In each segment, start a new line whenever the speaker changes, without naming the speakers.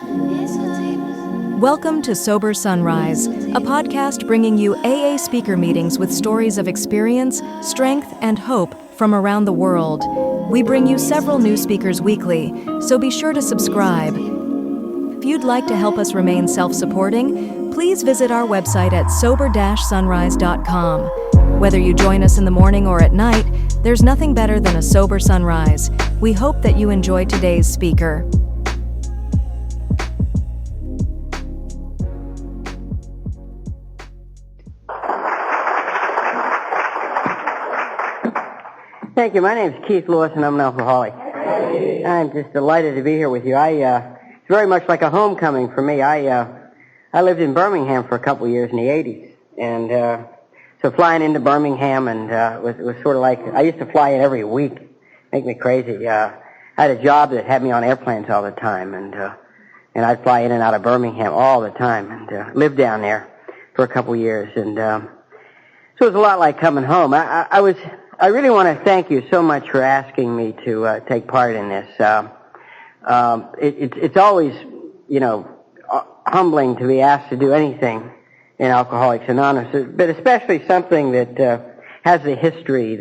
Welcome to Sober Sunrise, a podcast bringing you AA speaker meetings with stories of experience, strength, and hope from around the world. We bring you several new speakers weekly, so be sure to subscribe. If you'd like to help us remain self-supporting, please visit our website at sober-sunrise.com. Whether you join us in the morning or at night, there's nothing better than a sober sunrise. We hope that you enjoy today's speaker.
Thank you. My name is Keith Lewis, and I'm an alcoholic. I'm just delighted to be here with you. It's very much like a homecoming for me. I lived in Birmingham for a couple of years in the 80s, and so flying into Birmingham and was sort of like, I used to fly in every week. Make me crazy. I had a job that had me on airplanes all the time, and I'd fly in and out of Birmingham all the time, and lived down there for a couple of years, and so it was a lot like coming home. I really want to thank you so much for asking me to take part in this. It's always, humbling to be asked to do anything in Alcoholics Anonymous, but especially something that has the history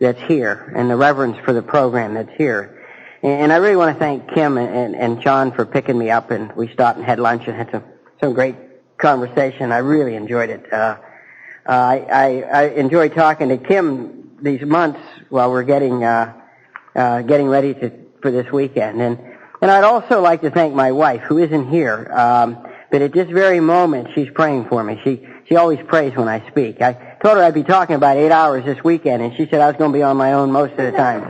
that's here and the reverence for the program that's here. And I really want to thank Kim and John for picking me up, and we stopped and had lunch and had some great conversation. I really enjoyed it. I enjoyed talking to Kim these months while we're getting ready for this weekend, and I'd also like to thank my wife, who isn't here, but at this very moment she's praying for me. She always prays when I speak. I told her I'd be talking about 8 hours this weekend, and she said I was going to be on my own most of the time.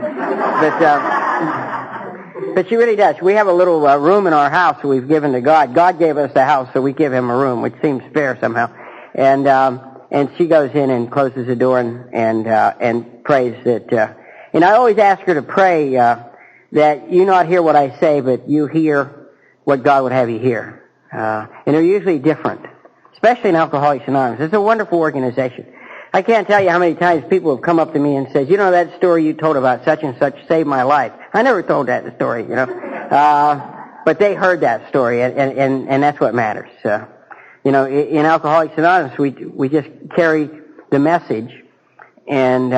But she really does. We have a little room in our house that we've given to God. God gave us the house, so we give Him a room, which seems fair somehow. And she goes in and closes the door and prays that. And I always ask her to pray that you not hear what I say, but you hear what God would have you hear. And they're usually different, especially in Alcoholics Anonymous. It's a wonderful organization. I can't tell you how many times people have come up to me and said, that story you told about such and such saved my life. I never told that story, but they heard that story, and that's what matters. In Alcoholics Anonymous, we just carry the message, and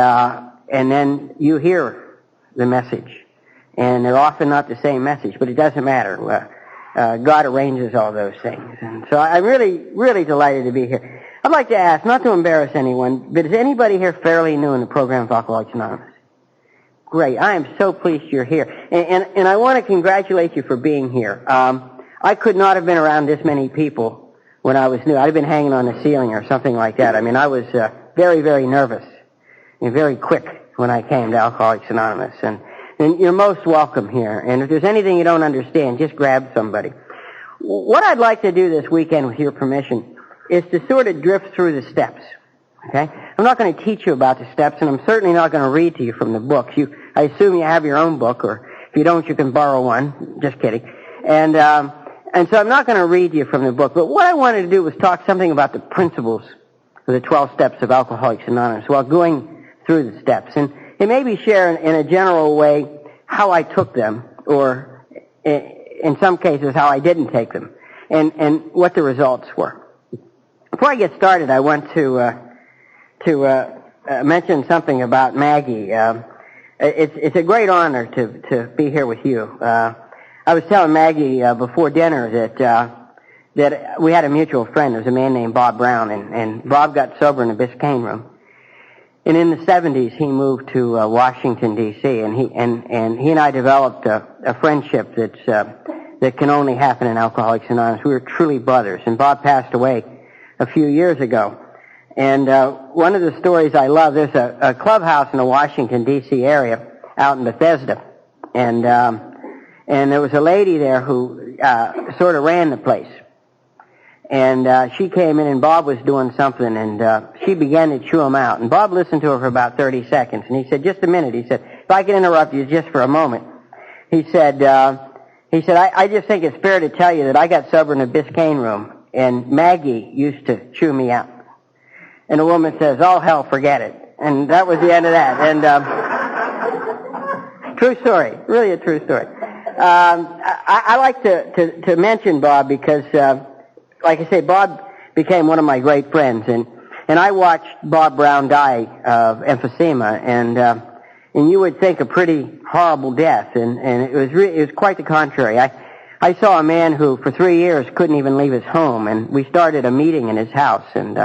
then you hear the message. And they're often not the same message, but it doesn't matter. God arranges all those things. And so I'm really, really delighted to be here. I'd like to ask, not to embarrass anyone, but is anybody here fairly new in the program of Alcoholics Anonymous? Great. I am so pleased you're here. And I want to congratulate you for being here. I could not have been around this many people when I was new. I'd have been hanging on the ceiling or something like that. I mean, I was very, very nervous and very quick when I came to Alcoholics Anonymous. And you're most welcome here. And if there's anything you don't understand, just grab somebody. What I'd like to do this weekend, with your permission, is to sort of drift through the steps. Okay? I'm not going to teach you about the steps, and I'm certainly not going to read to you from the books. I assume you have your own book, or if you don't, you can borrow one. Just kidding. And so I'm not going to read you from the book. But what I wanted to do was talk something about the principles of the 12 steps of Alcoholics Anonymous while going through the steps. And maybe share in a general way how I took them, or in some cases how I didn't take them, and what the results were. Before I get started, I want to mention something about Maggie. It's a great honor to be here with you. I was telling Maggie before dinner that we had a mutual friend. There was a man named Bob Brown, and Bob got sober in the Biscayne room. And in the 70s, he moved to Washington, D.C., and he and I developed a friendship that can only happen in Alcoholics Anonymous. We were truly brothers, and Bob passed away a few years ago. And one of the stories I love, there's a clubhouse in the Washington, D.C. area out in Bethesda, and there was a lady there who sort of ran the place. And she came in, and Bob was doing something, and she began to chew him out. And Bob listened to her for about 30 seconds, and he said, just a minute. He said, if I can interrupt you just for a moment. He said, I just think it's fair to tell you that I got sober in the Biscayne room, and Maggie used to chew me out. And the woman says, oh, hell, forget it. And that was the end of that. And true story, really a true story. I like to mention Bob because, like I say, Bob became one of my great friends, and I watched Bob Brown die of emphysema, and you would think a pretty horrible death, and it was quite the contrary. I saw a man who for 3 years couldn't even leave his home, and we started a meeting in his house, and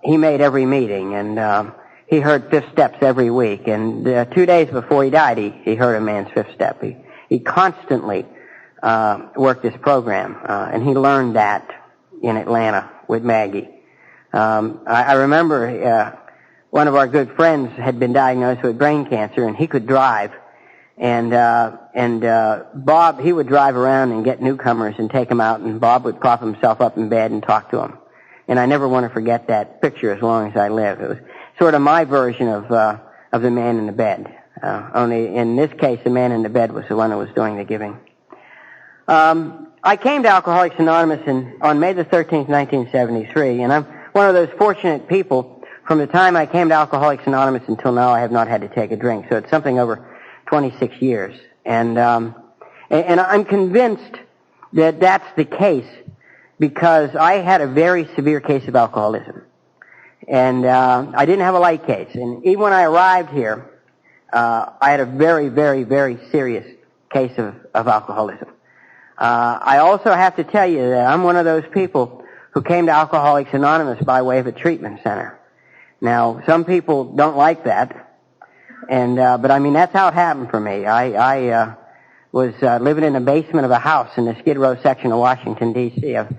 he made every meeting, and he heard fifth steps every week, and 2 days before he died, he heard a man's fifth step. He constantly worked this program, and he learned that in Atlanta with Maggie. I remember one of our good friends had been diagnosed with brain cancer, and he could drive. And Bob, he would drive around and get newcomers and take them out, and Bob would prop himself up in bed and talk to them. And I never want to forget that picture as long as I live. It was sort of my version of the man in the bed. Only in this case, the man in the bed was the one who was doing the giving. I came to Alcoholics Anonymous on May the 13th, 1973, and I'm one of those fortunate people. From the time I came to Alcoholics Anonymous until now, I have not had to take a drink. So it's something over 26 years. And I'm convinced that that's the case because I had a very severe case of alcoholism. And I didn't have a light case. And even when I arrived here, I had a very, very, very serious case of alcoholism. I also have to tell you that I'm one of those people who came to Alcoholics Anonymous by way of a treatment center. Now, some people don't like that, but I mean, that's how it happened for me. I was living in the basement of a house in the Skid Row section of Washington, D.C. I was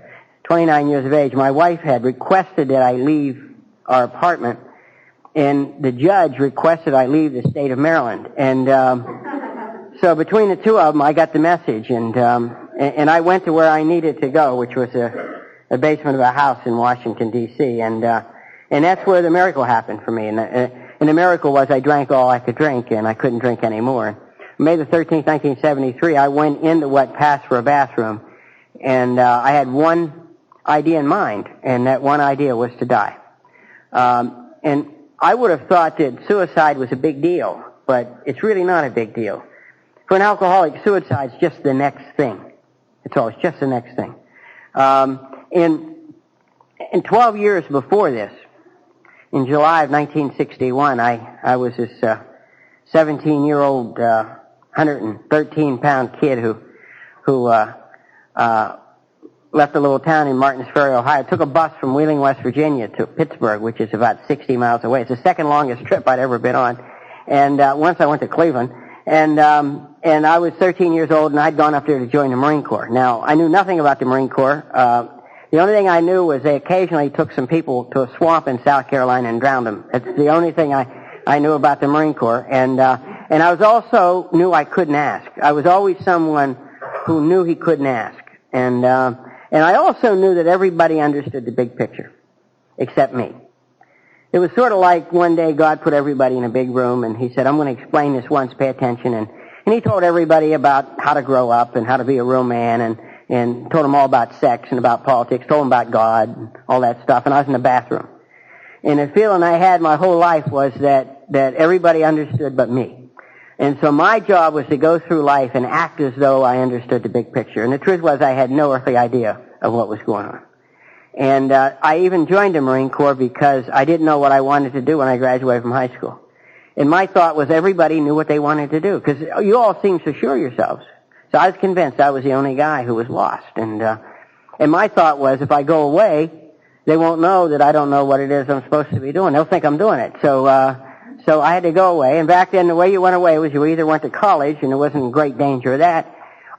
29 years of age. My wife had requested that I leave our apartment, and the judge requested I leave the state of Maryland. And so between the two of them, I got the message, and I went to where I needed to go, which was a basement of a house in Washington, D.C., and that's where the miracle happened for me. And the miracle was I drank all I could drink, and I couldn't drink anymore. May the 13th, 1973, I went into what passed for a bathroom, and I had one idea in mind, and that one idea was to die. And I would have thought that suicide was a big deal, but it's really not a big deal. For an alcoholic, suicide's just the next thing. It's all. It's just the next thing. In 12 years before this, in July of 1961, I was this 17-year-old, 113-pound kid who left a little town in Martins Ferry, Ohio, took a bus from Wheeling, West Virginia to Pittsburgh, which is about 60 miles away. It's the second longest trip I'd ever been on. And once I went to Cleveland, and I was 13 years old, and I'd gone up there to join the Marine Corps. Now, I knew nothing about the Marine Corps. The only thing I knew was they occasionally took some people to a swamp in South Carolina and drowned them. That's the only thing I knew about the Marine Corps. And I was also knew I couldn't ask. I was always someone who knew he couldn't ask. And I also knew that everybody understood the big picture, except me. It was sort of like one day God put everybody in a big room, and he said, I'm going to explain this once, pay attention. And he told everybody about how to grow up and how to be a real man, and told them all about sex and about politics, told them about God and all that stuff. And I was in the bathroom. And the feeling I had my whole life was that everybody understood but me. And so my job was to go through life and act as though I understood the big picture. And the truth was I had no earthly idea of what was going on. And I even joined the Marine Corps because I didn't know what I wanted to do when I graduated from high school. And my thought was everybody knew what they wanted to do, because you all seem so sure yourselves. So I was convinced I was the only guy who was lost. And my thought was if I go away, they won't know that I don't know what it is I'm supposed to be doing. They'll think I'm doing it. So I had to go away. And back then, the way you went away was you either went to college, and there wasn't great danger of that,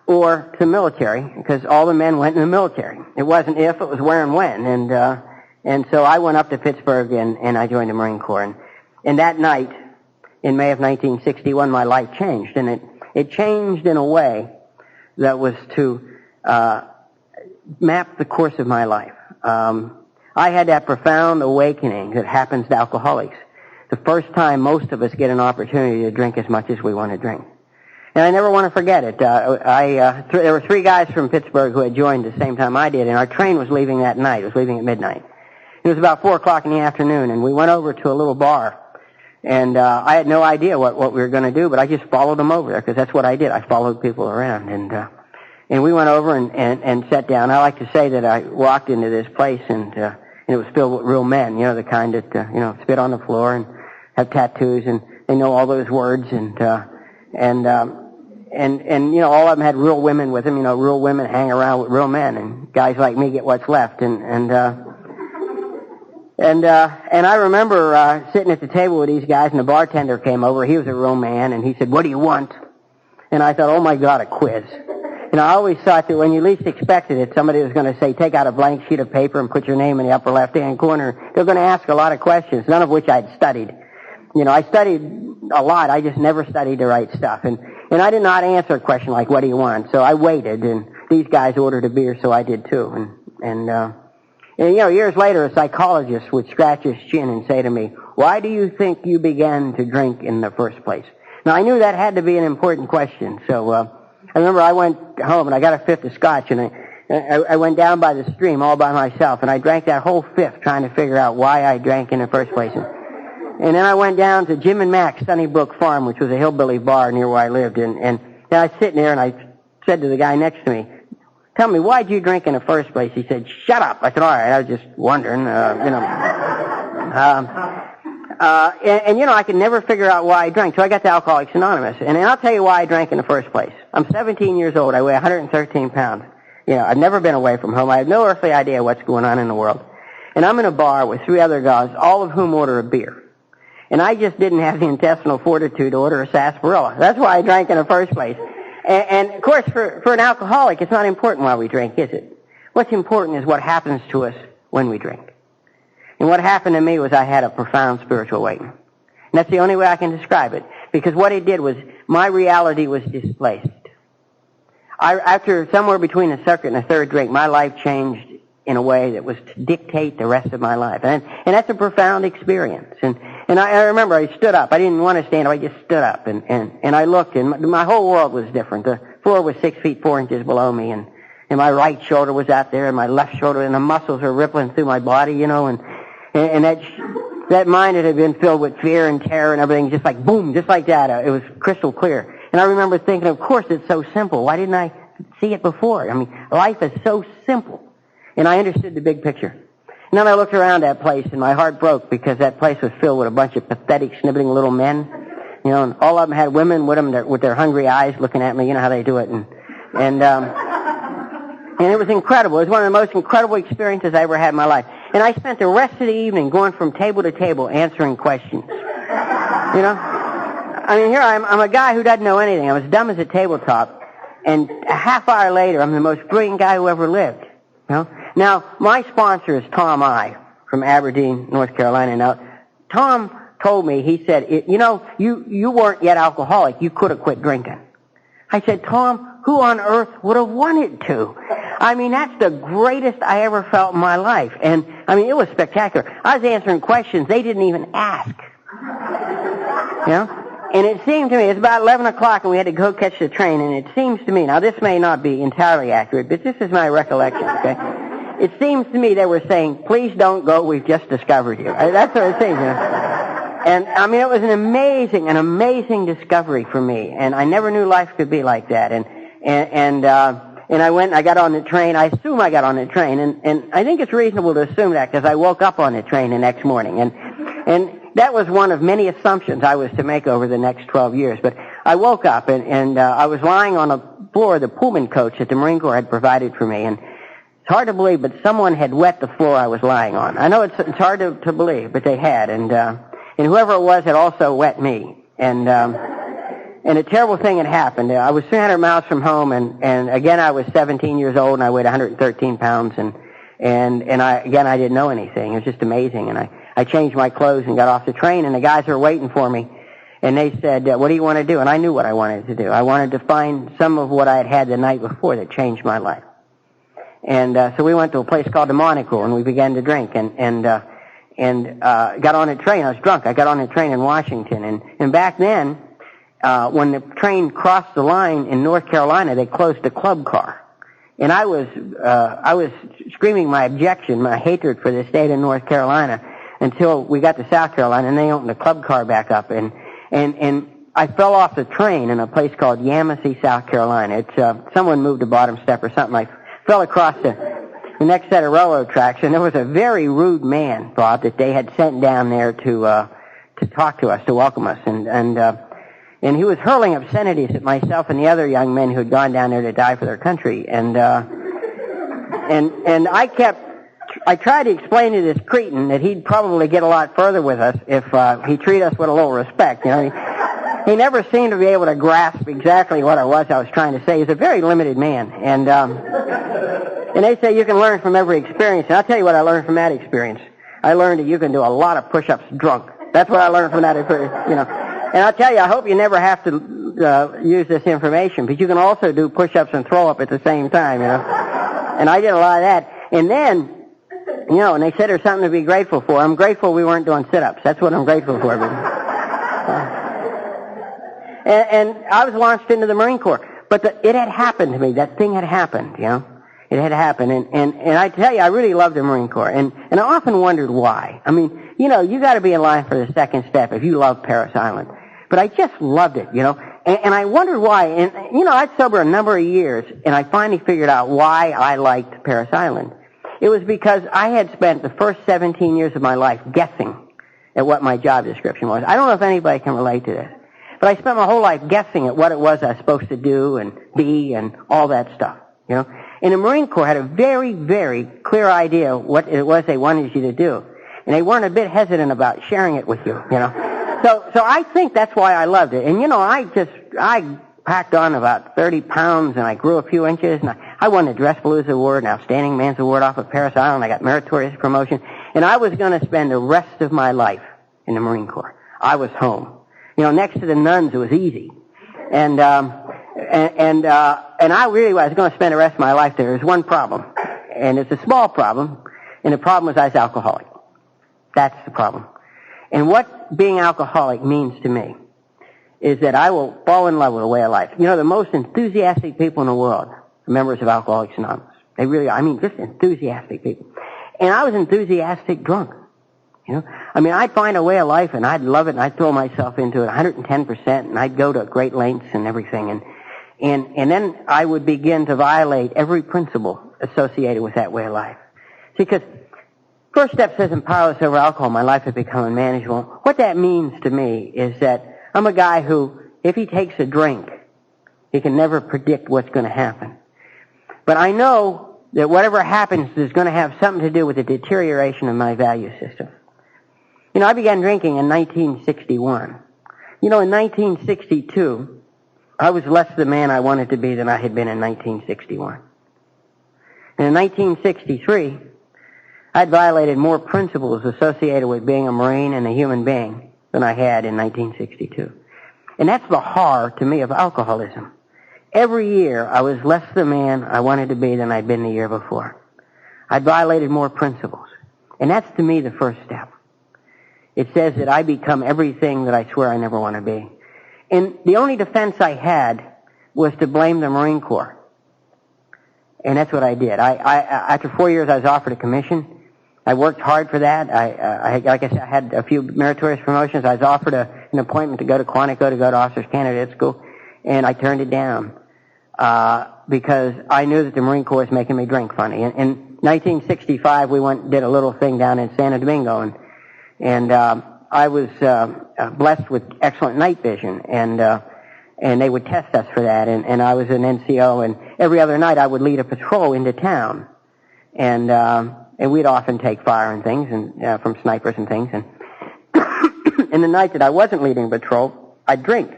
or to the military, because all the men went in the military. It wasn't if, it was where and when. And so I went up to Pittsburgh, and I joined the Marine Corps. And that night, in May of 1961, my life changed. And it changed in a way that was to map the course of my life. I had that profound awakening that happens to alcoholics. The first time most of us get an opportunity to drink as much as we want to drink. And I never want to forget it. There were 3 guys from Pittsburgh who had joined the same time I did, and our train was leaving that night. It was leaving at midnight. It was about 4 o'clock in the afternoon, and we went over to a little bar I had no idea what we were going to do, but I just followed them over there because that's what I did. I followed people around, and we went over and sat down. I like to say that I walked into this place and it was filled with real men, the kind that spit on the floor and have tattoos and they know all those words and all of them had real women with them. Real women hang around with real men, and guys like me get what's left. And I remember sitting at the table with these guys, and the bartender came over. He was a real man, and he said, "What do you want?" And I thought, "Oh my God, a quiz." I always thought that when you least expected it, somebody was going to say, "Take out a blank sheet of paper and put your name in the upper left-hand corner." They're going to ask a lot of questions, none of which I'd studied. I studied a lot. I just never studied the right stuff. And I did not answer a question like, "What do you want?" So I waited, and these guys ordered a beer, so I did too. And years later, a psychologist would scratch his chin and say to me, "Why do you think you began to drink in the first place?" Now, I knew that had to be an important question, so I remember I went home and I got a fifth of scotch, and I went down by the stream all by myself, and I drank that whole fifth trying to figure out why I drank in the first place. And then I went down to Jim and Mac's Sunnybrook Farm, which was a hillbilly bar near where I lived, and I was sitting there and I said to the guy next to me, "Tell me, why'd you drink in the first place?" He said, "Shut up." I said, "All right, I was just wondering, I could never figure out why I drank, so I got to Alcoholics Anonymous. And I'll tell you why I drank in the first place. I'm 17 years old. I weigh 113 pounds. I've never been away from home. I have no earthly idea what's going on in the world. And I'm in a bar with 3 other guys, all of whom order a beer. And I just didn't have the intestinal fortitude to order a sarsaparilla. That's why I drank in the first place. And of course, for an alcoholic, it's not important why we drink, is it? What's important is what happens to us when we drink. And what happened to me was I had a profound spiritual awakening. And that's the only way I can describe it. Because what it did was my reality was displaced. After somewhere between the second and the third drink, my life changed in a way that was to dictate the rest of my life. And that's a profound experience. And I remember I stood up. I didn't want to stand up. I just stood up. And I looked, and my whole world was different. The floor was 6 feet 4 inches below me, and my right shoulder was out there, and my left shoulder, and the muscles were rippling through my body, and that mind had been filled with fear and terror and everything, just like boom, just like that. It was crystal clear. And I remember thinking, of course it's so simple. Why didn't I see it before? I mean, life is so simple. And I understood the big picture. And then I looked around that place, and my heart broke because that place was filled with a bunch of pathetic, sniveling little men. And all of them had women with them with their hungry eyes looking at me. You know how they do it. And it was incredible. It was one of the most incredible experiences I ever had in my life. And I spent the rest of the evening going from table to table answering questions. I mean, here I'm a guy who doesn't know anything. I was dumb as a tabletop. And a half hour later, I'm the most brilliant guy who ever lived. Now, my sponsor is Tom I. from Aberdeen, North Carolina. Now, Tom told me, he said, you weren't yet alcoholic. You could have quit drinking. I said, Tom, who on earth would have wanted to? I mean, that's the greatest I ever felt in my life. And, I mean, it was spectacular. I was answering questions they didn't even ask. And it seemed to me, it's about 11 o'clock and we had to go catch the train, and it seems to me, now this may not be entirely accurate, but this is my recollection, okay? It seems to me they were saying, please don't go, we've just discovered you. That's what it seems. And, I mean, it was an amazing discovery for me, and I never knew life could be like that. And I went and I got on the train. I assume I got on the train, and I think it's reasonable to assume that because I woke up on the train the next morning. And that was one of many assumptions I was to make over the next 12 years. But I woke up, and I was lying on the floor of the Pullman coach that the Marine Corps had provided for me. And it's hard to believe, but someone had wet the floor I was lying on. I know it's hard to believe, but they had. And whoever it was had also wet me. And a terrible thing had happened. I was 300 miles from home, and again I was 17 years old, and I weighed 113 pounds, and I didn't know anything. It was just amazing. And I changed my clothes and got off the train, and the guys were waiting for me, and they said, what do you want to do? And I knew what I wanted to do. I wanted to find some of what I had had the night before that changed my life. And so we went to a place called the Monocle, and we began to drink, and got on a train. I was drunk. I got on a train in Washington, and back then, when the train crossed the line in North Carolina, they closed the club car. And I was screaming my objection, my hatred for the state of North Carolina. until we got to South Carolina, and they opened the club car back up, and I fell off the train in a place called Yamasee, South Carolina. It's someone moved a bottom step or something. I fell across the next set of railroad tracks, and there was a very rude man, Bob, that they had sent down there to talk to us, to welcome us, and he was hurling obscenities at myself and the other young men who had gone down there to die for their country, and I tried to explain to this cretin that he'd probably get a lot further with us if he treated us with a little respect. You know, he never seemed to be able to grasp exactly what it was I was trying to say. He's a very limited man, and they say you can learn from every experience. And I'll tell you what I learned from that experience. I learned that you can do a lot of push-ups drunk. That's what I learned from that experience. You know, and I'll tell you, I hope you never have to use this information, but you can also do push-ups and throw up at the same time. You know, and I did a lot of that, and then. You know, and they said there's something to be grateful for. I'm grateful we weren't doing sit-ups. That's what I'm grateful for. And I was launched into the Marine Corps. But it had happened to me. That thing had happened, you know. It had happened. And I tell you, I really loved the Marine Corps. And I often wondered why. I mean, you know, you got to be in line for the second step if you love Parris Island. But I just loved it, you know. And I wondered why. And, you know, I'd sober a number of years, and I finally figured out why I liked Parris Island. It was because I had spent the first 17 years of my life guessing at what my job description was. I don't know if anybody can relate to this, but I spent my whole life guessing at what it was I was supposed to do and be and all that stuff, you know. And the Marine Corps had a very, very clear idea what it was they wanted you to do. And they weren't a bit hesitant about sharing it with you, you know. So I think that's why I loved it. And, you know, I packed on about 30 pounds, and I grew a few inches, and I won the Dressbalooza Award, an Outstanding Man's Award off of Parris Island. I got meritorious promotion, and I was going to spend the rest of my life in the Marine Corps. I was home. You know, next to the nuns, it was easy. And I really was going to spend the rest of my life there. There's one problem, and it's a small problem, and the problem was I was alcoholic. That's the problem. And what being alcoholic means to me is that I will fall in love with a way of life. You know, the most enthusiastic people in the world are members of Alcoholics Anonymous. They really are. I mean, just enthusiastic people. And I was enthusiastic drunk. You know, I mean, I'd find a way of life, and I'd love it, and I'd throw myself into it 110%, and I'd go to great lengths and everything. And then I would begin to violate every principle associated with that way of life. See, because first step says, I'm powerless over alcohol. My life had become unmanageable. What that means to me is that I'm a guy who, if he takes a drink, he can never predict what's going to happen. But I know that whatever happens is going to have something to do with the deterioration of my value system. You know, I began drinking in 1961. You know, in 1962, I was less the man I wanted to be than I had been in 1961. And in 1963, I'd violated more principles associated with being a Marine and a human being than I had in 1962. And that's the horror to me of alcoholism. Every year I was less the man I wanted to be than I'd been the year before. I'd violated more principles. And that's to me the first step. It says that I become everything that I swear I never want to be. And the only defense I had was to blame the Marine Corps. And that's what I did. After 4 years I was offered a commission. I worked hard for that. Like I said, I had a few meritorious promotions. I was offered an appointment to go to Quantico, to go to Officers Candidate School, and I turned it down because I knew that the Marine Corps was making me drink funny. In 1965, we did a little thing down in Santo Domingo, and I was blessed with excellent night vision, and they would test us for that, and I was an NCO, and every other night I would lead a patrol into town, and we'd often take fire and things, and from snipers and things. And and the night that I wasn't leading patrol, I'd drink.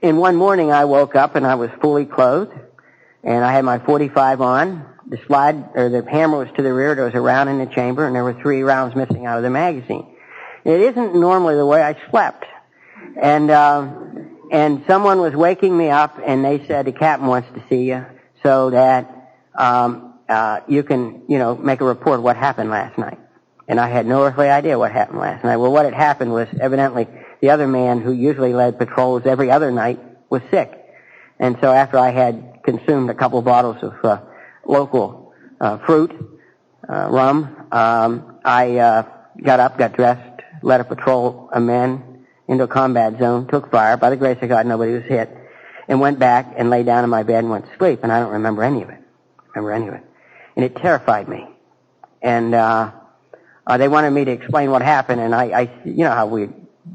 And one morning I woke up and I was fully clothed, and I had my .45 on. The hammer was to the rear. There was a round in the chamber, and there were 3 rounds missing out of the magazine. It isn't normally the way I slept, and someone was waking me up, and they said the captain wants to see you so that you can, make a report of what happened last night. And I had no earthly idea what happened last night. Well, what had happened was evidently the other man who usually led patrols every other night was sick. And so after I had consumed a couple bottles of local fruit, rum, I got up, got dressed, led a patrol of men into a combat zone, took fire. By the grace of God, nobody was hit, and went back and lay down in my bed and went to sleep. And I don't remember any of it. And it terrified me. And they wanted me to explain what happened, and I you know how we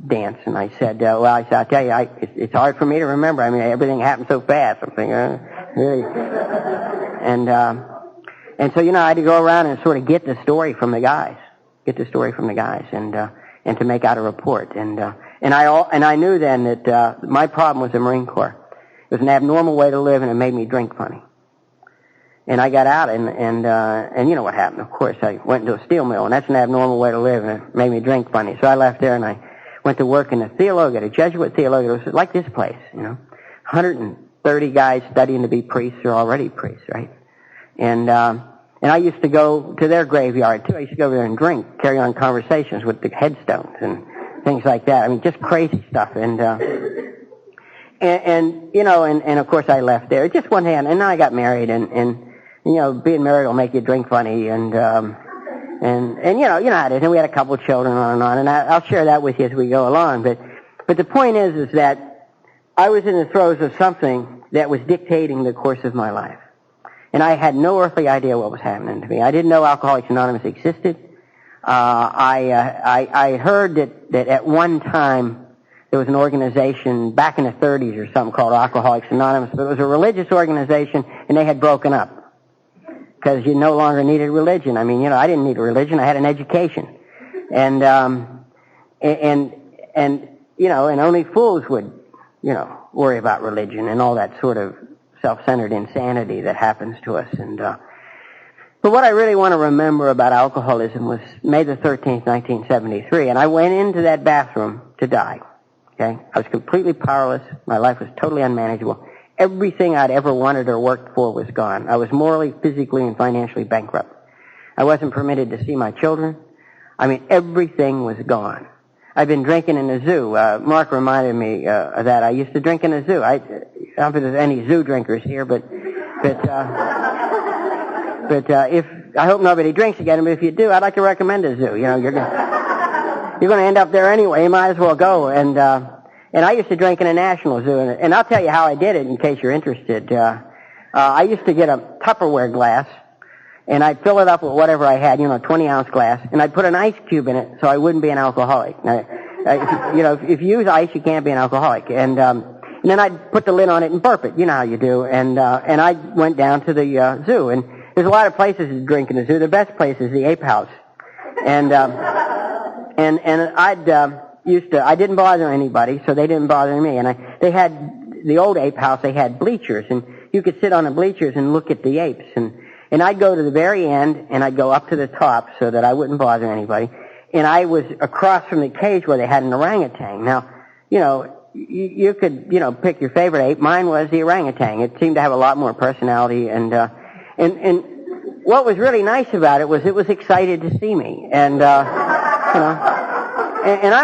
dance, and I said, I'll tell you, it's hard for me to remember. I mean, everything happened so fast. I'm thinking, really. And so, I had to go around and sort of get the story from the guys, and to make out a report. And I knew then that my problem was the Marine Corps. It was an abnormal way to live, and it made me drink funny. And I got out, and you know what happened, of course. I went into a steel mill, and that's an abnormal way to live, and it made me drink funny. So I left there, and I went to work in a theologian, a Jesuit theologian. It was like this place, 130 guys studying to be priests or already priests, right? And I used to go to their graveyard, too. I used to go over there and drink, carry on conversations with the headstones and things like that. I mean, just crazy stuff. And of course I left there. Just one hand. And then I got married, and being married will make you drink funny, and you know how it is. And we had a couple of children on, and I'll share that with you as we go along. But the point is that I was in the throes of something that was dictating the course of my life. And I had no earthly idea what was happening to me. I didn't know Alcoholics Anonymous existed. I heard that at one time there was an organization back in the 30s or something called Alcoholics Anonymous, but it was a religious organization, and they had broken up because you no longer needed religion. I mean, I didn't need a religion. I had an education. And only fools would, worry about religion and all that sort of self-centered insanity that happens to us. But what I really want to remember about alcoholism was May the 13th, 1973, and I went into that bathroom to die. Okay? I was completely powerless. My life was totally unmanageable. Everything I'd ever wanted or worked for was gone. I was morally, physically, and financially bankrupt. I wasn't permitted to see my children. I mean, everything was gone. I've been drinking in the zoo. Mark reminded me of that. I used to drink in the zoo. I don't know if there's any zoo drinkers here, but if I hope nobody drinks again. But if you do, I'd like to recommend a zoo. You're going to end up there anyway. You might as well go. And I used to drink in a national zoo, and I'll tell you how I did it in case you're interested. I used to get a Tupperware glass, and I'd fill it up with whatever I had, 20-ounce glass, and I'd put an ice cube in it so I wouldn't be an alcoholic. Now, if you use ice, you can't be an alcoholic. And then I'd put the lid on it and burp it. You know how you do. And I went down to the zoo, and there's a lot of places to drink in the zoo. The best place is the Ape House. And I didn't bother anybody, so they didn't bother me. And they had the old Ape House. They had bleachers, and you could sit on the bleachers and look at the apes. And I'd go to the very end, and I'd go up to the top so that I wouldn't bother anybody. And I was across from the cage where they had an orangutan. Now, you could, pick your favorite ape. Mine was the orangutan. It seemed to have a lot more personality. And what was really nice about it was excited to see me. And I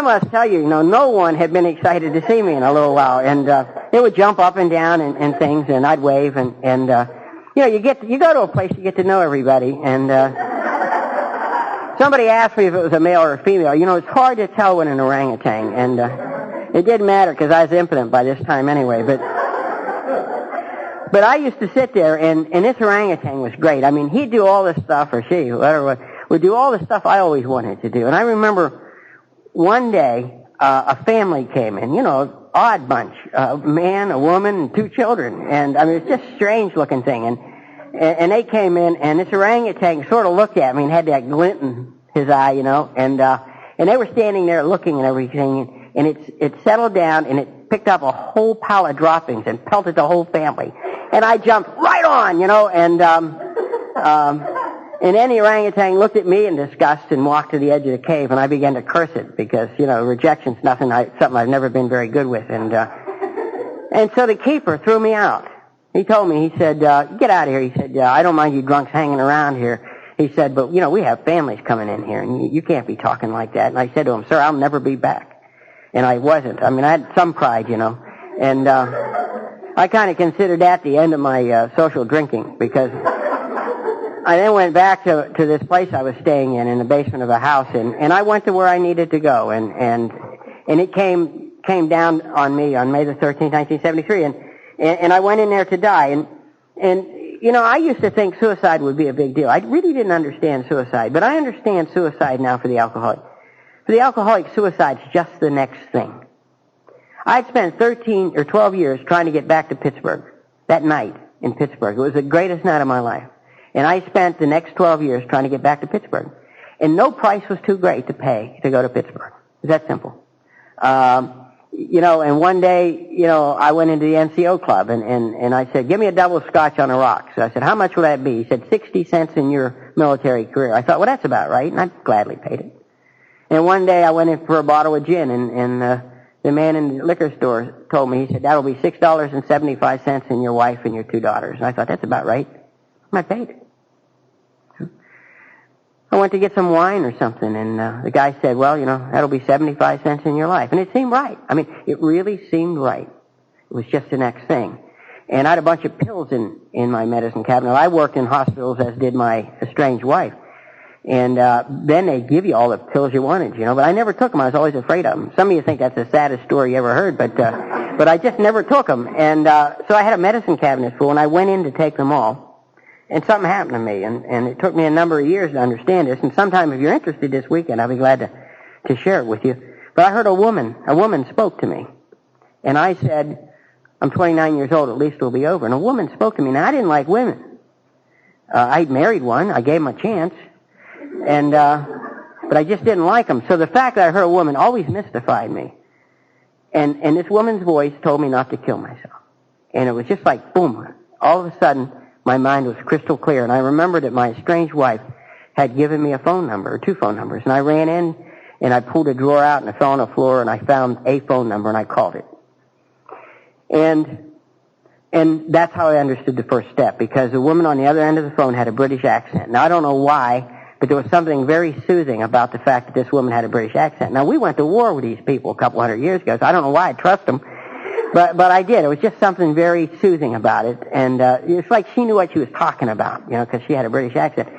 must tell you, no one had been excited to see me in a little while. And it would jump up and down and things, and I'd wave, and you go to a place, you get to know everybody, and somebody asked me if it was a male or a female. It's hard to tell when an orangutan, and it didn't matter because I was impotent by this time anyway, but I used to sit there, and this orangutan was great. I mean, he'd do all this stuff, or she, whoever would do all the stuff I always wanted to do. And I remember one day, a family came in, odd bunch, a man, a woman, and 2 children. And, I mean, it's just a strange looking thing. And they came in, and this orangutan sort of looked at me and had that glint in his eye, and they were standing there looking and everything, and it settled down, and it picked up a whole pile of droppings and pelted the whole family. And I jumped right on, and then the orangutan looked at me in disgust and walked to the edge of the cave, and I began to curse it because, rejection's something I've never been very good with. And so the keeper threw me out. He told me, he said, get out of here. He said, I don't mind you drunks hanging around here. He said, but, we have families coming in here, and you can't be talking like that. And I said to him, sir, I'll never be back. And I wasn't. I mean, I had some pride, and I kind of considered that the end of my social drinking because I then went back to this place I was staying in the basement of a house, and I went to where I needed to go, and it came down on me on May the 13th, 1973, and I went in there to die, and you know, I used to think suicide would be a big deal. I really didn't understand suicide, but I understand suicide now for the alcoholic. For the alcoholic, suicide's just the next thing. I'd spent 13 or 12 years trying to get back to Pittsburgh that night in Pittsburgh. It was the greatest night of my life. And I spent the next 12 years trying to get back to Pittsburgh. And no price was too great to pay to go to Pittsburgh. It's that simple. You know, and one day, you know, I went into the NCO club and I said, give me a double scotch on the rocks. So I said, how much will that be? He said, 60 cents in your military career. I thought, well, that's about right. And I gladly paid it. And one day I went in for a bottle of gin and the man in the liquor store told me, he said, that'll be $6.75 in your wife and your 2 daughters. And I thought, that's about right. I paid. I went to get some wine or something, and the guy said, well, you know, that'll be 75 cents in your life. And it seemed right. I mean, it really seemed right. It was just the next thing. And I had a bunch of pills in my medicine cabinet. I worked in hospitals, as did my estranged wife. And then they give you all the pills you wanted, you know, but I never took them. I was always afraid of them. Some of you think that's the saddest story you ever heard, but I just never took them. And so I had a medicine cabinet full, and I went in to take them all. And something happened to me, and it took me a number of years to understand this. And sometime if you're interested this weekend, I'll be glad to share it with you. But I heard a woman spoke to me. And I said, I'm 29 years old, at least it'll be over. And a woman spoke to me. Now, I didn't like women. I'd married one. I gave him a chance. But I just didn't like them. So the fact that I heard a woman always mystified me. And this woman's voice told me not to kill myself. And it was just like, boom, all of a sudden, my mind was crystal clear, and I remembered that my estranged wife had given me a phone number, or 2 phone numbers, and I ran in, and I pulled a drawer out, and I fell on the floor, and I found a phone number, and I called it. And that's how I understood the first step, because the woman on the other end of the phone had a British accent. Now, I don't know why, but there was something very soothing about the fact that this woman had a British accent. Now, we went to war with these people a couple hundred years ago, so I don't know why I trust them. But I did. It was just something very soothing about it, and it's like she knew what she was talking about, you know, because she had a British accent,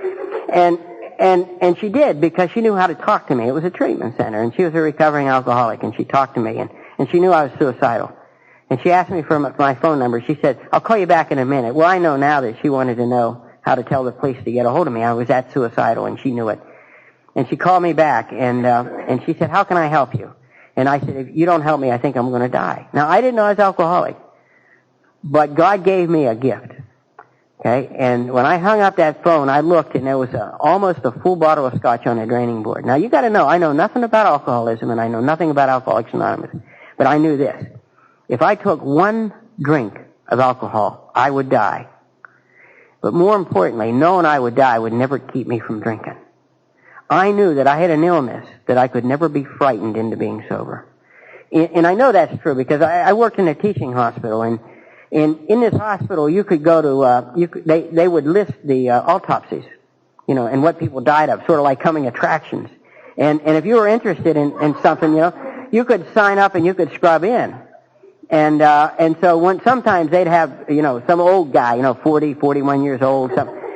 and she did because she knew how to talk to me. It was a treatment center, and she was a recovering alcoholic, and she talked to me, and she knew I was suicidal, and she asked me for my phone number. She said, "I'll call you back in a minute." Well, I know now that she wanted to know how to tell the police to get a hold of me. I was that suicidal, and she knew it, and she called me back, and she said, "How can I help you?" And I said, if you don't help me, I think I'm going to die. Now, I didn't know I was alcoholic, but God gave me a gift. Okay? And when I hung up that phone, I looked, and there was almost a full bottle of scotch on the draining board. Now, you got to know, I know nothing about alcoholism, and I know nothing about Alcoholics Anonymous. But I knew this. If I took 1 drink of alcohol, I would die. But more importantly, knowing I would die would never keep me from drinking. I knew that I had an illness that I could never be frightened into being sober. And I know that's true because I worked in a teaching hospital, and in this hospital you could go to, they would list the autopsies, you know, and what people died of, sort of like coming attractions. And if you were interested in something, you know, you could sign up and you could scrub in. And so sometimes they'd have, you know, some old guy, you know, 40, 41 years old,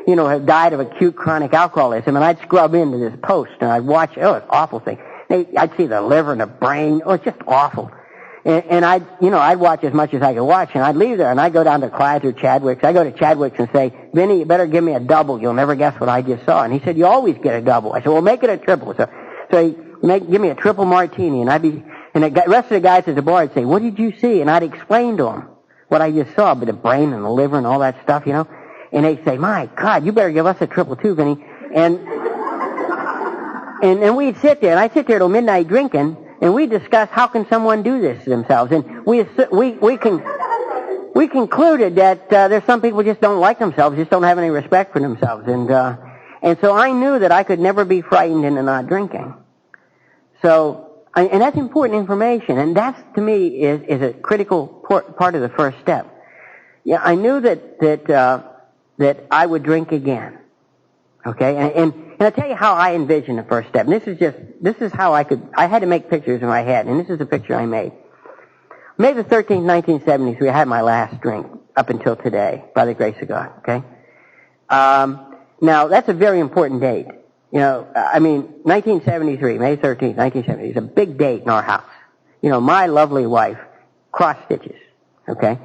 you know, had died of acute chronic alcoholism, and I'd scrub into this post, and I'd watch, it's an awful thing. I'd see the liver and the brain, it's just awful. And I'd watch as much as I could watch, and I'd leave there, and I'd go down to Clyde's or Chadwick's. I go to Chadwick's and say, Vinny, you better give me a double, you'll never guess what I just saw. And he said, you always get a double. I said, well, make it a triple. So give me a triple martini, and the rest of the guys at the bar would say, what did you see? And I'd explain to them what I just saw, but the brain and the liver and all that stuff, you know. And they'd say, my God, you better give us a triple too, Vinny. And we'd sit there, and I'd sit there till midnight drinking, and we'd discuss how can someone do this to themselves. And we concluded that there's some people just don't like themselves, just don't have any respect for themselves. And so I knew that I could never be frightened into not drinking. So, and that's important information, and that's, to me, is a critical part of the first step. Yeah, I knew that I would drink again. Okay? And I'll tell you how I envisioned the first step. And this is how I had to make pictures in my head, and this is the picture I made. May the 13th, 1973, I had my last drink up until today, by the grace of God. Okay? Now, that's a very important date. 1973, May 13th, 1970, is a big date in our house. My lovely wife cross-stitches, okay?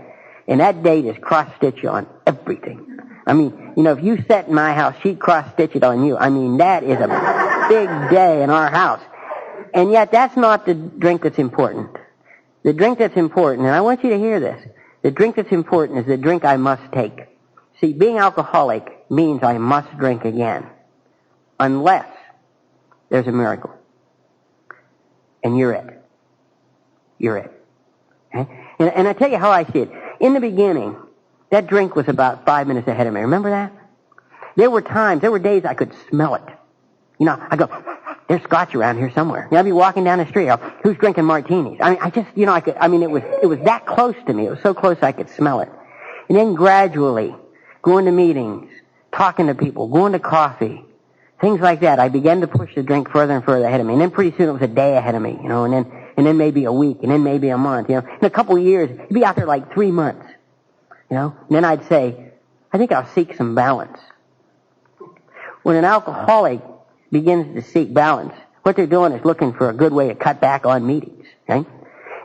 And that date is cross-stitch on everything. If you sat in my house, she'd cross-stitch it on you. That is a big day in our house. And yet, that's not the drink that's important. The drink that's important, and I want you to hear this, the drink that's important is the drink I must take. See, being alcoholic means I must drink again, unless there's a miracle. And you're it. You're it. Okay? And I tell you how I see it. In the beginning, that drink was about 5 minutes ahead of me. Remember that? There were days I could smell it. I go, there's scotch around here somewhere. I'd be walking down the street. Who's drinking martinis? It was that close to me. It was so close I could smell it. And then gradually, going to meetings, talking to people, going to coffee, things like that, I began to push the drink further and further ahead of me. And then pretty soon it was a day ahead of me, and then maybe a week, and then maybe a month, In a couple of years, it'd be out there like 3 months, And then I'd say, I think I'll seek some balance. When an alcoholic begins to seek balance, what they're doing is looking for a good way to cut back on meetings, okay?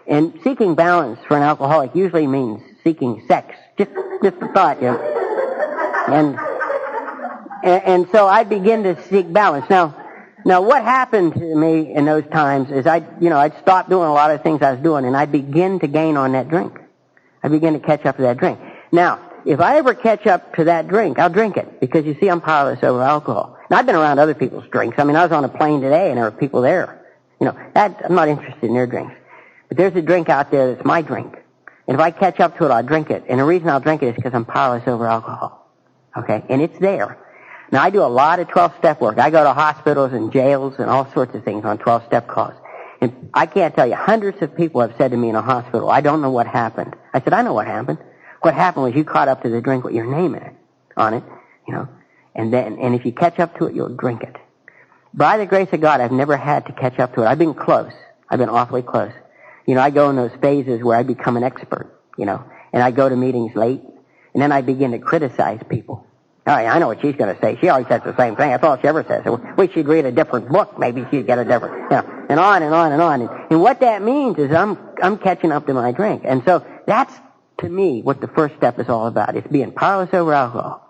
And seeking balance for an alcoholic usually means seeking sex. Just a thought, And so I begin to seek balance. Now what happened to me in those times is I'd stop doing a lot of things I was doing, and I'd begin to gain on that drink. I begin to catch up to that drink. Now, if I ever catch up to that drink, I'll drink it, because you see I'm powerless over alcohol. Now, I've been around other people's drinks. I was on a plane today, and there were people there. I'm not interested in their drinks. But there's a drink out there that's my drink. And if I catch up to it, I'll drink it. And the reason I'll drink it is because I'm powerless over alcohol. Okay? And it's there. Now, I do a lot of 12-step work. I go to hospitals and jails and all sorts of things on 12-step calls. And I can't tell you, hundreds of people have said to me in a hospital, I don't know what happened. I said, I know what happened. What happened was you caught up to the drink with your name in it, on it, and if you catch up to it, you'll drink it. By the grace of God, I've never had to catch up to it. I've been close. I've been awfully close. I go in those phases where I become an expert, and I go to meetings late, and then I begin to criticize people. All right, I know what she's going to say. She always says the same thing. That's all she ever says. We should read a different book. Maybe she'd get a different, and on and on and on. And what that means is I'm catching up to my drink. And so that's, to me, what the first step is all about. It's being powerless over alcohol.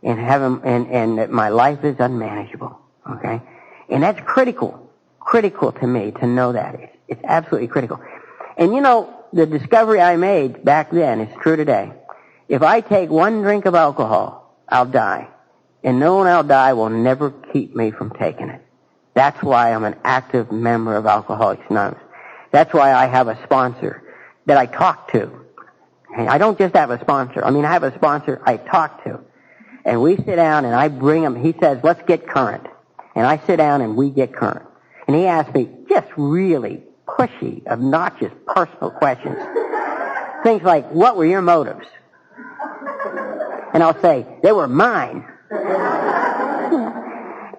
And that my life is unmanageable. Okay? And that's critical to me to know that. It's absolutely critical. And the discovery I made back then is true today. If I take one drink of alcohol, I'll die. And knowing I'll die will never keep me from taking it. That's why I'm an active member of Alcoholics Anonymous. That's why I have a sponsor that I talk to. And I don't just have a sponsor. I have a sponsor I talk to. And we sit down and I bring him, he says, let's get current. And I sit down and we get current. And he asks me just really pushy, obnoxious, personal questions. Things like, what were your motives? And I'll say, they were mine.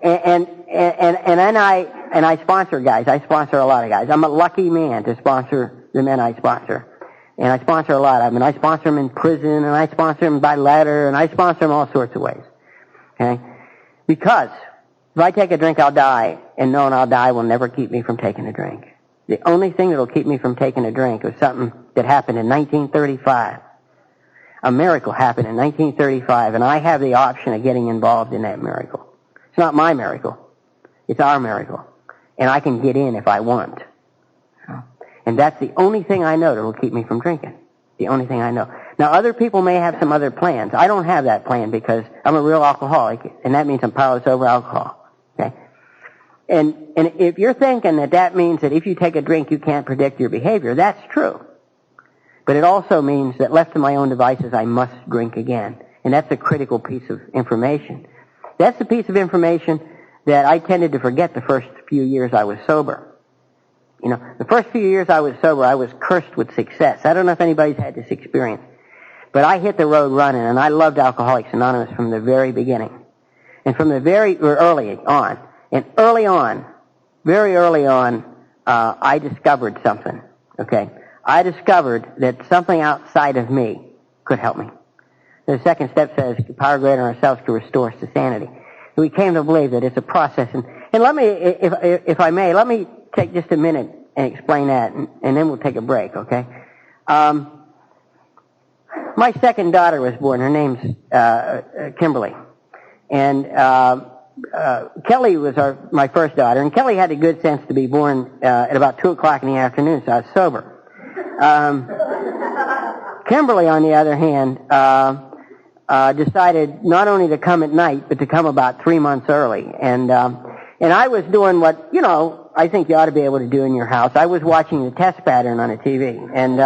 And then I sponsor guys. I sponsor a lot of guys. I'm a lucky man to sponsor the men I sponsor. And I sponsor a lot of them. And I sponsor them in prison, and I sponsor them by letter, and I sponsor them all sorts of ways. Okay? Because if I take a drink, I'll die, and knowing I'll die will never keep me from taking a drink. The only thing that will keep me from taking a drink was something that happened in 1935. A miracle happened in 1935, and I have the option of getting involved in that miracle. It's not my miracle. It's our miracle. And I can get in if I want. And that's the only thing I know that will keep me from drinking. The only thing I know. Now, other people may have some other plans. I don't have that plan because I'm a real alcoholic, and that means I'm powerless over alcohol. Okay? And if you're thinking that means that if you take a drink you can't predict your behavior, that's true. But it also means that left to my own devices, I must drink again. And that's a critical piece of information. That's the piece of information that I tended to forget the first few years I was sober. The first few years I was sober, I was cursed with success. I don't know if anybody's had this experience. But I hit the road running, and I loved Alcoholics Anonymous from the very beginning. And from the very early on. And very early on, I discovered something. Okay? I discovered that something outside of me could help me. The second step says power greater than ourselves to restore us to sanity. We came to believe that it's a process. And let me, if I may, let me take just a minute and explain that, and then we'll take a break, okay? My second daughter was born. Her name's Kimberly. And Kelly was my first daughter, and Kelly had the good sense to be born at about 2 o'clock in the afternoon, so I was sober. Kimberly, on the other hand, decided not only to come at night, but to come about 3 months early. And I was doing what, I think you ought to be able to do in your house. I was watching the test pattern on a TV. And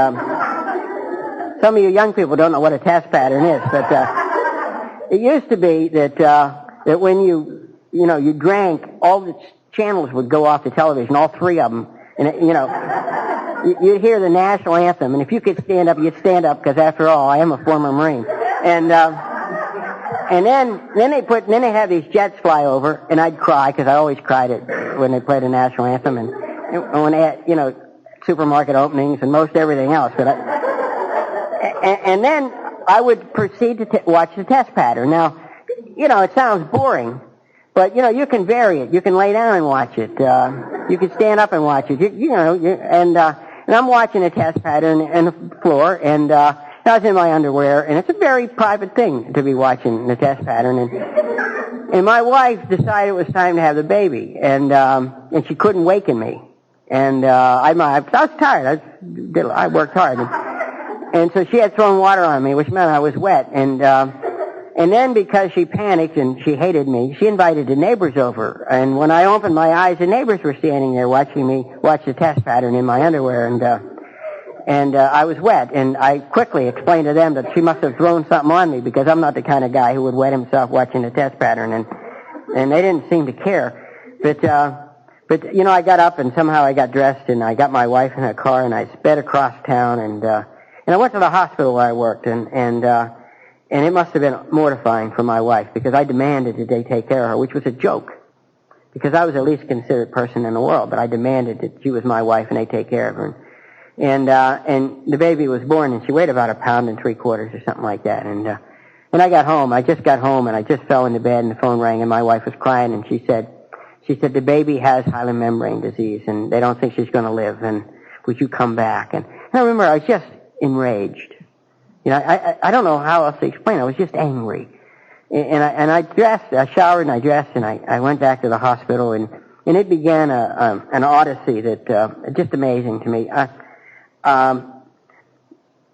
some of you young people don't know what a test pattern is, but it used to be that when you drank, all the channels would go off the television, all 3 of them. And, you'd hear the national anthem. And if you could stand up, you'd stand up, because after all, I am a former Marine. And then they have these jets fly over, and I'd cry, because I always cried when they played the national anthem, and when they had, supermarket openings and most everything else. But and then I would proceed to watch the test pattern. Now, it sounds boring, but you can vary it. You can lay down and watch it. You can stand up and watch it. And I'm watching a test pattern on the floor, and I was in my underwear, and it's a very private thing to be watching the test pattern. And my wife decided it was time to have the baby, and she couldn't waken me. And I was tired. I worked hard, and so she had thrown water on me, which meant I was wet. And then, because she panicked and she hated me, she invited the neighbors over. And when I opened my eyes, the neighbors were standing there watching me watch the test pattern in my underwear, and I was wet. And I quickly explained to them that she must have thrown something on me, because I'm not the kind of guy who would wet himself watching the test pattern. And they didn't seem to care. But I got up, and somehow I got dressed, and I got my wife in a car, and I sped across town, and I went to the hospital where I worked, and it must have been mortifying for my wife, because I demanded that they take care of her, which was a joke, because I was the least considerate person in the world, but I demanded that she was my wife and they take care of her. And the baby was born, and she weighed about 1.75 pounds or something like that. And I got home. I just got home, and I just fell into bed, and the phone rang, and my wife was crying, and she said the baby has hyaline membrane disease, and they don't think she's going to live, and would you come back? And I remember I was just enraged. I don't know how else to explain it. I was just angry. And I dressed, I showered and I dressed, and I went back to the hospital, and it began an odyssey that, just amazing to me.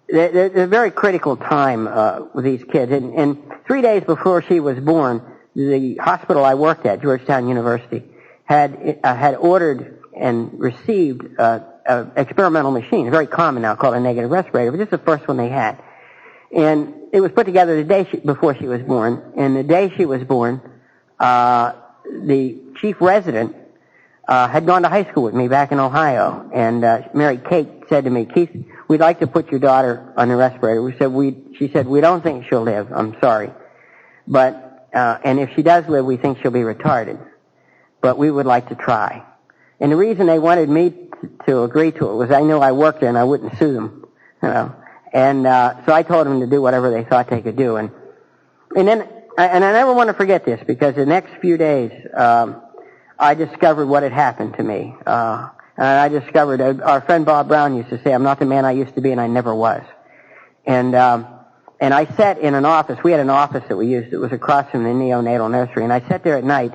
There's a very critical time, with these kids. And 3 days before she was born, the hospital I worked at, Georgetown University, had ordered and received, an experimental machine, very common now, called a negative respirator, but this is the first one they had. And it was put together the day before she was born. And the day she was born, the chief resident had gone to high school with me back in Ohio. And Mary Kate said to me, "Keith, we'd like to put your daughter on the respirator." She said, "We don't think she'll live. I'm sorry. But and if she does live, we think she'll be retarded. But we would like to try." And the reason they wanted me to agree to it was I knew I worked there and I wouldn't sue them, And so I told them to do whatever they thought they could do. And then, and I never want to forget this, because the next few days, I discovered what had happened to me. And I discovered, our friend Bob Brown used to say, "I'm not the man I used to be, and I never was." And I sat in an office. We had an office that we used. It was across from the neonatal nursery. And I sat there at night,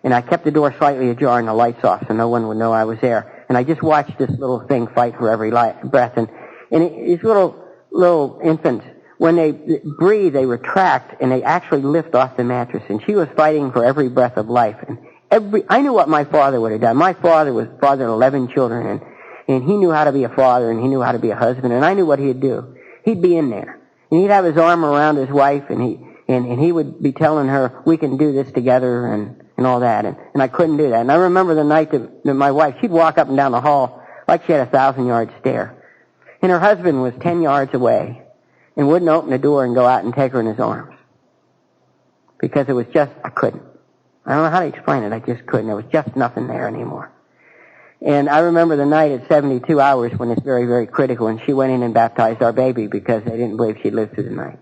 and I kept the door slightly ajar and the lights off so no one would know I was there. And I just watched this little thing fight for every breath. And these little infants, when they breathe, they retract, and they actually lift off the mattress. And she was fighting for every breath of life. And I knew what my father would have done. My father was father of 11 children, and he knew how to be a father, and he knew how to be a husband, and I knew what he'd do. He'd be in there, and he'd have his arm around his wife, and he would be telling her, "We can do this together," and all that. And I couldn't do that. And I remember the night that my wife, she'd walk up and down the hall like she had a 1,000-yard stare. And her husband was 10 yards away and wouldn't open the door and go out and take her in his arms. Because it was just, I couldn't. I don't know how to explain it. I just couldn't. There was just nothing there anymore. And I remember the night at 72 hours when it's very, very critical, and she went in and baptized our baby because they didn't believe she'd live through the night.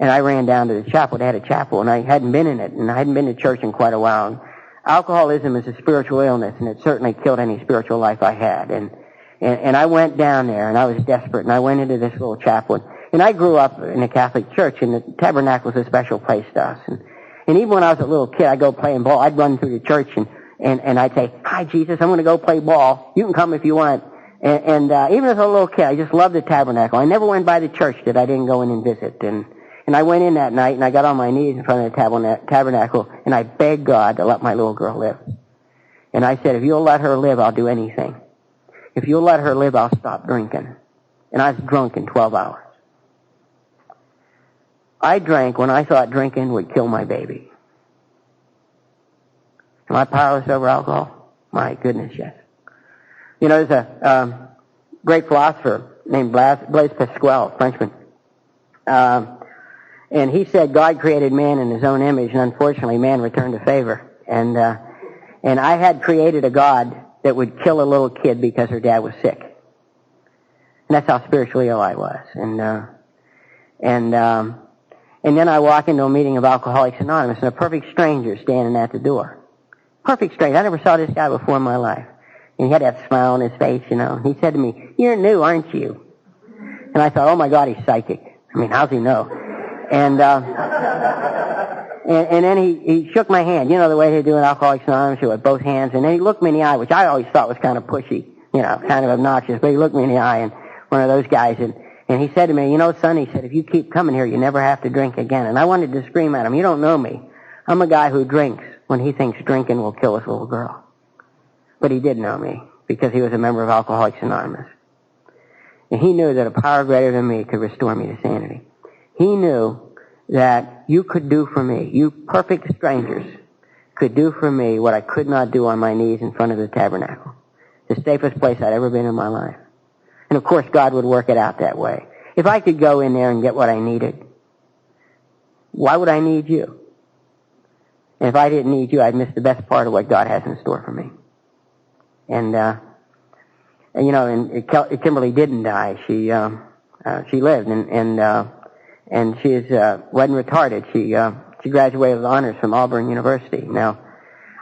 And I ran down to the chapel. They had a chapel, and I hadn't been in it, and I hadn't been to church in quite a while. And alcoholism is a spiritual illness, and it certainly killed any spiritual life I had. And I went down there, and I was desperate, and I went into this little chapel. And I grew up in a Catholic church, and the tabernacle was a special place to us. And even when I was a little kid, I'd go playing ball. I'd run through the church, and I'd say, "Hi, Jesus, I'm going to go play ball. You can come if you want." And even as a little kid, I just loved the tabernacle. I never went by the church that I didn't go in and visit. And I went in that night, and I got on my knees in front of the tabernacle, and I begged God to let my little girl live. And I said, "If you'll let her live, I'll do anything. If you'll let her live, I'll stop drinking." And I was drunk in 12 hours. I drank when I thought drinking would kill my baby. Am I powerless over alcohol? My goodness, yes. You know, there's a great philosopher named Blaise Pascal, Frenchman. And he said God created man in his own image, and unfortunately man returned the favor. And I had created a God that would kill a little kid because her dad was sick. And that's how spiritually ill I was. And then I walk into a meeting of Alcoholics Anonymous, and a perfect stranger standing at the door. Perfect stranger. I never saw this guy before in my life. And he had that smile on his face, you know. He said to me, "You're new, aren't you?" And I thought, oh my God, he's psychic. I mean, how's he know? And then he shook my hand. You know the way they do in Alcoholics Anonymous, with both hands. And then he looked me in the eye, which I always thought was kind of pushy, you know, kind of obnoxious. But he looked me in the eye, and one of those guys, and he said to me, "You know, son," he said, "if you keep coming here, you never have to drink again." And I wanted to scream at him, "You don't know me. I'm a guy who drinks when he thinks drinking will kill his little girl." But he did know me, because he was a member of Alcoholics Anonymous. And he knew that a power greater than me could restore me to sanity. He knew that you could do for me, you perfect strangers, could do for me what I could not do on my knees in front of the tabernacle. The safest place I'd ever been in my life. And of course God would work it out that way. If I could go in there and get what I needed, why would I need you? And if I didn't need you, I'd miss the best part of what God has in store for me. And you know, and Kimberly didn't die. She lived, and she wasn't retarded. She graduated with honors from Auburn University. Now,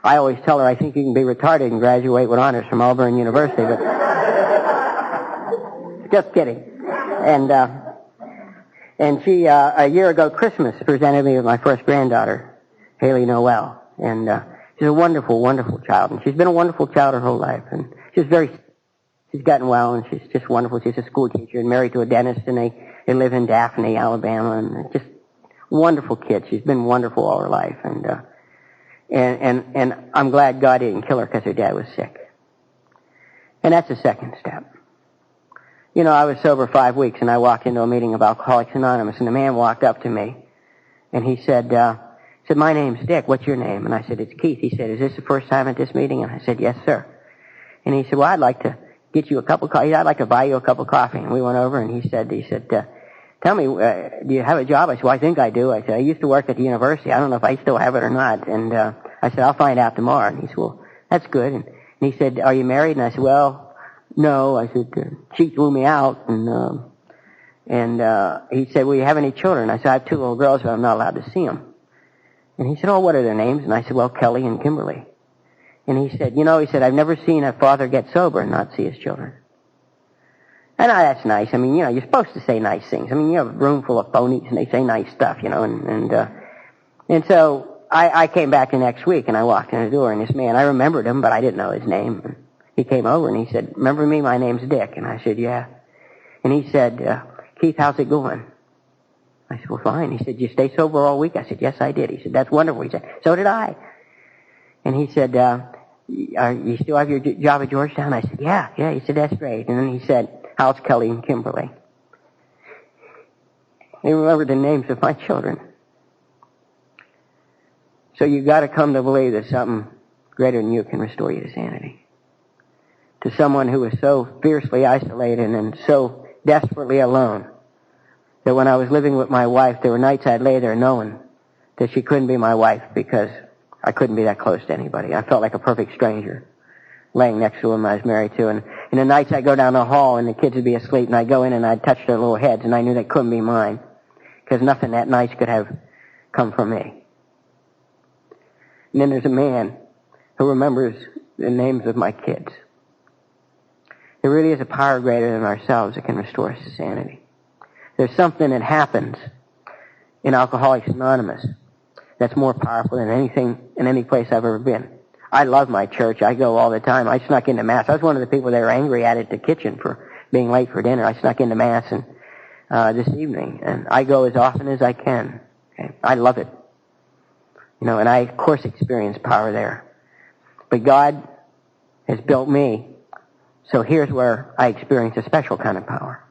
I always tell her I think you can be retarded and graduate with honors from Auburn University, but just kidding. And she a year ago Christmas presented me with my first granddaughter, Haley Noel, and she's a wonderful, wonderful child, and she's been a wonderful child her whole life, and she's gotten well, and she's just wonderful. She's a school teacher and married to a dentist, and they live in Daphne, Alabama, and just wonderful kid. She's been wonderful all her life, and I'm glad God didn't kill her because her dad was sick. And that's the second step. You know, I was sober 5 weeks, and I walked into a meeting of Alcoholics Anonymous, and a man walked up to me, and he said, "My name's Dick. What's your name?" And I said, "It's Keith." He said, "Is this the first time at this meeting?" And I said, "Yes, sir." And he said, "Well, I'd like to get you a cup of coffee. I'd like to buy you a cup of coffee." And we went over, and he said, "Tell me, do you have a job?" I said, "Well, I think I do." I said, "I used to work at the university. I don't know if I still have it or not." And I said, "I'll find out tomorrow." And he said, "Well, that's good." And he said, "Are you married?" And I said, "Well, no." I said, "She threw me out." And he said, "Well, you have any children?" I said, "I have 2 little girls, but I'm not allowed to see them." And he said, "Oh, what are their names?" And I said, "Well, Kelly and Kimberly." And he said, "I've never seen a father get sober and not see his children." And that's nice. I mean, you're supposed to say nice things. I mean, you have a room full of phonies and they say nice stuff, and so I came back the next week and I walked in the door, and this man, I remembered him, but I didn't know his name. And he came over and he said, "Remember me? My name's Dick." And I said, "Yeah." And he said, "Keith, how's it going?" I said, "Well, fine." He said, "Did you stay sober all week?" I said, "Yes, I did." He said, "That's wonderful." He said, "So did I." And he said, "You still have your job at Georgetown?" I said, Yeah. He said, "That's great." And then he said, "How's Kelly and Kimberly?" He remembered the names of my children. So you got to come to believe that something greater than you can restore you to sanity. To someone who was so fiercely isolated and so desperately alone that when I was living with my wife, there were nights I'd lay there knowing that she couldn't be my wife because I couldn't be that close to anybody. I felt like a perfect stranger laying next to him I was married to. And the nights I'd go down the hall and the kids would be asleep, and I'd go in and I'd touch their little heads, and I knew they couldn't be mine because nothing that nice could have come from me. And then there's a man who remembers the names of my kids. There really is a power greater than ourselves that can restore us to sanity. There's something that happens in Alcoholics Anonymous that's more powerful than anything in any place I've ever been. I love my church. I go all the time. I snuck into Mass. I was one of the people that were angry at the kitchen for being late for dinner. I snuck into Mass and this evening, and I go as often as I can. Okay? I love it. And I, of course, experience power there. But God has built me, so here's where I experience a special kind of power.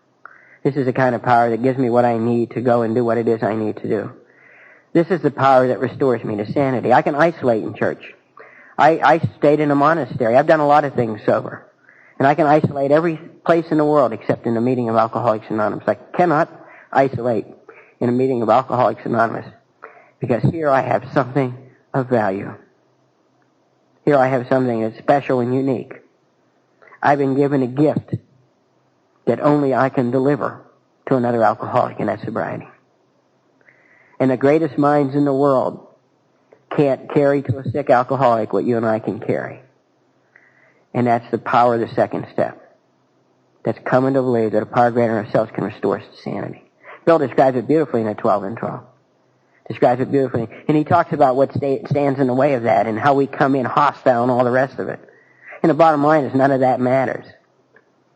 This is the kind of power that gives me what I need to go and do what it is I need to do. This is the power that restores me to sanity. I can isolate in church. I stayed in a monastery. I've done a lot of things sober. And I can isolate every place in the world except in a meeting of Alcoholics Anonymous. I cannot isolate in a meeting of Alcoholics Anonymous because here I have something of value. Here I have something that's special and unique. I've been given a gift that only I can deliver to another alcoholic, and that's sobriety. And the greatest minds in the world can't carry to a sick alcoholic what you and I can carry. And that's the power of the second step. That's coming to believe that a power greater than ourselves can restore us to sanity. Bill describes it beautifully in the 12 and 12. Describes it beautifully. And he talks about what stands in the way of that and how we come in hostile and all the rest of it. And the bottom line is none of that matters.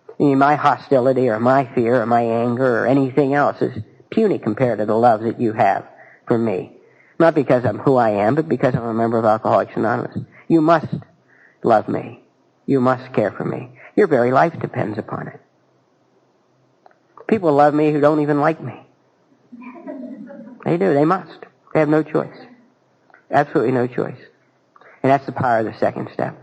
I mean, my hostility or my fear or my anger or anything else is puny compared to the love that you have for me. Not because I'm who I am, but because I'm a member of Alcoholics Anonymous. You must love me. You must care for me. Your very life depends upon it. People love me who don't even like me. They do. They must. They have no choice. Absolutely no choice. And that's the power of the second step.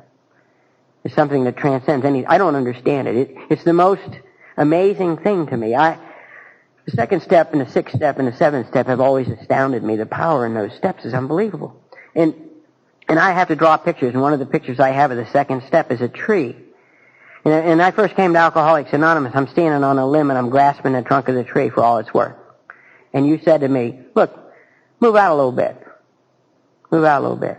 It's something that transcends any... I don't understand it. It's the most amazing thing to me. The second step and the sixth step and the seventh step have always astounded me. The power in those steps is unbelievable. And I have to draw pictures, and one of the pictures I have of the second step is a tree. And I first came to Alcoholics Anonymous. I'm standing on a limb, and I'm grasping the trunk of the tree for all it's worth. And you said to me, look, move out a little bit. Move out a little bit.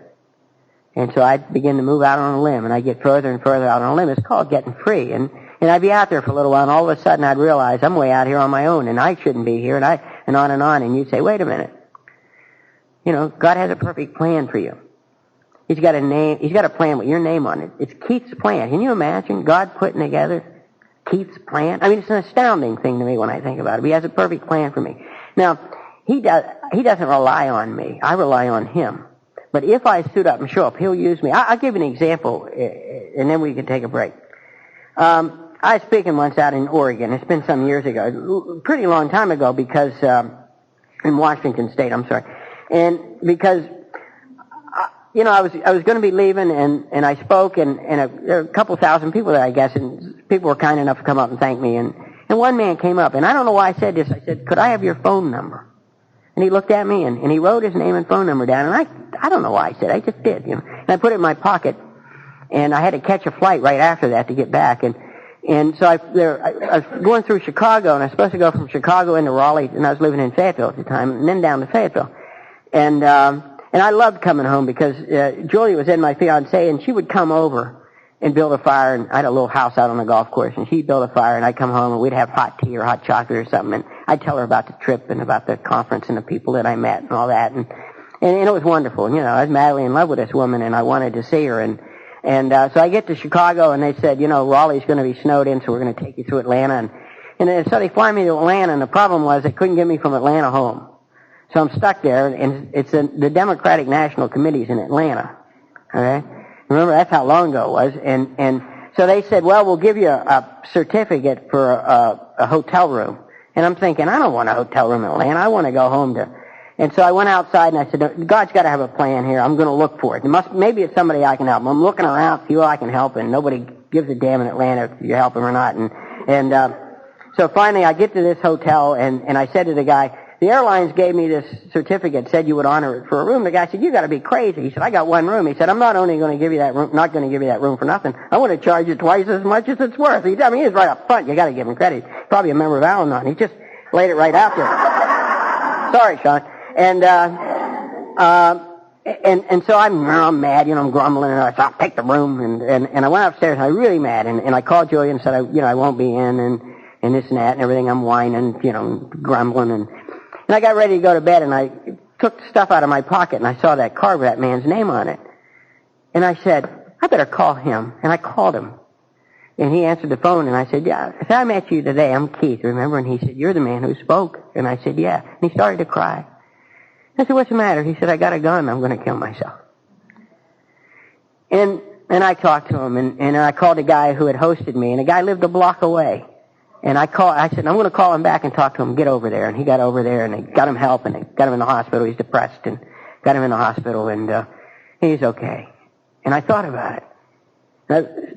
And so I begin to move out on a limb, and I get further and further out on a limb. It's called getting free. And I'd be out there for a little while, and all of a sudden I'd realize I'm way out here on my own, and I shouldn't be here, and on and on. And you'd say, wait a minute. God has a perfect plan for you. He's got a name. He's got a plan with your name on it. It's Keith's plan. Can you imagine God putting together Keith's plan? I mean, it's an astounding thing to me when I think about it. He has a perfect plan for me. Now, he doesn't rely on me. I rely on him. But if I suit up and show up, he'll use me. I'll give you an example, and then we can take a break. I was speaking once out in Oregon. It's been some years ago, a pretty long time ago, because in Washington State, I'm sorry, and because I was going to be leaving, and I spoke, and there were a couple thousand people there, I guess, and people were kind enough to come up and thank me, and one man came up, and I don't know why I said this. I said, could I have your phone number? And he looked at me, and he wrote his name and phone number down, and I don't know why I said it. I just did, And I put it in my pocket, and I had to catch a flight right after that to get back, and so I was going through Chicago, and I was supposed to go from Chicago into Raleigh, and I was living in Fayetteville at the time, and then down to Fayetteville. And I loved coming home because Julie was then my fiancée, and she would come over and build a fire, and I had a little house out on the golf course, and she'd build a fire, and I'd come home, and we'd have hot tea or hot chocolate or something, and I'd tell her about the trip and about the conference and the people that I met and all that, and it was wonderful. I was madly in love with this woman, and I wanted to see her, and so I get to Chicago, and they said, Raleigh's going to be snowed in, so we're going to take you through Atlanta, and so they fly me to Atlanta, and the problem was they couldn't get me from Atlanta home. So I'm stuck there, and it's the Democratic National Committee's in Atlanta. Okay? Remember, that's how long ago it was. And so they said, well, we'll give you a certificate for a hotel room. And I'm thinking, I don't want a hotel room in Atlanta. I want to go home to... And so I went outside, and I said, God's got to have a plan here. I'm going to look for it. Maybe it's somebody I can help. I'm looking around, see who I can help, and nobody gives a damn in Atlanta if you help them or not. And so finally I get to this hotel, and I said to the guy, the airlines gave me this certificate, said you would honor it for a room. The guy said, you got to be crazy. He said, I got one room. He said, I'm not only going to give you that room, not going to give you that room for nothing. I want to charge you twice as much as it's worth. He was right up front. You got to give him credit. Probably a member of Al-Anon. He just laid it right out there. Sorry, Sean. And so I'm mad, I'm grumbling, and I said, I'll take the room, and I went upstairs, and I was really mad, and I called Julia and said, I won't be in, and this and that, and everything. I'm whining, grumbling, and I got ready to go to bed, and I took the stuff out of my pocket, and I saw that card with that man's name on it. And I said, I better call him. And I called him. And he answered the phone, and I said, yeah, I met you today. I'm Keith, remember? And he said, you're the man who spoke. And I said, yeah. And he started to cry. I said, what's the matter? He said, I got a gun. I'm going to kill myself. And I talked to him, and I called a guy who had hosted me, and the guy lived a block away. And I said, I'm going to call him back and talk to him. Get over there. And he got over there, and they got him help, and they got him in the hospital. He's depressed, and got him in the hospital, and he's okay. And I thought about it.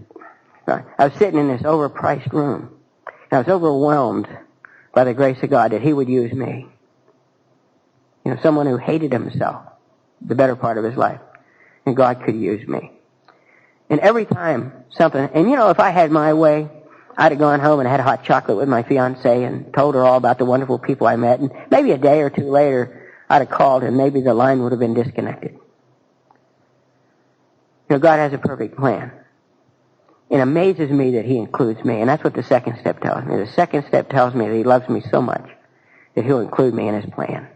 I was sitting in this overpriced room, and I was overwhelmed by the grace of God that he would use me. Someone who hated himself the better part of his life, and God could use me. And every time something, and if I had my way, I'd have gone home and had hot chocolate with my fiancée and told her all about the wonderful people I met, and maybe a day or two later, I'd have called, and maybe the line would have been disconnected. God has a perfect plan. It amazes me that he includes me, and that's what the second step tells me. The second step tells me that he loves me so much that he'll include me in his plan.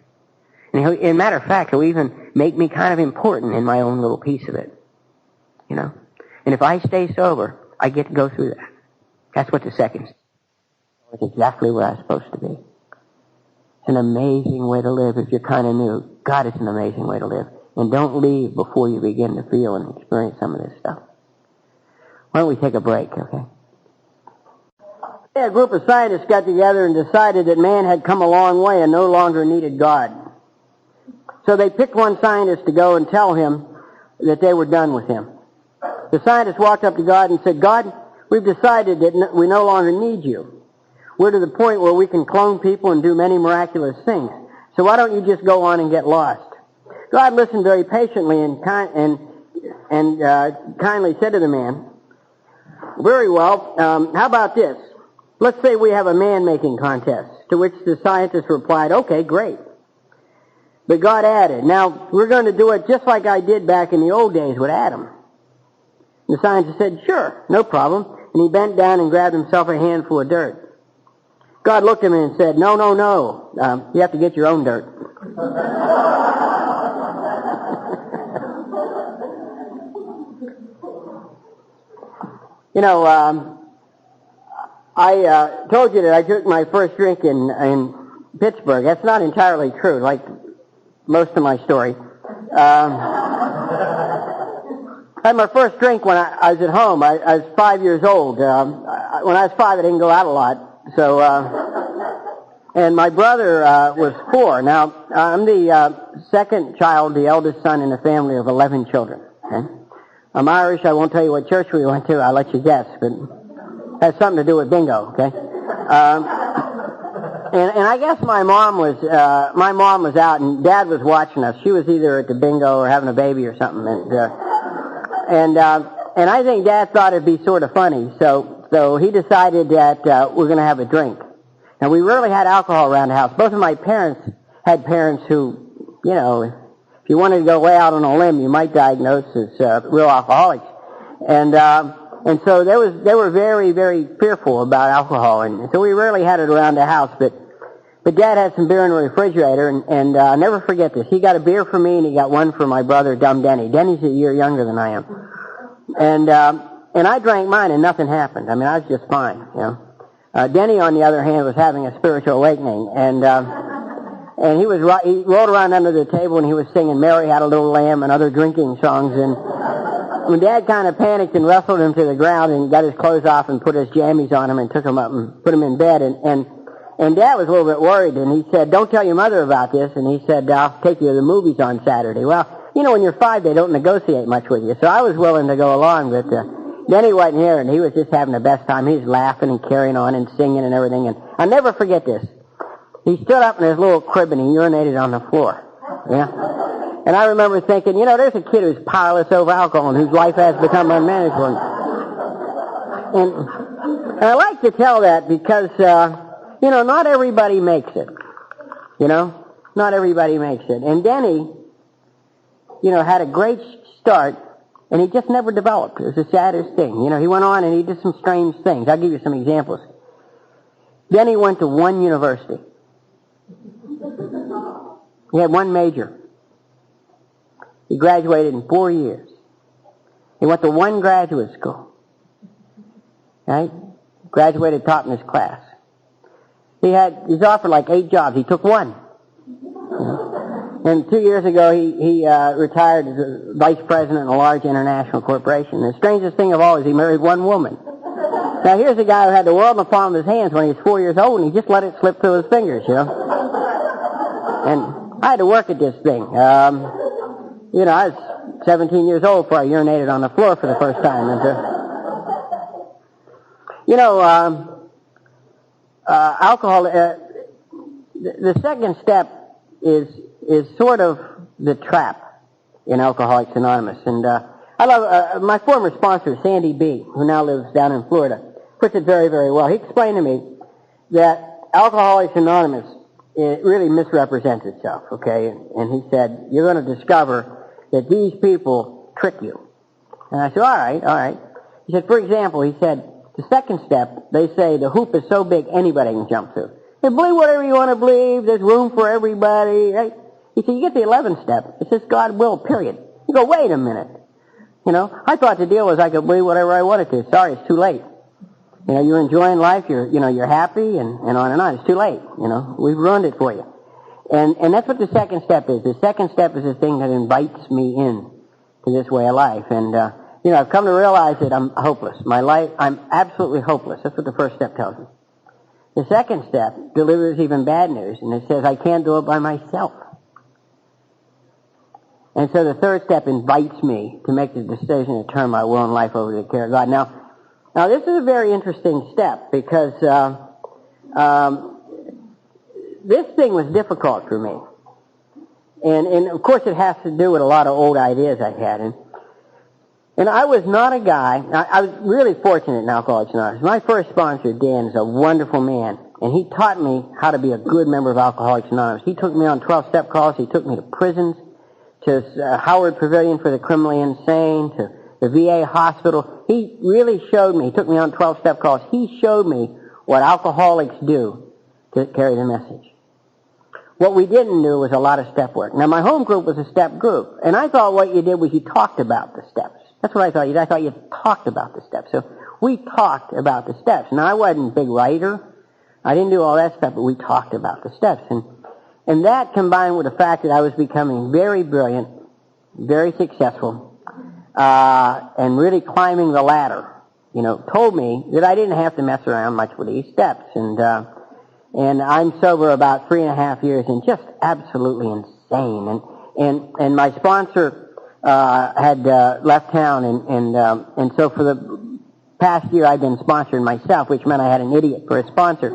And as a matter of fact, he'll even make me kind of important in my own little piece of it. And if I stay sober, I get to go through that. That's what the second step is. It's exactly where I'm supposed to be. It's an amazing way to live if you're kind of new. God, it's an amazing way to live. And don't leave before you begin to feel and experience some of this stuff. Why don't we take a break, okay? A group of scientists got together and decided that man had come a long way and no longer needed God. So they picked one scientist to go and tell him that they were done with him. The scientist walked up to God and said, God, we've decided that we no longer need you. We're to the point where we can clone people and do many miraculous things. So why don't you just go on and get lost? God listened very patiently and kindly said to the man, very well, how about this? Let's say we have a man-making contest, to which the scientist replied, okay, great. But God added, now, we're going to do it just like I did back in the old days with Adam. The scientist said, sure, no problem. And he bent down and grabbed himself a handful of dirt. God looked at him and said, no. You have to get your own dirt. I told you that I took my first drink in Pittsburgh. That's not entirely true, like most of my story. I had my first drink when I was at home. I was 5 years old. When I was 5, I didn't go out a lot. So, and my brother was 4. Now, I'm the second child, the eldest son in a family of 11 children. Okay? I'm Irish. I won't tell you what church we went to. I'll let you guess, but it has something to do with bingo. Okay. And I guess my mom was out, and Dad was watching us. She was either at the bingo or having a baby or something, and I think Dad thought it'd be sort of funny, so he decided that we're going to have a drink. Now, we rarely had alcohol around the house. Both of my parents had parents who, if you wanted to go way out on a limb, you might diagnose as real alcoholics. And so they were very, very fearful about alcohol, and so we rarely had it around the house. But Dad had some beer in the refrigerator, and I'll never forget this. He got a beer for me, and he got one for my brother, dumb Denny. Denny's a year younger than I am, and I drank mine, and nothing happened. I mean, I was just fine, Denny, on the other hand, was having a spiritual awakening, and he rolled around under the table, and he was singing "Mary Had a Little Lamb" and other drinking songs, and when Dad kind of panicked and wrestled him to the ground and got his clothes off and put his jammies on him and took him up and put him in bed, and Dad was a little bit worried, and he said, don't tell your mother about this, and he said, I'll take you to the movies on Saturday. Well, when you're 5, they don't negotiate much with you, so I was willing to go along, but Denny wasn't here, and he was just having the best time. He was laughing and carrying on and singing and everything, and I'll never forget this. He stood up in his little crib and he urinated on the floor. And I remember thinking, there's a kid who's powerless over alcohol and whose life has become unmanageable. And I like to tell that because, not everybody makes it. not everybody makes it. And Denny, had a great start, and he just never developed. It was the saddest thing. He went on and he did some strange things. I'll give you some examples. Denny went to one university. He had one major. He graduated in 4 years. He went to one graduate school. Right? Graduated top in his class. He's offered like 8 jobs. He took one. And 2 years ago, he retired as a vice president in a large international corporation. The strangest thing of all is he married one woman. Now, here's a guy who had the world in the palm of his hands when he was 4 years old, and he just let it slip through his fingers, And I had to work at this thing. I was 17 years old before I urinated on the floor for the first time. And, alcohol, the second step is sort of the trap in Alcoholics Anonymous. And I love my former sponsor, Sandy B., who now lives down in Florida, puts it very, very well. He explained to me that Alcoholics Anonymous, it really misrepresents itself, okay? And he said, you're going to discover that these people trick you. And I said, all right. He said, for example, he said, the second step, they say the hoop is so big anybody can jump through. They believe whatever you want to believe. There's room for everybody. Right? He said, you get the 11th step. It says God will, period. You go, wait a minute. I thought the deal was I could believe whatever I wanted to. Sorry, it's too late. You're enjoying life. You're happy and on and on. It's too late. We've ruined it for you. And that's what the second step is. The second step is the thing that invites me in to this way of life. And, I've come to realize that I'm hopeless. My life, I'm absolutely hopeless. That's what the first step tells me. The second step delivers even bad news, and it says I can't do it by myself. And so the third step invites me to make the decision to turn my will and life over to the care of God. Now this is a very interesting step because this thing was difficult for me. And of course it has to do with a lot of old ideas I had. And I was not a guy, I was really fortunate in Alcoholics Anonymous. My first sponsor, Dan, is a wonderful man, and he taught me how to be a good member of Alcoholics Anonymous. He took me on 12-step calls, he took me to prisons, to Howard Pavilion for the criminally insane, to the VA hospital. He really showed me, he took me on 12-step calls, he showed me what alcoholics do to carry the message. What we didn't do was a lot of step work. Now, my home group was a step group, and I thought what you did was you talked about the steps. That's what I thought. I thought you talked about the steps. So we talked about the steps. Now, I wasn't a big writer. I didn't do all that stuff, but we talked about the steps. And that combined with the fact that I was becoming very brilliant, very successful, and really climbing the ladder, told me that I didn't have to mess around much with these steps. And I'm sober about 3.5 years and just absolutely insane. And my sponsor had left town, and so for the past year I've been sponsoring myself, which meant I had an idiot for a sponsor,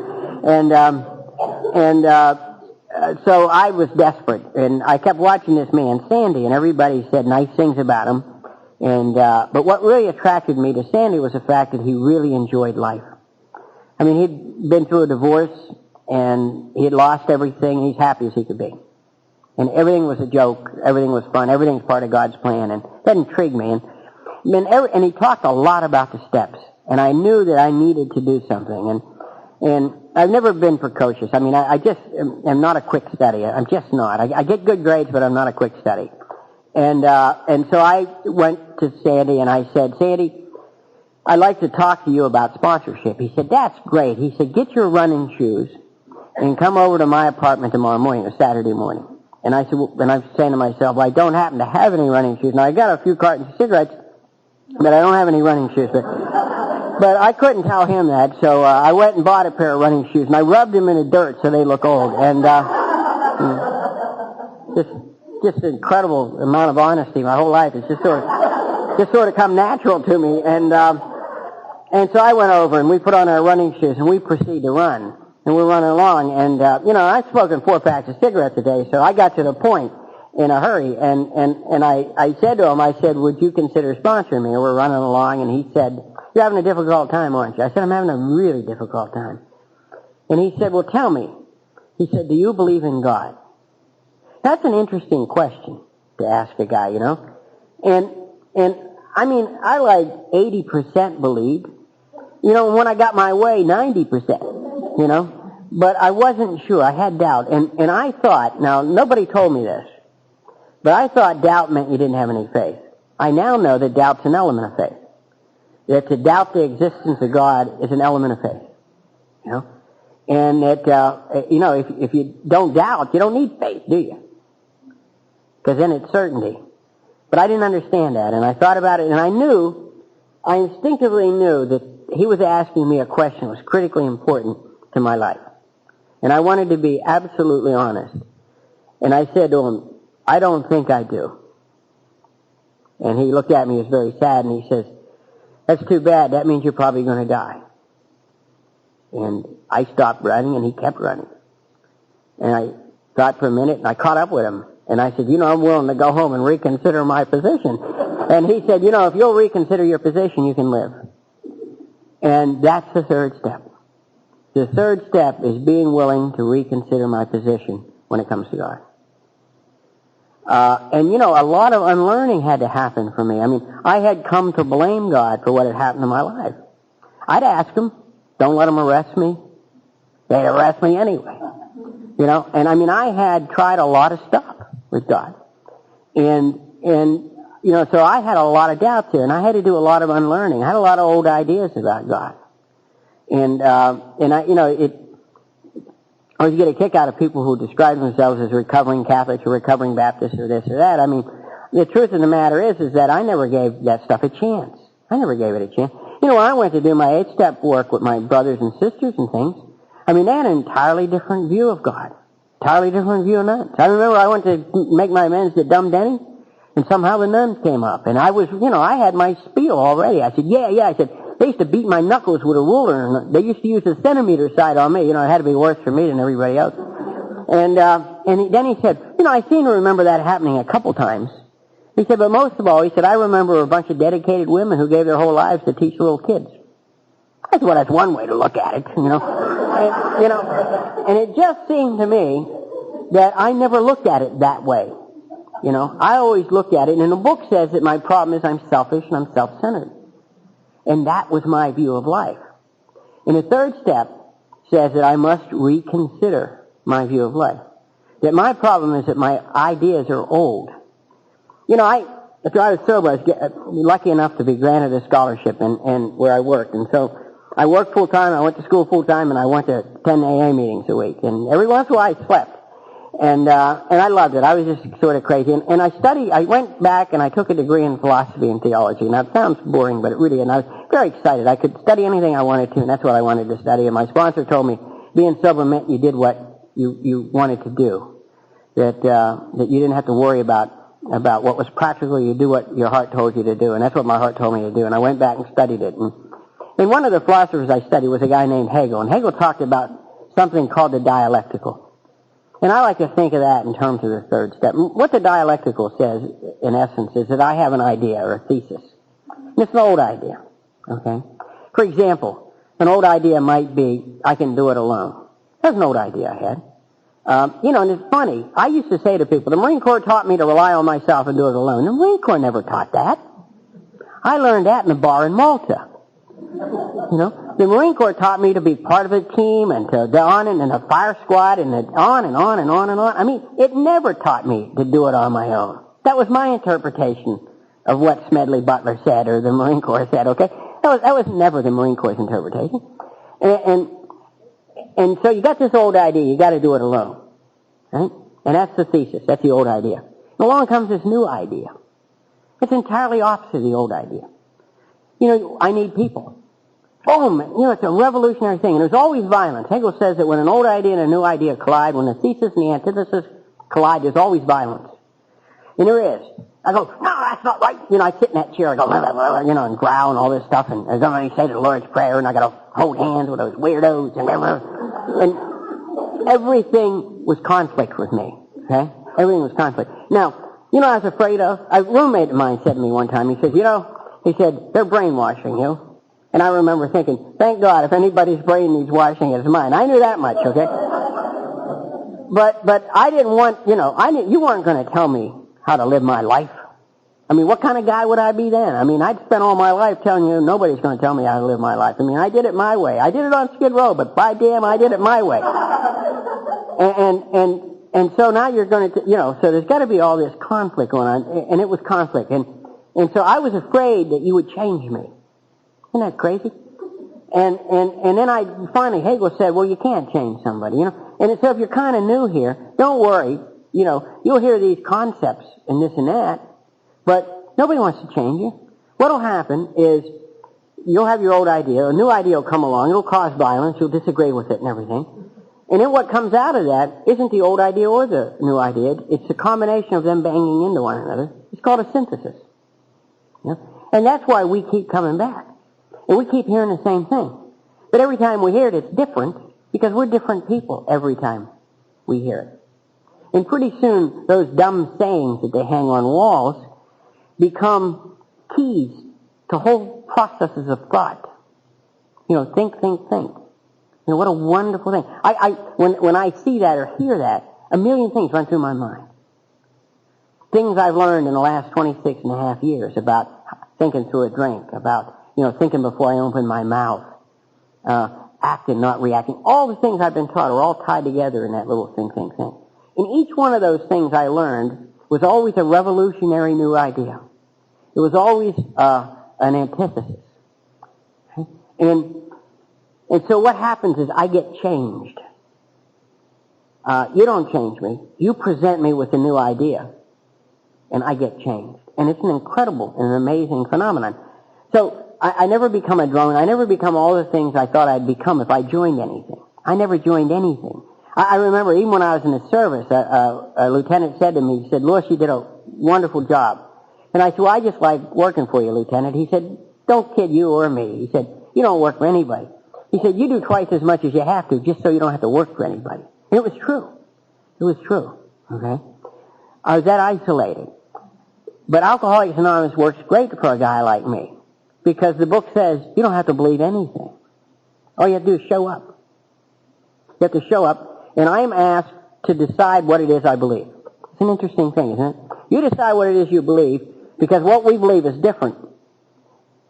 so I was desperate, and I kept watching this man Sandy, and everybody said nice things about him, but what really attracted me to Sandy was the fact that he really enjoyed life. I mean, he'd been through a divorce, and he had lost everything, and he's happy as he could be. And everything was a joke, everything was fun, everything's part of God's plan, and that intrigued me. And he talked a lot about the steps, and I knew that I needed to do something. And I've never been precocious. I mean, I just am not a quick study. I'm just not. I get good grades, but I'm not a quick study. And so I went to Sandy and I said, Sandy, I'd like to talk to you about sponsorship. He said, that's great. He said, get your running shoes and come over to my apartment tomorrow morning, or Saturday morning. And I said, well, and I'm saying to myself, well, I don't happen to have any running shoes. Now, I got a few cartons of cigarettes, but I don't have any running shoes. But I couldn't tell him that, so I went and bought a pair of running shoes, and I rubbed them in the dirt so they look old. And just an incredible amount of honesty. My whole life has just sort of come natural to me. And so I went over, and we put on our running shoes, and we proceeded to run. And we're running along, and I've smoking 4 packs of cigarettes a day, so I got to the point in a hurry, and I said to him, I said, would you consider sponsoring me? And we're running along, and he said, you're having a difficult time, aren't you? I said, I'm having a really difficult time. And he said, well, tell me. He said, do you believe in God? That's an interesting question to ask a guy, you know. And I mean, I like 80% believed. You know, when I got my way, 90%, you know. But I wasn't sure. I had doubt. And I thought, now, nobody told me this, but I thought doubt meant you didn't have any faith. I now know that doubt's an element of faith. That to doubt the existence of God is an element of faith, you know. And that, you know, if you don't doubt, you don't need faith, do you? Because then it's certainty. But I didn't understand that, and I thought about it, and I instinctively knew that he was asking me a question that was critically important to my life. And I wanted to be absolutely honest. And I said to him, I don't think I do. And he looked at me, he was very sad, and he says, that's too bad, that means you're probably going to die. And I stopped running, and he kept running. And I thought for a minute, and I caught up with him. And I said, you know, I'm willing to go home and reconsider my position. And he said, you know, if you'll reconsider your position, you can live. And that's the third step. The third step is being willing to reconsider my position when it comes to God. And, you know, a lot of unlearning had to happen for me. I mean, I had come to blame God for what had happened in my life. I'd ask him, don't let them arrest me. They'd arrest me anyway. You know, and I mean, I had tried a lot of stuff with God. And you know, so I had a lot of doubts here, and I had to do a lot of unlearning. I had a lot of old ideas about God. And I, you know, I always get a kick out of people who describe themselves as recovering Catholics or recovering Baptists or this or that. I mean, the truth of the matter is that I never gave that stuff a chance. I never gave it a chance. You know, when I went to do my 8-step work with my brothers and sisters and things, I mean, they had an entirely different view of God. Entirely different view of nuns. I remember I went to make my amends to Dumb Denny, and somehow the nuns came up. And I was, you know, I had my spiel already. I said, yeah. I said, they used to beat my knuckles with a ruler, and they used to use the centimeter side on me. You know, it had to be worse for me than everybody else. And then he said, you know, I seem to remember that happening a couple times. He said, but most of all, he said, I remember a bunch of dedicated women who gave their whole lives to teach little kids. That's one way to look at it, you know. And it just seemed to me that I never looked at it that way. You know, I always looked at it, and the book says that my problem is I'm selfish and I'm self-centered. And that was my view of life. And the third step says that I must reconsider my view of life. That my problem is that my ideas are old. You know, after I was sober, I was lucky enough to be granted a scholarship and where I worked. And so I worked full-time, I went to school full-time, and I went to 10 AA meetings a week. And every once in a while I slept. And I loved it. I was just sort of crazy. And I went back and I took a degree in philosophy and theology. Now, it sounds boring, but it really isn't. I was very excited. I could study anything I wanted to, and that's what I wanted to study. And my sponsor told me being sober meant you did what you wanted to do. That you didn't have to worry about what was practical. You do what your heart told you to do. And that's what my heart told me to do. And I went back and studied it. And one of the philosophers I studied was a guy named Hegel. And Hegel talked about something called the dialectical. And I like to think of that in terms of the third step. What the dialectical says, in essence, is that I have an idea or a thesis. And it's an old idea, okay? For example, an old idea might be, I can do it alone. That's an old idea I had. You know, and it's funny. I used to say to people, the Marine Corps taught me to rely on myself and do it alone. The Marine Corps never taught that. I learned that in the bar in Malta. You know, the Marine Corps taught me to be part of a team and to go on and a fire squad and on and on and on and on. I mean, it never taught me to do it on my own. That was my interpretation of what Smedley Butler said or the Marine Corps said, okay? That was never the Marine Corps' interpretation. And so you got this old idea, you got to do it alone, right? And that's the thesis, that's the old idea. And along comes this new idea. It's entirely opposite of the old idea. You know, I need people. Boom! You know, it's a revolutionary thing. And there's always violence. Hegel says that when an old idea and a new idea collide, when the thesis and the antithesis collide, there's always violence. And there is. I go, no, that's not right. You know, I sit in that chair, I go, blah, blah, blah, you know, and growl and all this stuff, and I don't really say the Lord's Prayer, and I got to hold hands with those weirdos, and everything was conflict with me, okay? Everything was conflict. Now, you know what I was afraid of? A roommate of mine said to me one time, he says, they're brainwashing you. And I remember thinking, thank God, if anybody's brain needs washing, it's mine. I knew that much, okay? But I didn't want, you weren't going to tell me how to live my life. I mean, what kind of guy would I be then? I mean, I'd spent all my life telling you nobody's going to tell me how to live my life. I mean, I did it my way. I did it on Skid Row, but by damn, I did it my way. And so now you're going to, so there's got to be all this conflict going on, and it was conflict. And so I was afraid that you would change me. Isn't that crazy? And then Hegel said, well, you can't change somebody, And so if you're kind of new here, don't worry, you'll hear these concepts and this and that, but nobody wants to change you. What'll happen is you'll have your old idea, a new idea will come along, it'll cause violence, you'll disagree with it and everything. And then what comes out of that isn't the old idea or the new idea, it's a combination of them banging into one another. It's called a synthesis. And that's why we keep coming back. And we keep hearing the same thing. But every time we hear it, it's different, because we're different people every time we hear it. And pretty soon, those dumb sayings that they hang on walls become keys to whole processes of thought. Think. What a wonderful thing. When I see that or hear that, a million things run through my mind. Things I've learned in the last 26 and a half years about thinking through a drink, about, thinking before I open my mouth, acting, not reacting. All the things I've been taught are all tied together in that little think. And each one of those things I learned was always a revolutionary new idea. It was always an antithesis. Okay? And so what happens is I get changed. You don't change me. You present me with a new idea, and I get changed. And it's an incredible and an amazing phenomenon. So I never become a drone. I never become all the things I thought I'd become if I joined anything. I never joined anything. I remember even when I was in the service, a lieutenant said to me, he said, Louis, you did a wonderful job. And I said, well, I just like working for you, Lieutenant. He said, don't kid you or me. He said, you don't work for anybody. He said, you do twice as much as you have to just so you don't have to work for anybody. And it was true. It was true. Okay? I was that isolated. But Alcoholics Anonymous works great for a guy like me, because the book says you don't have to believe anything. All you have to do is show up. You have to show up, and I'm asked to decide what it is I believe. It's an interesting thing, isn't it? You decide what it is you believe, because what we believe is different.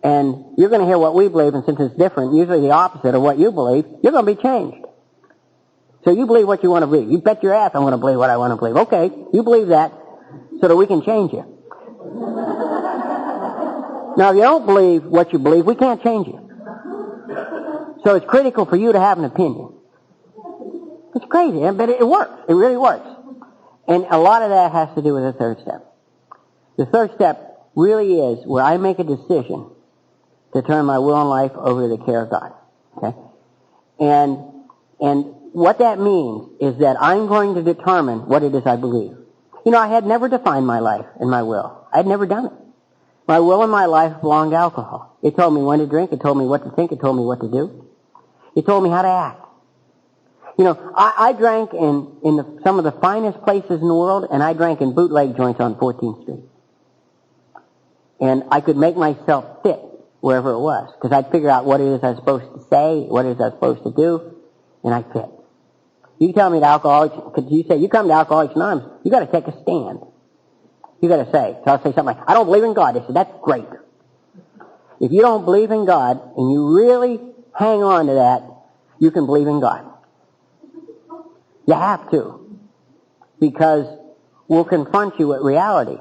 And you're going to hear what we believe, and since it's different, usually the opposite of what you believe, you're going to be changed. So you believe what you want to believe. You bet your ass I'm going to believe what I want to believe. Okay, you believe that so that we can change you. Now, if you don't believe what you believe, we can't change you. So it's critical for you to have an opinion. It's crazy, but it works. It really works. And a lot of that has to do with the third step. The third step really is where I make a decision to turn my will and life over to the care of God. Okay? And what that means is that I'm going to determine what it is I believe. I had never defined my life and my will. I had never done it. My will and my life belonged to alcohol. It told me when to drink. It told me what to think. It told me what to do. It told me how to act. I drank in some of the finest places in the world, and I drank in bootleg joints on 14th Street. And I could make myself fit wherever it was, because I'd figure out what it is I was supposed to say, what it is I was supposed to do, and I fit. You tell me to Alcoholics, because you say, you come to Alcoholics Anonymous, you got to take a stand. You got to say. So I'll say something like, I don't believe in God. They say, that's great. If you don't believe in God, and you really hang on to that, you can believe in God. You have to. Because we'll confront you with reality.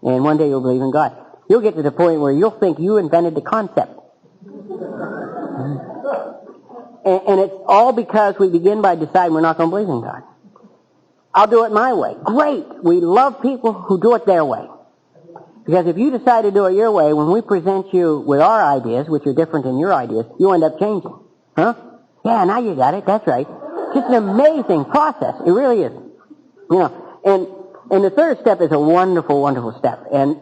And one day you'll believe in God. You'll get to the point where you'll think you invented the concept. And it's all because we begin by deciding we're not going to believe in God. I'll do it my way. Great. We love people who do it their way. Because if you decide to do it your way, when we present you with our ideas, which are different than your ideas, you end up changing. Huh? Yeah, now you got it. That's right. It's just an amazing process. It really is. And the third step is a wonderful, wonderful step. And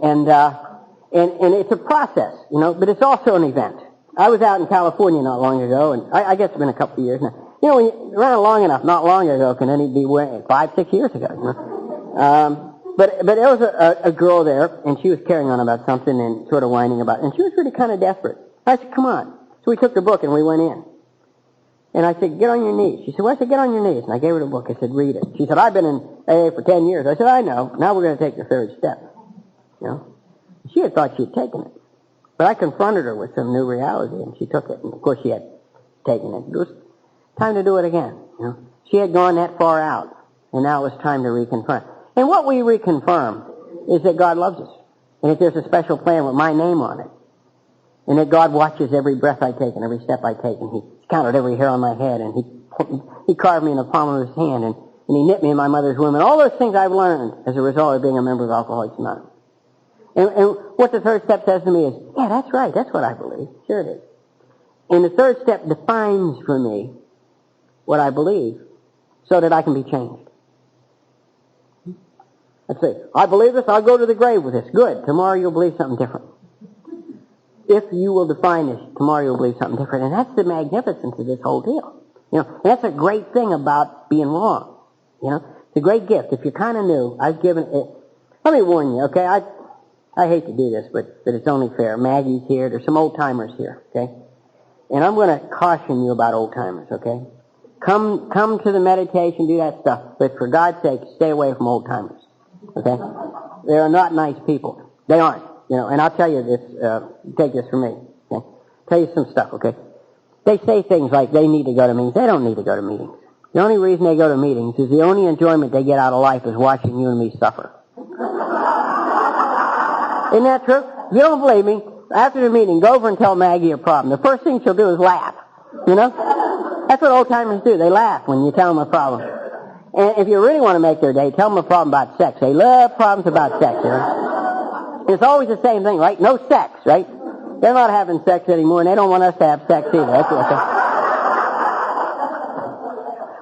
it's a process, but it's also an event. I was out in California not long ago, and I guess it's been a couple of years now. When you run long enough, not long ago, can only be 5-6 years ago. But there was a girl there, and she was carrying on about something and sort of whining about it, and she was really kind of desperate. I said, come on. So we took the book and we went in. And I said, get on your knees. She said, well, I said, get on your knees. And I gave her the book. I said, read it. She said, I've been in AA for 10 years. I said, I know. Now we're going to take the third step. You know? She had thought she had taken it. But I confronted her with some new reality, and she took it. And, of course, she had taken it. It was time to do it again. You know? She had gone that far out, and now it was time to reconfirm. And what we reconfirm is that God loves us, and that there's a special plan with my name on it, and that God watches every breath I take and every step I take, and He counted every hair on my head, and He carved me in the palm of His hand, and He knit me in my mother's womb, and all those things I've learned as a result of being a member of Alcoholics Anonymous. And what the third step says to me is, yeah, that's right, that's what I believe. Sure it is. And the third step defines for me what I believe so that I can be changed. Let's see, I believe this, I'll go to the grave with this. Good. Tomorrow you'll believe something different. If you will define this, tomorrow you'll believe something different. And that's the magnificence of this whole deal. You know, that's a great thing about being wrong. You know, it's a great gift. If you're kind of new, I've given it. Let me warn you, okay? I hate to do this, but it's only fair. Maggie's here. There's some old-timers here, okay? And I'm going to caution you about old-timers, okay? Come to the meditation, do that stuff. But for God's sake, stay away from old-timers, okay? They are not nice people. They aren't, you know. And I'll tell you this, take this from me, okay? Tell you some stuff, okay? They say things like they need to go to meetings. They don't need to go to meetings. The only reason they go to meetings is the only enjoyment they get out of life is watching you and me suffer. Isn't that true? If you don't believe me, after the meeting, go over and tell Maggie your problem. The first thing she'll do is laugh. You know? That's what old-timers do. They laugh when you tell them a problem. And if you really want to make their day, tell them a problem about sex. They love problems about sex, you know? It's always the same thing, right? No sex, right? They're not having sex anymore, and they don't want us to have sex either. That's what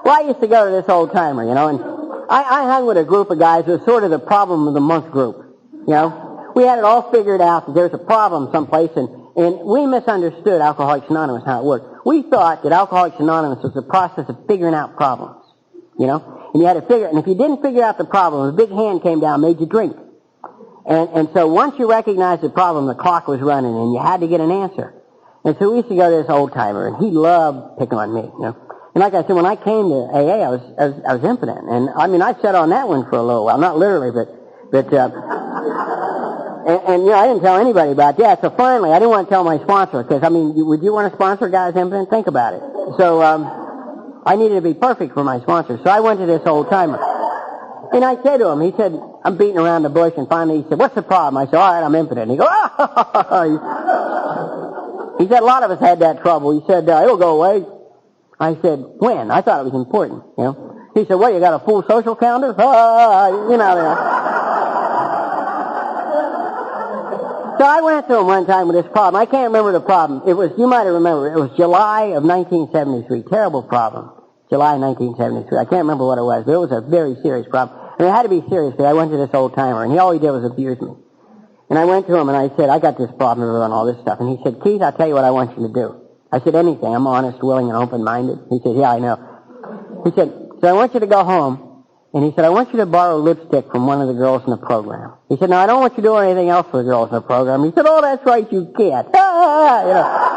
Well, I used to go to this old-timer, you know, and I hung with a group of guys who was sort of the problem of the month group, you know? We had it all figured out that there's a problem someplace, and we misunderstood Alcoholics Anonymous, how it worked. We thought that Alcoholics Anonymous was a process of figuring out problems, you know? And you had to figure, and if you didn't figure out the problem, a big hand came down and made you drink. And so once you recognized the problem, the clock was running, and you had to get an answer. And so we used to go to this old-timer, and he loved picking on me, you know? And like I said, when I came to AA, I was impotent. And I mean, I sat on that one for a little while. Not literally, but And you know, I didn't tell anybody about that. So finally, I didn't want to tell my sponsor, because, I mean, would you want to sponsor guys impotent? Think about it. So, I needed to be perfect for my sponsor. So I went to this old-timer. And I said to him, he said, I'm beating around the bush, and finally he said, what's the problem? I said, all right, I'm impotent. And he goes, oh! He said, a lot of us had that trouble. He said, it'll go away. I said, when? I thought it was important, you know. He said, well, you got a full social calendar? You know. So I went to him one time with this problem. I can't remember the problem. It was, you might have remembered, it was July of 1973. Terrible problem. July 1973. I can't remember what it was, but it was a very serious problem. And it had to be serious, because I went to this old-timer, and all he did was abuse me. And I went to him, and I said, I got this problem and all this stuff. And he said, Keith, I'll tell you what I want you to do. I said, anything. I'm honest, willing, and open-minded. He said, yeah, I know. He said, so I want you to go home. And he said, I want you to borrow lipstick from one of the girls in the program. He said, now, I don't want you to do anything else for the girls in the program. He said, oh, that's right, you can't. You know.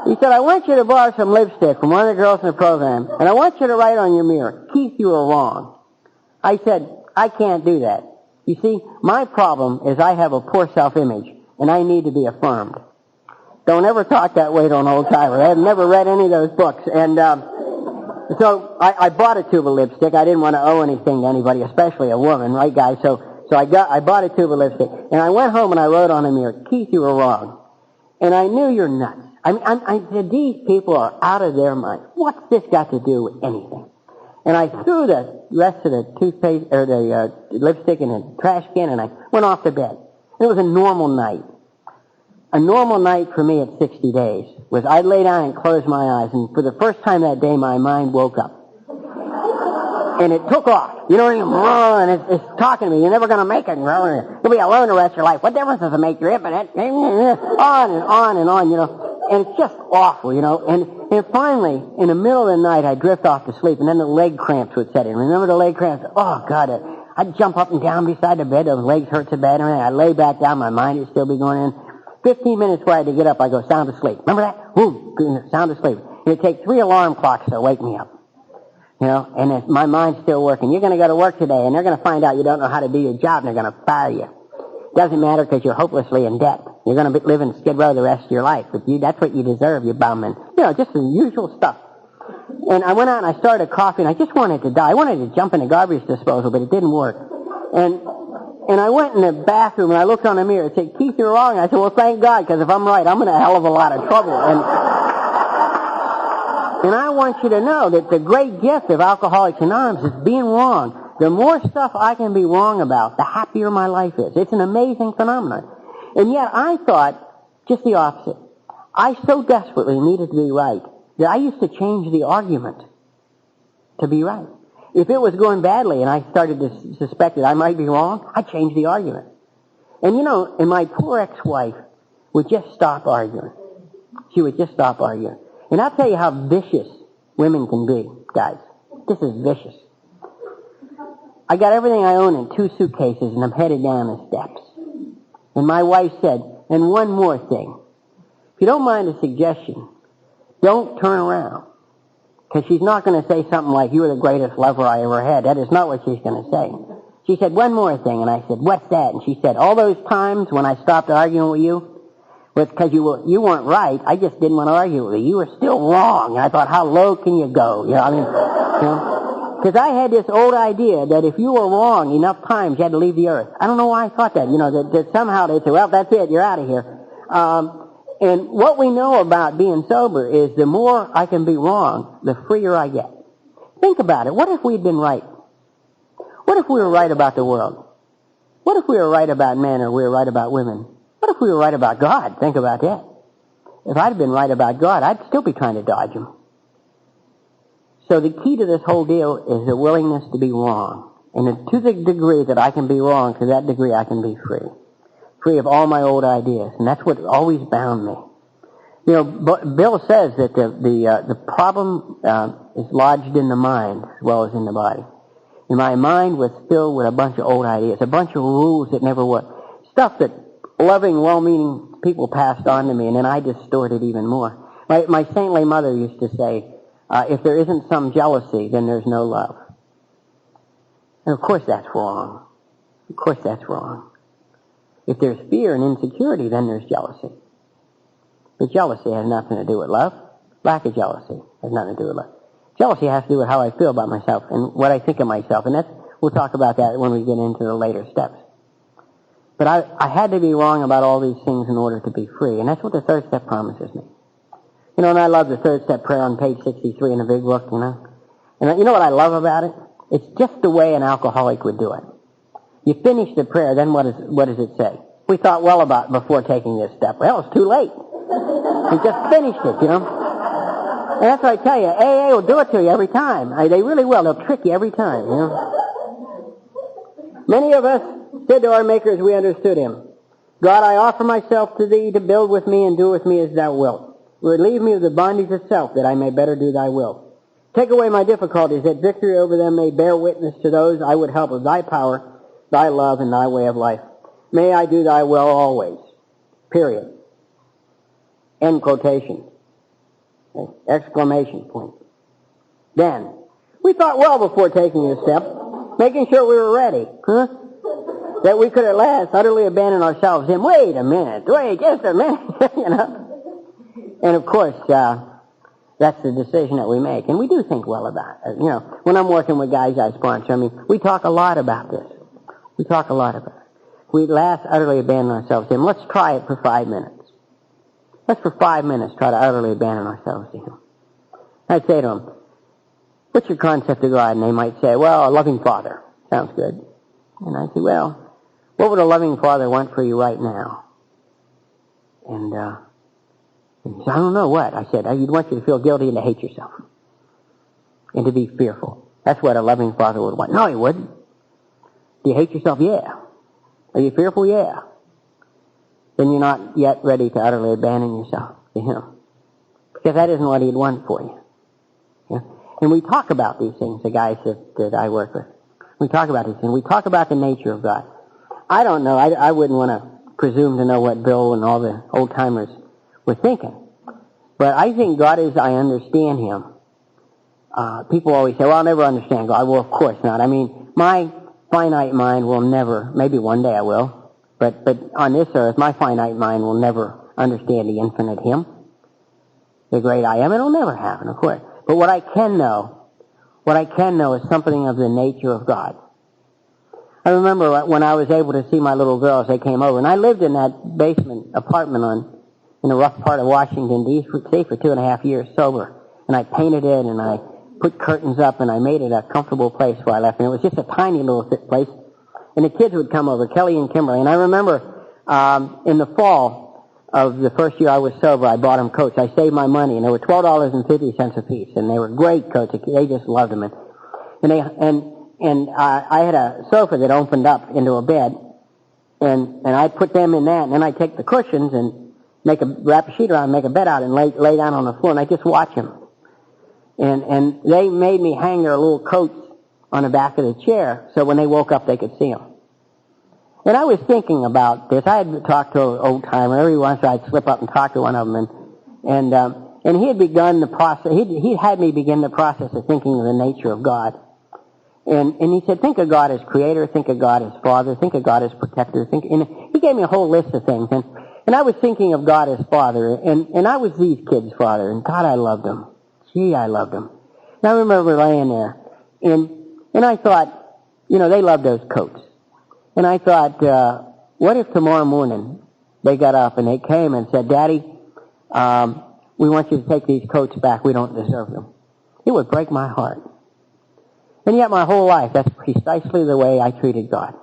He said, I want you to borrow some lipstick from one of the girls in the program, and I want you to write on your mirror, Keith, you were wrong. I said, I can't do that. You see, my problem is I have a poor self-image, and I need to be affirmed. Don't ever talk that way to an old-timer. I've never read any of those books. And so I bought a tube of lipstick. I didn't want to owe anything to anybody, especially a woman, right, guys? So I bought a tube of lipstick, and I went home and I wrote on the mirror, Keith, you were wrong. And I knew you're nuts. I said, these people are out of their mind. What's this got to do with anything? And I threw the rest of the toothpaste, or the lipstick in a trash can, and I went off to bed. It was a normal night. A normal night for me at 60 days was I'd lay down and close my eyes, and for the first time that day, my mind woke up. And it took off. You know what I mean? And it's talking to me. You're never going to make it. You'll be alone the rest of your life. What difference does it make? You're impotent. On and on and on, you know. And it's just awful, you know. And finally, in the middle of the night, I'd drift off to sleep, and then the leg cramps would set in. Remember the leg cramps? Oh, God. I'd jump up and down beside the bed. Those legs hurt so bad. And I'd lay back down. My mind would still be going in. 15 minutes before I had to get up, I go sound asleep. Remember that? boom, sound asleep. It would take 3 alarm clocks to wake me up. You know, and my mind's still working. You're going to go to work today, and they're going to find out you don't know how to do your job, and they're going to fire you. Doesn't matter because you're hopelessly in debt. You're going to live in Skid Row the rest of your life, but that's what you deserve, you bum. And, you know, just the usual stuff. And I went out and I started a coffee, and I just wanted to die. I wanted to jump in the garbage disposal, but it didn't work. And I went in the bathroom, and I looked on the mirror and said, Keith, you're wrong. I said, well, thank God, because if I'm right, I'm in a hell of a lot of trouble. And I want you to know that the great gift of Alcoholics Anonymous is being wrong. The more stuff I can be wrong about, the happier my life is. It's an amazing phenomenon. And yet I thought just the opposite. I so desperately needed to be right that I used to change the argument to be right. If it was going badly and I started to suspect that I might be wrong, I'd change the argument. And you know, and my poor ex-wife would just stop arguing. She would just stop arguing. And I'll tell you how vicious women can be, guys. This is vicious. I got everything I own in 2 suitcases, and I'm headed down the steps. And my wife said, and one more thing. If you don't mind a suggestion, don't turn around. Because she's not going to say something like, you were the greatest lover I ever had. That is not what she's going to say. She said, one more thing. And I said, what's that? And she said, all those times when I stopped arguing with you, was because you weren't right. I just didn't want to argue with you. You were still wrong. And I thought, how low can you go? You know, I mean, you know, because I had this old idea that if you were wrong enough times, you had to leave the earth. I don't know why I thought that. You know, that somehow they say, well, that's it. You're out of here. And what we know about being sober is the more I can be wrong, the freer I get. Think about it. What if we'd been right? What if we were right about the world? What if we were right about men or we were right about women? What if we were right about God? Think about that. If I'd been right about God, I'd still be trying to dodge him. So the key to this whole deal is the willingness to be wrong. And to the degree that I can be wrong, to that degree I can be free. Free of all my old ideas. And that's what always bound me. You know, Bill says that the problem is lodged in the mind as well as in the body. And my mind was filled with a bunch of old ideas, a bunch of rules that never worked. Stuff that loving, well-meaning people passed on to me, and then I distorted even more. My saintly mother used to say, if there isn't some jealousy, then there's no love. And of course that's wrong. Of course that's wrong. If there's fear and insecurity, then there's jealousy. But jealousy has nothing to do with love. Lack of jealousy has nothing to do with love. Jealousy has to do with how I feel about myself and what I think of myself. And we'll talk about that when we get into the later steps. But I had to be wrong about all these things in order to be free. And that's what the third step promises me. You know, and I love the third step prayer on page 63 in the big book, you know. And you know what I love about it? It's just the way an alcoholic would do it. You finish the prayer, then what does it say? We thought well about it before taking this step. Well, it's too late. We just finished it, you know. And that's what I tell you. AA will do it to you every time. They really will. They'll trick you every time, you know. Many of us said to our Maker as we understood him, God, I offer myself to thee to build with me and do with me as thou wilt. Relieve me of the bondage of self that I may better do thy will. Take away my difficulties that victory over them may bear witness to those I would help of thy power, thy love, and thy way of life. May I do thy will always. Period. End quotation. Okay. Exclamation point. Then, we thought well before taking this step, making sure we were ready. Huh? That we could at last utterly abandon ourselves in, wait just a minute, you know. And of course, that's the decision that we make. And we do think well about it. You know, when I'm working with guys I sponsor, I mean, we talk a lot about this. We talk a lot about it. We at last utterly abandon ourselves to him. Let's try it for 5 minutes. Let's for 5 minutes try to utterly abandon ourselves to him. I'd say to them, what's your concept of God? And they might say, well, a loving Father. Sounds good. And I'd say, well, what would a loving Father want for you right now? And he said, I don't know what. I said, he'd want you to feel guilty and to hate yourself. And to be fearful. That's what a loving Father would want. No, he wouldn't. Do you hate yourself? Yeah. Are you fearful? Yeah. Then you're not yet ready to utterly abandon yourself to him. Because that isn't what he'd want for you. Yeah? And we talk about these things, the guys that I work with. We talk about these things. We talk about the nature of God. I don't know. I wouldn't want to presume to know what Bill and all the old-timers were thinking. But I think God is, I understand Him. People always say, well, I'll never understand God. Well, of course not. I mean, my finite mind will never, maybe one day I will, but on this earth, my finite mind will never understand the infinite Him, the great I Am. It'll never happen, of course. But what I can know is something of the nature of God. I remember when I was able to see my little girls, they came over, and I lived in that basement apartment in a rough part of Washington, D.C. for 2.5 years sober. And I painted it, and I put curtains up, and I made it a comfortable place where I left. And it was just a tiny little place. And the kids would come over, Kelly and Kimberly. And I remember in the fall of the first year I was sober, I bought them coats. I saved my money, and they were $12.50 a piece. And they were great coats. They just loved them. And I had a sofa that opened up into a bed, and I put them in that, and then I take the cushions and wrap a sheet around, make a bed out, and lay down on the floor, and I just watch them. And they made me hang their little coats on the back of the chair, so when they woke up, they could see them. And I was thinking about this. I had talked to an old timer. Every once in a while, I'd slip up and talk to one of them, and he had begun the process. He had me begin the process of thinking of the nature of God. And he said, think of God as creator, think of God as father, think of God as protector. And he gave me a whole list of things. And I was thinking of God as father, and I was these kids' father, and God, I loved them. Gee, I loved them. And I remember laying there, and I thought, they loved those coats. And I thought, what if tomorrow morning they got up and they came and said, Daddy, we want you to take these coats back. We don't deserve them. It would break my heart. And yet my whole life, that's precisely the way I treated God.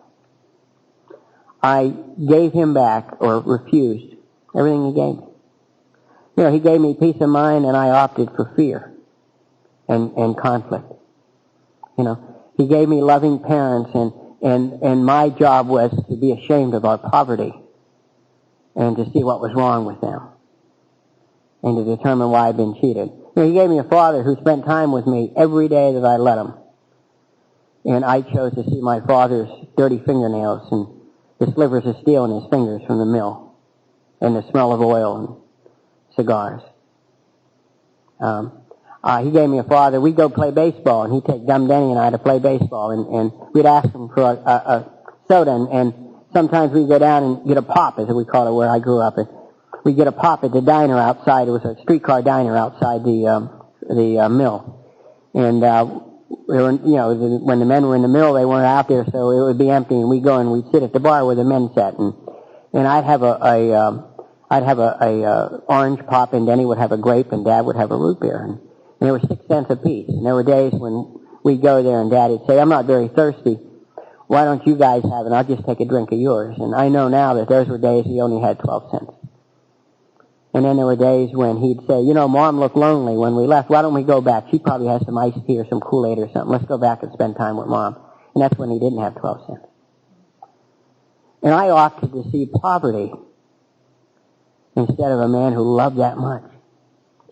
I gave Him back, or refused, everything He gave me. He gave me peace of mind, and I opted for fear and conflict. He gave me loving parents, and my job was to be ashamed of our poverty and to see what was wrong with them and to determine why I'd been cheated. He gave me a father who spent time with me every day that I let him. And I chose to see my father's dirty fingernails and the slivers of steel in his fingers from the mill and the smell of oil and cigars. He gave me a father. We'd go play baseball, and he'd take Dumb Denny and I to play baseball, and we'd ask him for a soda, and sometimes we'd go down and get a pop, as we call it where I grew up. And we'd get a pop at the diner outside. It was a streetcar diner outside the mill. And when the men were in the mill, they weren't out there, so it would be empty, and we'd go and we'd sit at the bar where the men sat, and I'd have a orange pop, and Denny would have a grape, and Dad would have a root beer, and there were 6 cents apiece. And there were days when we'd go there, and Dad'd say, I'm not very thirsty. Why don't you guys have it? I'll just take a drink of yours. And I know now that those were days he only had 12 cents. And then there were days when he'd say, Mom looked lonely when we left. Why don't we go back? She probably has some iced tea or some Kool-Aid or something. Let's go back and spend time with Mom. And that's when he didn't have 12 cents. And I opted to see poverty instead of a man who loved that much.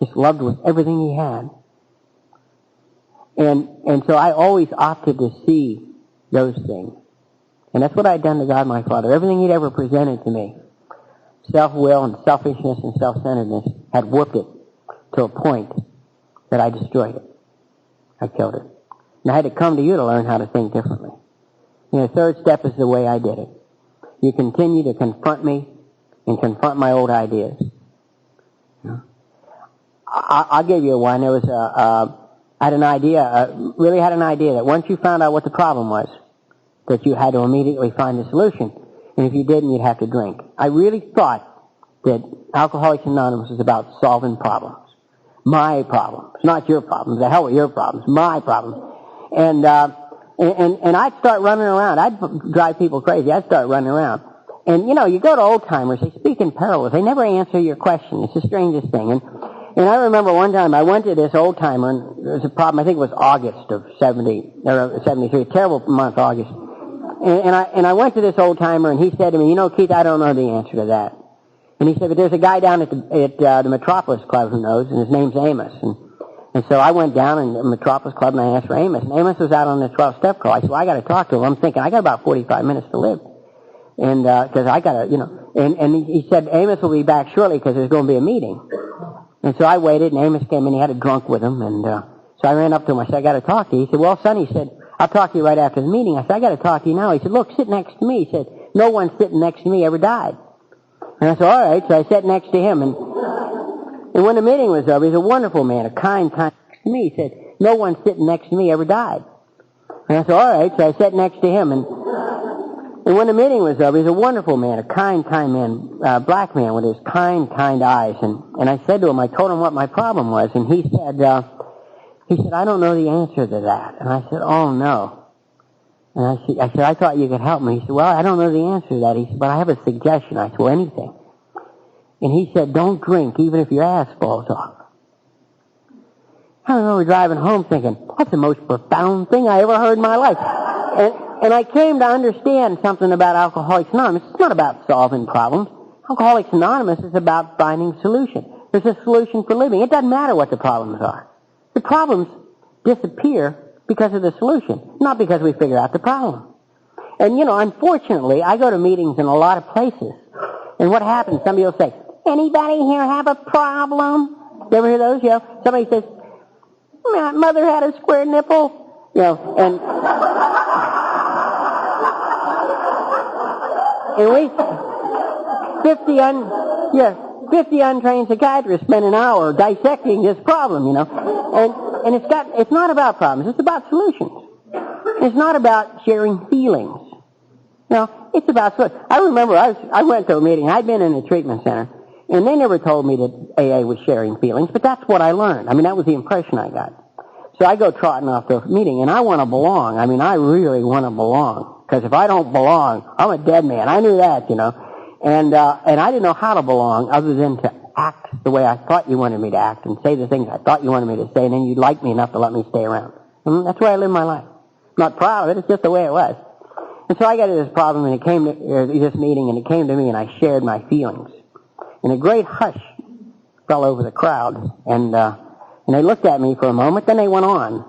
Just loved with everything he had. And so I always opted to see those things. And that's what I'd done to God my Father. Everything He'd ever presented to me, self-will and selfishness and self-centeredness, had whooped it to a point that I destroyed it. I killed it. And I had to come to you to learn how to think differently. The third step is the way I did it. You continue to confront me and confront my old ideas. I'll give you one. There was I had an idea, really had an idea that once you found out what the problem was, that you had to immediately find the solution. And if you didn't, you'd have to drink. I really thought that Alcoholics Anonymous was about solving problems. My problems. Not your problems. The hell with your problems. My problems. And I'd start running around. I'd drive people crazy. I'd start running around. And, you go to old timers, they speak in parables. They never answer your question. It's the strangest thing. And I remember one time I went to this old timer, and there was a problem. I think it was August of 73. A terrible month, August. And I went to this old timer, and he said to me, Keith, I don't know the answer to that. And he said, but there's a guy down at the Metropolis Club who knows, and his name's Amos. And so I went down in the Metropolis Club, and I asked for Amos. And Amos was out on the 12-step call. I said, well, I got to talk to him. I'm thinking, I got about 45 minutes to live. And, cause I got to, and he said, Amos will be back shortly because there's going to be a meeting. And so I waited, and Amos came in. He had a drunk with him, and so I ran up to him. I said, I got to talk to you. He said, well, son, he said, I'll talk to you right after the meeting. I said, I got to talk to you now. He said, look, sit next to me. He said, no one sitting next to me ever died. And I said, all right. So I sat next to him, and when the meeting was over, he's a wonderful man, a kind next to me. He said, no one sitting next to me ever died. And I said, all right. So I sat next to him, and when the meeting was over, he's a wonderful man, a kind man, black man with his kind eyes. And I said to him, I told him what my problem was, and he said, I don't know the answer to that. And I said, oh no. And I said, I thought you could help me. He said, well, I don't know the answer to that. He said, but I have a suggestion. I said, well, anything. And he said, don't drink, even if your ass falls off. I remember driving home thinking, that's the most profound thing I ever heard in my life. And I came to understand something about Alcoholics Anonymous. It's not about solving problems. Alcoholics Anonymous is about finding solution. There's a solution for living. It doesn't matter what the problems are. The problems disappear because of the solution, not because we figure out the problem. And, unfortunately, I go to meetings in a lot of places. And what happens, somebody will say, anybody here have a problem? You ever hear those? Somebody says, my mother had a square nipple. And we 50 untrained psychiatrists spend an hour dissecting this problem, and it's not about problems, it's about solutions. It's not about sharing feelings. It's about solutions. I remember I went to a meeting, I'd been in a treatment center, and they never told me that AA was sharing feelings, but that's what I learned. That was the impression I got. So I go trotting off the meeting, and I want to belong. I really want to belong. Because if I don't belong, I'm a dead man. I knew that, And I didn't know how to belong other than to act the way I thought you wanted me to act and say the things I thought you wanted me to say, and then you'd like me enough to let me stay around. And that's the way I lived my life. I'm not proud of it. It's just the way it was. And so I got to this problem, and it came to this meeting, and it came to me, and I shared my feelings. And a great hush fell over the crowd, and they looked at me for a moment, then they went on.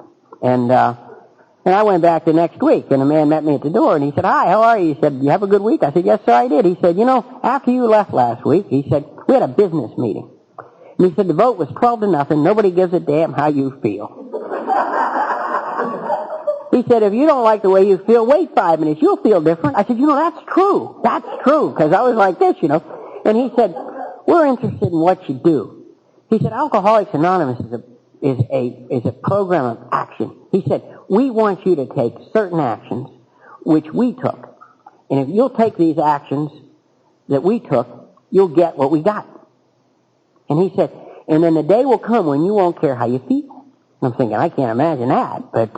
And I went back the next week, and a man met me at the door, and he said, hi, how are you? He said, you have a good week? I said, yes, sir, I did. He said, after you left last week, he said, we had a business meeting. And he said, the vote was 12-0, nobody gives a damn how you feel. He said, if you don't like the way you feel, wait 5 minutes, you'll feel different. I said, that's true. That's true, because I was like this, And he said, we're interested in what you do. He said, Alcoholics Anonymous is a program of action. He said, we want you to take certain actions, which we took. And if you'll take these actions that we took, you'll get what we got. And he said, and then the day will come when you won't care how you feel. And I'm thinking, I can't imagine that. But,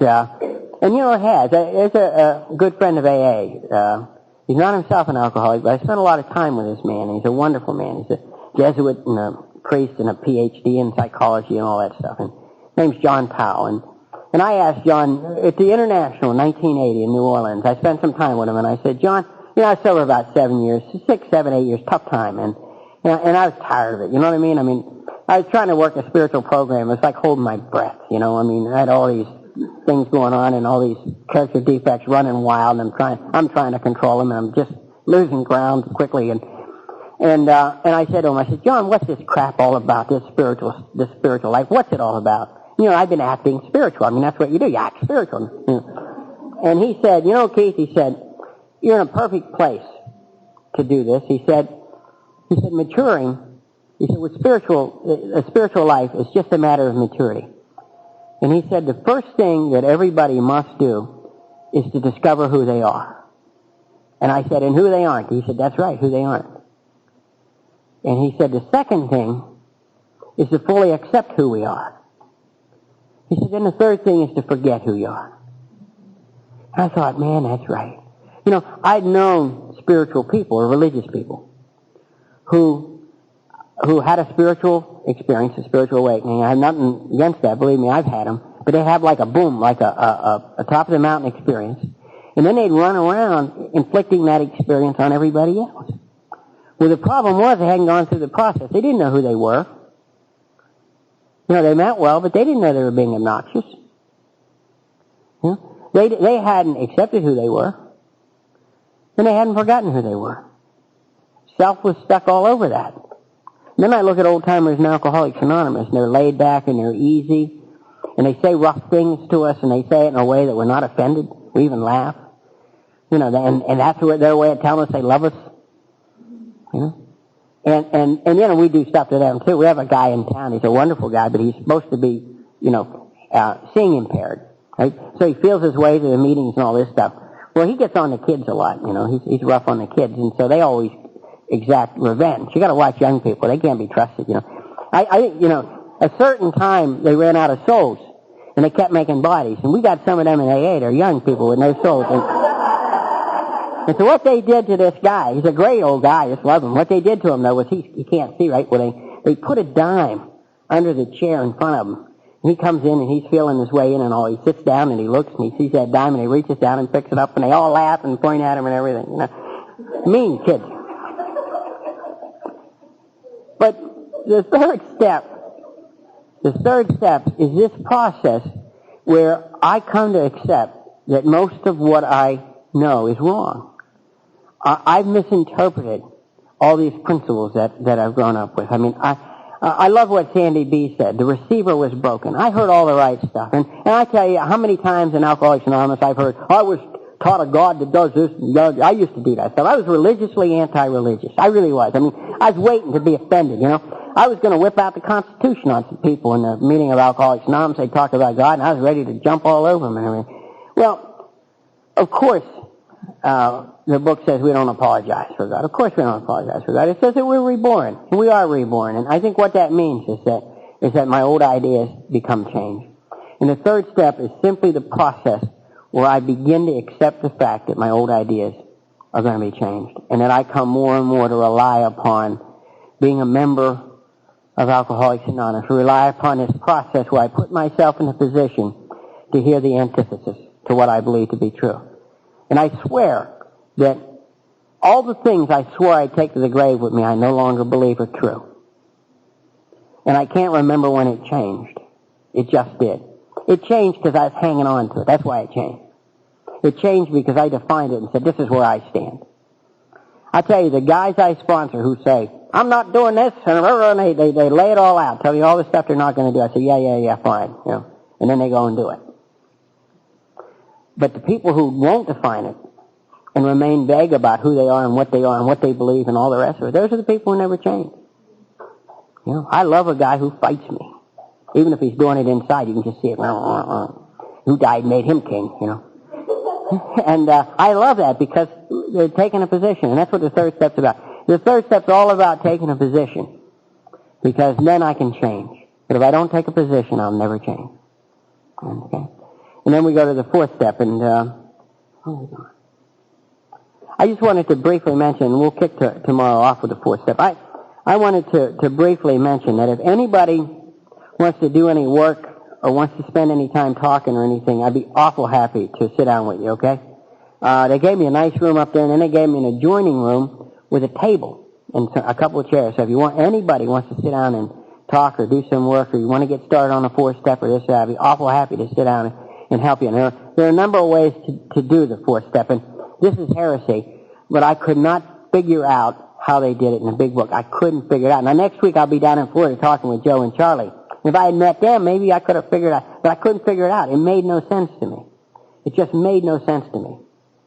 it has. There's a good friend of AA. He's not himself an alcoholic, but I spent a lot of time with this man. He's a wonderful man. He's a Jesuit and a priest and a PhD in psychology and all that stuff. And his name's John Powell. And I asked John, at the International in 1980 in New Orleans, I spent some time with him, and I said, John, I was sober about 7 years, 6, 7, 8 years, tough time, and I was tired of it, you know what I mean? I was trying to work a spiritual program. It was like holding my breath, I had all these things going on and all these character defects running wild, and I'm trying to control them, and I'm just losing ground quickly, and I said to him, I said, John, what's this crap all about, this spiritual life? What's it all about? I've been acting spiritual. That's what you do. You act spiritual. And he said, Keith, he said, you're in a perfect place to do this. He said, maturing, he said, a spiritual life is just a matter of maturity. And he said, the first thing that everybody must do is to discover who they are. And I said, and who they aren't. He said, that's right, who they aren't. And he said, the second thing is to fully accept who we are. He said, then the third thing is to forget who you are. I thought, man, that's right. I'd known spiritual people or religious people who had a spiritual experience, a spiritual awakening. I have nothing against that. Believe me, I've had them. But they have like a boom, like a top of the mountain experience. And then they'd run around inflicting that experience on everybody else. Well, the problem was they hadn't gone through the process. They didn't know who they were. They meant well, but they didn't know they were being obnoxious. They hadn't accepted who they were, and they hadn't forgotten who they were. Self was stuck all over that. Then I look at old-timers in Alcoholics Anonymous, and they're laid back and they're easy, and they say rough things to us, and they say it in a way that we're not offended. We even laugh. You know, and that's their way of telling us they love us. You know? And you know, we do stuff to them too. We have a guy in town, he's a wonderful guy, but he's supposed to be, you know, seeing impaired, right? So he feels his way to the meetings and all this stuff. Well, he gets on the kids a lot, you know, he's rough on the kids, and so they always exact revenge. You gotta watch young people, they can't be trusted, you know. I you know, a certain time they ran out of souls, and they kept making bodies, and we got some of them in AA, they're young people with no souls, and so what they did to this guy, he's a great old guy, I just love him. What they did to him, though, was he can't see, right? Well, they put a dime under the chair in front of him. And he comes in and he's feeling his way in and all. He sits down and he looks and he sees that dime and he reaches down and picks it up and they all laugh and point at him and everything, you know. Mean kids. But the third step is this process where I come to accept that most of what I know is wrong. I've misinterpreted all these principles that I've grown up with. I mean, I love what Sandy B said. The receiver was broken. I heard all the right stuff. And I tell you, how many times in Alcoholics Anonymous I've heard, I was taught a God that does this and does. I used to do that stuff. I was religiously anti-religious. I really was. I mean, I was waiting to be offended, you know. I was going to whip out the Constitution on some people in the meeting of Alcoholics Anonymous. They talked about God, and I was ready to jump all over them and everything. Well, of course, the book says we don't apologize for God. Of course we don't apologize for God. It says that we're reborn, and we are reborn. And I think what that means is that my old ideas become changed. And the third step is simply the process where I begin to accept the fact that my old ideas are going to be changed, and that I come more and more to rely upon being a member of Alcoholics Anonymous, to rely upon this process where I put myself in a position to hear the antithesis to what I believe to be true. And I swear that all the things I swore I'd take to the grave with me, I no longer believe are true. And I can't remember when it changed. It just did. It changed because I was hanging on to it. That's why it changed. It changed because I defined it and said, this is where I stand. I tell you, the guys I sponsor who say, I'm not doing this, and they lay it all out, tell you all the stuff they're not going to do. I say, yeah, fine. You know, and then they go and do it. But the people who won't define it and remain vague about who they are and what they believe and all the rest of it, those are the people who never change. You know, I love a guy who fights me. Even if he's doing it inside, you can just see it. Who died made him king, you know. And I love that because they're taking a position, and that's what the third step's about. The third step's all about taking a position, because then I can change. But if I don't take a position, I'll never change. Okay? And then we go to the fourth step, and I just wanted to briefly mention, and we'll kick tomorrow off with the fourth step. I wanted to briefly mention that if anybody wants to do any work or wants to spend any time talking or anything, I'd be awful happy to sit down with you, okay? They gave me a nice room up there, and then they gave me an adjoining room with a table and a couple of chairs. So if anybody wants to sit down and talk or do some work, or you want to get started on a fourth step or this, I'd be awful happy to sit down and help you. And there are a number of ways to do the fourth step, and this is heresy, but I could not figure out how they did it in the big book. I couldn't figure it out. Now, next week I'll be down in Florida talking with Joe and Charlie. If I had met them, maybe I could have figured it out, but I couldn't figure it out. It made no sense to me. It just made no sense to me.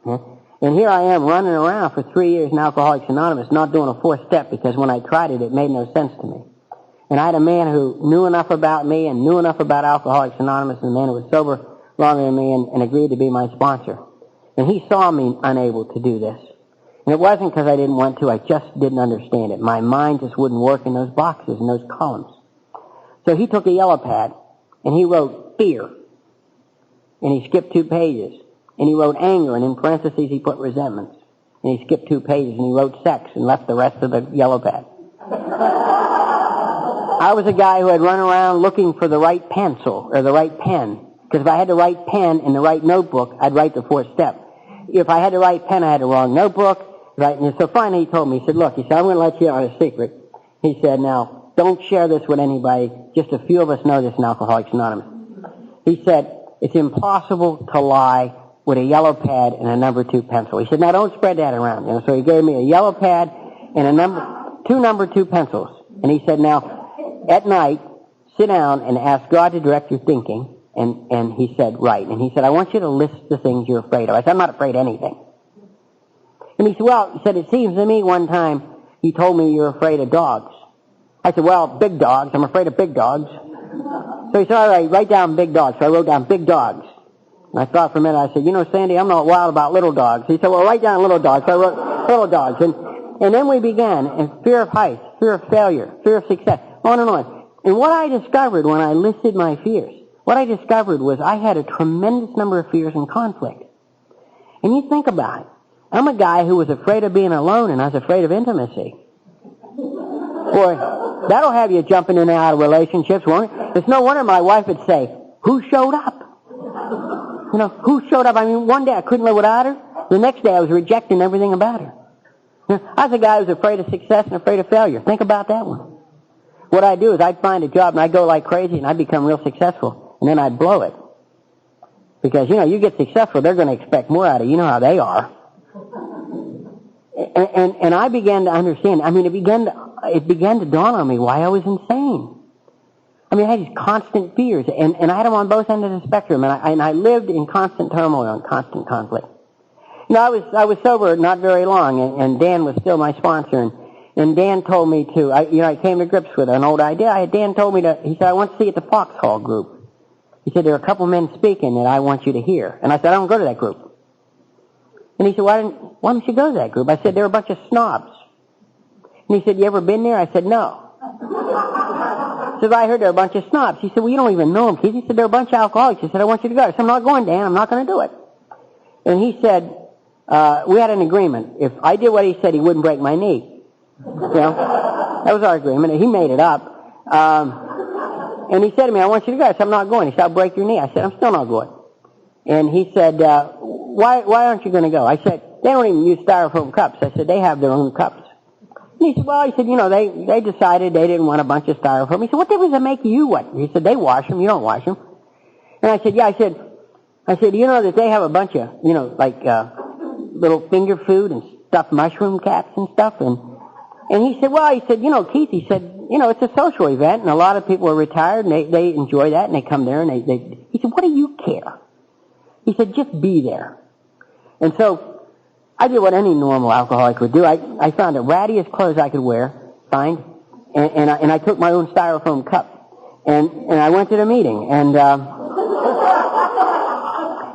Yeah? And here I am running around for 3 years in Alcoholics Anonymous, not doing a fourth step, because when I tried it, it made no sense to me. And I had a man who knew enough about me and knew enough about Alcoholics Anonymous, and a man who was sober longer than me, and agreed to be my sponsor. And he saw me unable to do this. And it wasn't because I didn't want to, I just didn't understand it. My mind just wouldn't work in those boxes, in those columns. So he took a yellow pad, and he wrote fear. And he skipped 2 pages. And he wrote anger, and in parentheses he put resentments. And he skipped 2 pages, and he wrote sex, and left the rest of the yellow pad. I was a guy who had run around looking for the right pencil, or the right pen. Because if I had the right pen and the right notebook, I'd write the fourth step. If I had the right pen, I had the wrong notebook. Right? And so finally he told me, he said, look, I'm going to let you on a secret. He said, now, don't share this with anybody. Just a few of us know this in Alcoholics Anonymous. He said, it's impossible to lie with a yellow pad and a number 2 pencil. He said, now don't spread that around. You know, so he gave me a yellow pad and 2 number 2 pencils. And he said, now, at night, sit down and ask God to direct your thinking. And he said, right. And he said, I want you to list the things you're afraid of. I said, I'm not afraid of anything. And he said, well, he said, it seems to me one time you told me you're afraid of dogs. I said, well, big dogs. I'm afraid of big dogs. So he said, all right, write down big dogs. So I wrote down big dogs. And I thought for a minute, I said, you know, Sandy, I'm not wild about little dogs. He said, well, write down little dogs. So I wrote little dogs. And then we began, and fear of heights, fear of failure, fear of success, on and on. And what I discovered when I listed my fears, what I discovered was I had a tremendous number of fears and conflict. And you think about it. I'm a guy who was afraid of being alone, and I was afraid of intimacy. Boy, that'll have you jumping in and out of relationships, won't it? It's no wonder my wife would say, who showed up? You know, who showed up? I mean, one day I couldn't live without her. The next day I was rejecting everything about her. You know, I was a guy who was afraid of success and afraid of failure. Think about that one. What I'd do is I'd find a job and I'd go like crazy and I'd become real successful. And then I'd blow it. Because, you know, you get successful, they're going to expect more out of you. You know how they are. And I began to understand. I mean, it began to dawn on me why I was insane. I mean, I had these constant fears, and I had them on both ends of the spectrum, and I lived in constant turmoil and constant conflict. You know, I was sober not very long, and Dan was still my sponsor, and Dan told me to, I came to grips with an old idea. Dan told me he said, I want to see you at the Foxhall group. He said, there are a couple men speaking that I want you to hear. And I said, I don't go to that group. And he said, why don't you go to that group? I said, they're a bunch of snobs. And he said, you ever been there? I said, no. So I heard they're a bunch of snobs. He said, well, you don't even know them, kids. He said, they're a bunch of alcoholics. He said, I want you to go. I said, I'm not going, Dan. I'm not going to do it. And he said, we had an agreement. If I did what he said, he wouldn't break my knee. You know, that was our agreement. He made it up. And he said to me, I want you to go. I said, I'm not going. He said, I'll break your knee. I said, I'm still not going. And he said, why aren't you going to go? I said, they don't even use styrofoam cups. I said, they have their own cups. And he said, well, you know, they decided they didn't want a bunch of styrofoam. He said, what difference does it make you what? He said, they wash them, you don't wash them. And I said, yeah, I said, you know that they have a bunch of, you know, like, little finger food and stuffed mushroom caps and stuff. And he said, well, you know, Keith, he said, you know, it's a social event and a lot of people are retired and they enjoy that and they come there and he said, what do you care? He said, just be there. And so, I did what any normal alcoholic would do. I found the rattiest clothes I could wear, and I took my own styrofoam cup, and I went to the meeting, and I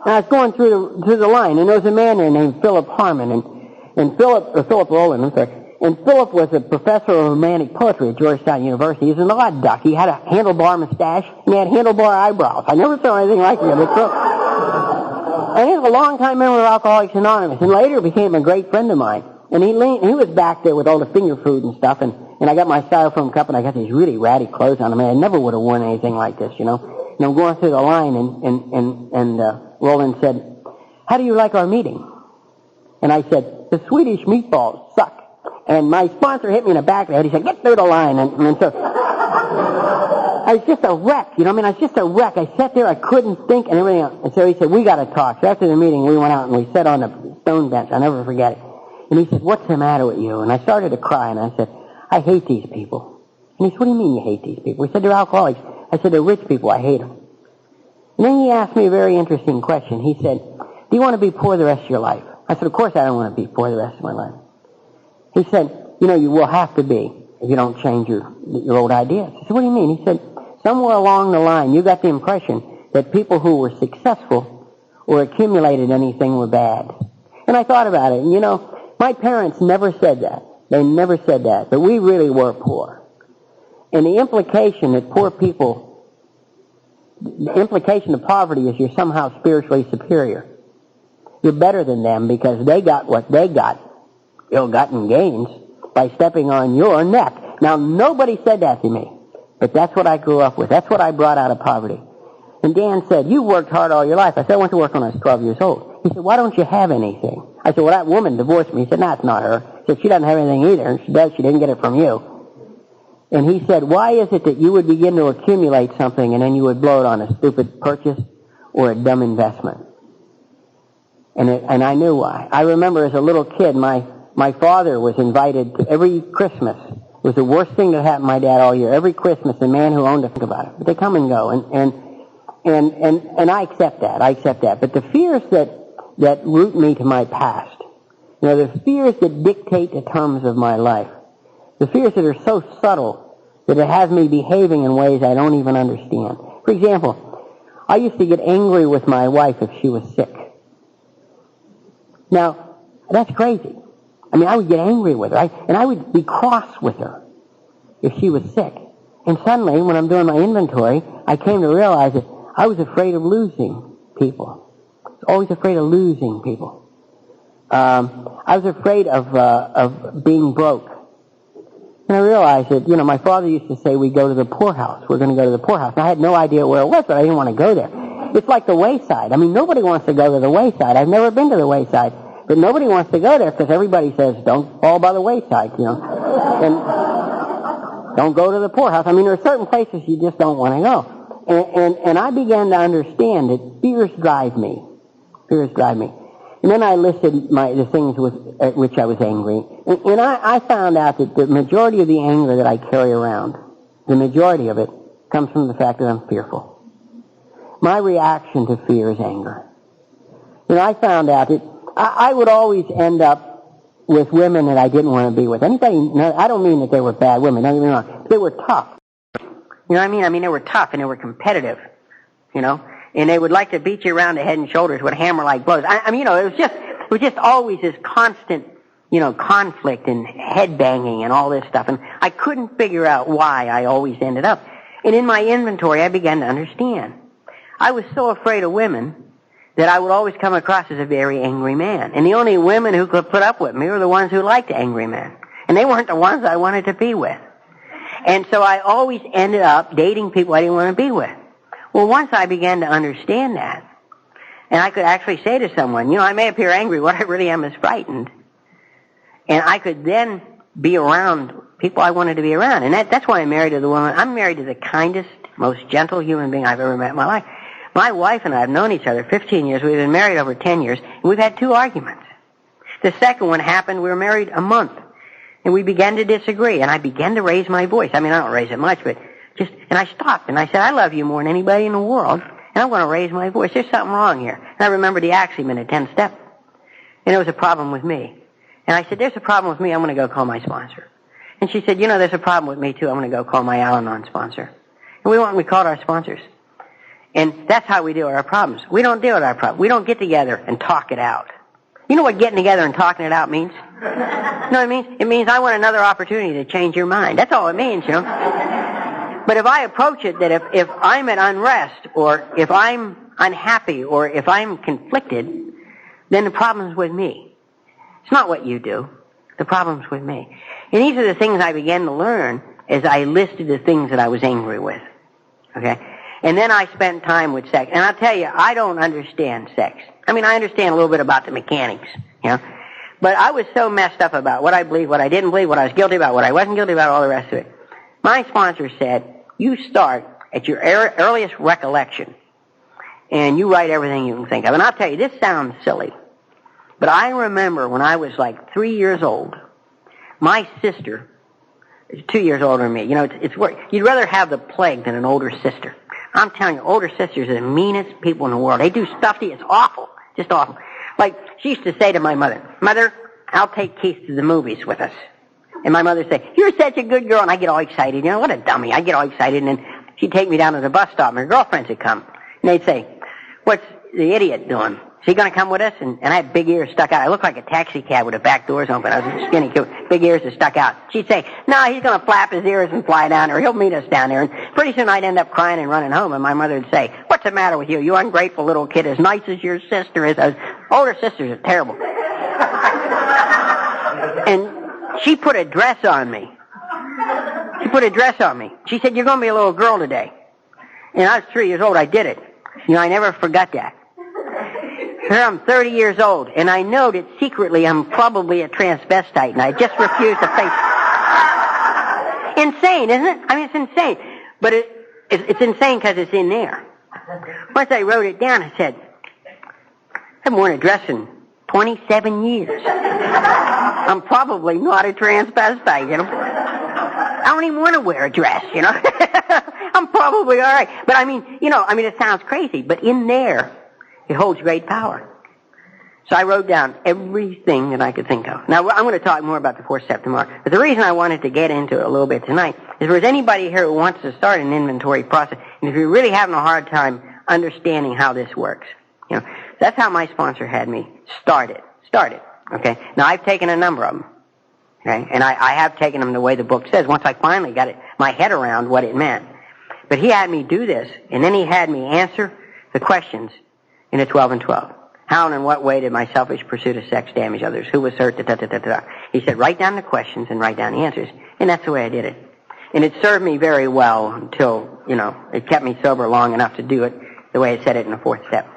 was going through the line, and there was a man there named Philip Harmon, and Philip Rowland, I'm sorry, and Philip was a professor of romantic poetry at Georgetown University. He was an odd duck. He had a handlebar mustache, and he had handlebar eyebrows. I never saw anything like him. And he was a long-time member of Alcoholics Anonymous, and later became a great friend of mine. And he was back there with all the finger food and stuff, and I got my styrofoam cup, and I got these really ratty clothes on. I mean, I never would have worn anything like this, you know. And I'm going through the line, and Roland said, how do you like our meeting? And I said, the Swedish meatballs suck. And my sponsor hit me in the back of the head. He said, get through the line. And so I was just a wreck, you know. I mean, I was just a wreck. I sat there, I couldn't think and everything else. And so he said, we got to talk. So after the meeting, we went out and we sat on the stone bench. I'll never forget it. And he said, what's the matter with you? And I started to cry, and I said, I hate these people. And he said, what do you mean you hate these people? He said, they're alcoholics. I said, they're rich people. I hate them. And then he asked me a very interesting question. He said, do you want to be poor the rest of your life? I said, of course I don't want to be poor the rest of my life. He said, you know, you will have to be if you don't change your old ideas. I said, what do you mean? He said, somewhere along the line, you got the impression that people who were successful or accumulated anything were bad. And I thought about it, and you know, my parents never said that. They never said that, but we really were poor. And the implication that poor people, the implication of poverty is you're somehow spiritually superior. You're better than them because they got what they got, ill-gotten gains, by stepping on your neck. Now, nobody said that to me. But that's what I grew up with. That's what I brought out of poverty. And Dan said, you've worked hard all your life. I said, I went to work when I was 12 years old. He said, why don't you have anything? I said, well, that woman divorced me. He said, no, it's not her. He said, she doesn't have anything either. And she does. She didn't get it from you. And he said, why is it that you would begin to accumulate something and then you would blow it on a stupid purchase or a dumb investment? And I knew why. I remember as a little kid, my father was invited to every Christmas It was the worst thing that happened to my dad all year. Every Christmas, the man who owned it, think about it. But they come and go, and I accept that. I accept that. But the fears that root me to my past, you know, the fears that dictate the terms of my life, the fears that are so subtle that it has me behaving in ways I don't even understand. For example, I used to get angry with my wife if she was sick. Now, that's crazy. I mean, I would get angry with her, and I would be cross with her if she was sick. And suddenly, when I'm doing my inventory, I came to realize that I was afraid of losing people. I was always afraid of losing people. I was afraid of being broke. And I realized that, you know, my father used to say, we go to the poorhouse. We're going to go to the poorhouse. And I had no idea where it was, but I didn't want to go there. It's like the wayside. I mean, nobody wants to go to the wayside. I've never been to the wayside. But nobody wants to go there because everybody says, don't fall by the wayside, you know. And don't go to the poorhouse. I mean, there are certain places you just don't want to go. And I began to understand that fears drive me. Fears drive me. And then I listed the things at which I was angry. And I found out that the majority of the anger that I carry around, the majority of it, comes from the fact that I'm fearful. My reaction to fear is anger. And I found out that I would always end up with women that I didn't want to be with. Anybody know? I don't mean that they were bad women. Don't get me wrong. They were tough. You know what I mean? I mean, they were tough and they were competitive, you know. And they would like to beat you around the head and shoulders with hammer-like blows. I mean, you know, it was just always this constant, you know, conflict and head-banging and all this stuff. And I couldn't figure out why I always ended up. And in my inventory, I began to understand. I was so afraid of women that I would always come across as a very angry man. And the only women who could put up with me were the ones who liked angry men. And they weren't the ones I wanted to be with. And so I always ended up dating people I didn't want to be with. Well, once I began to understand that, and I could actually say to someone, you know, I may appear angry, what I really am is frightened. And I could then be around people I wanted to be around. And that's why I'm married to the woman. I'm married to the kindest, most gentle human being I've ever met in my life. My wife and I have known each other 15 years. We've been married over 10 years, and we've had 2 arguments. The second one happened, we were married a month, and we began to disagree, and I began to raise my voice. I mean, I don't raise it much, but and I stopped, and I said, I love you more than anybody in the world, and I'm going to raise my voice. There's something wrong here. And I remember the axiom in the 10-step, and it was a problem with me. And I said, there's a problem with me, I'm going to go call my sponsor. And she said, you know, there's a problem with me, too. I'm going to go call my Al-Anon sponsor. And we called our sponsors. And that's how we deal with our problems. We don't deal with our problems. We don't get together and talk it out. You know what getting together and talking it out means? You know what it means? It means I want another opportunity to change your mind. That's all it means, you know. But if I approach it that if I'm at unrest, or if I'm unhappy, or if I'm conflicted, then the problem's with me. It's not what you do. The problem's with me. And these are the things I began to learn as I listed the things that I was angry with. Okay? And then I spent time with sex. And I'll tell you, I don't understand sex. I mean, I understand a little bit about the mechanics, you know. But I was so messed up about what I believed, what I didn't believe, what I was guilty about, what I wasn't guilty about, all the rest of it. My sponsor said, you start at your earliest recollection, and you write everything you can think of. And I'll tell you, this sounds silly, but I remember when I was like 3 years old, my sister is 2 years older than me. You know, it's worse. You'd rather have the plague than an older sister. I'm telling you, older sisters are the meanest people in the world. They do stuff to you. It's awful. Just awful. Like, she used to say to my mother, Mother, I'll take Keith to the movies with us. And my mother would say, you're such a good girl. And I get all excited. You know, what a dummy. I get all excited. And then she'd take me down to the bus stop. And her girlfriends would come. And they'd say, what's the idiot doing? Is he going to come with us? And I had big ears stuck out. I looked like a taxi cab with the back doors open. I was a skinny kid. Big ears that stuck out. She'd say, no, he's going to flap his ears and fly down there. He'll meet us down there. And pretty soon I'd end up crying and running home. And my mother would say, what's the matter with you? You ungrateful little kid, as nice as your sister is. Older sisters are terrible. And she put a dress on me. She said, you're going to be a little girl today. And I was 3 years old. I did it. You know, I never forgot that. Here I'm 30 years old, and I know that secretly I'm probably a transvestite, and I just refuse to face it. Insane, isn't it? I mean, it's insane. But it's insane because it's in there. Once I wrote it down, I said, I haven't worn a dress in 27 years. I'm probably not a transvestite, you know. I don't even want to wear a dress, you know. I'm probably all right. But I mean, it sounds crazy, but in there, it holds great power. So I wrote down everything that I could think of. Now, I'm going to talk more about the fourth step tomorrow. But the reason I wanted to get into it a little bit tonight is if there's anybody here who wants to start an inventory process, and if you're really having a hard time understanding how this works, that's how my sponsor had me start it. Okay? Now, I've taken a number of them. Okay? And I have taken them the way the book says, once I finally got my head around what it meant. But he had me do this, and then he had me answer the questions in a 12 and 12. How and in what way did my selfish pursuit of sex damage others? Who was hurt? He said, write down the questions and write down the answers. And that's the way I did it. And it served me very well until, it kept me sober long enough to do it the way it said it in the fourth step.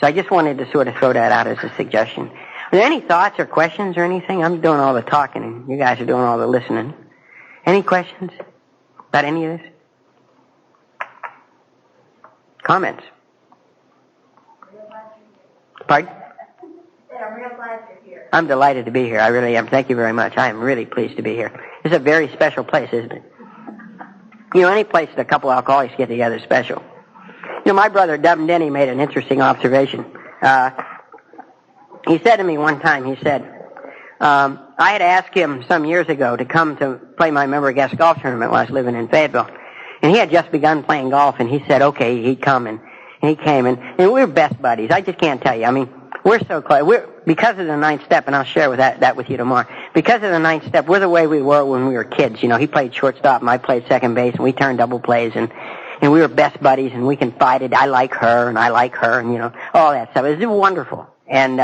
So I just wanted to sort of throw that out as a suggestion. Are there any thoughts or questions or anything? I'm doing all the talking and you guys are doing all the listening. Any questions about any of this? Comments? Pardon?
I'm real glad you're here.
I'm delighted to be here. I really am. Thank you very much. I am really pleased to be here. It's a very special place, isn't it? Any place that a couple of alcoholics get together is special. My brother, Dub Denny, made an interesting observation. He said to me one time, he said, I had asked him some years ago to come to play my member guest golf tournament while I was living in Fayetteville. And he had just begun playing golf, and he said, okay, he'd come, and he came, and we're best buddies. I just can't tell you. I mean, we're so close. Because of the ninth step, and I'll share that with you tomorrow. Because of the ninth step, we're the way we were when we were kids. He played shortstop, and I played second base, and we turned double plays, and we were best buddies, and we confided. I like her, and I like her, and all that stuff. It was wonderful. And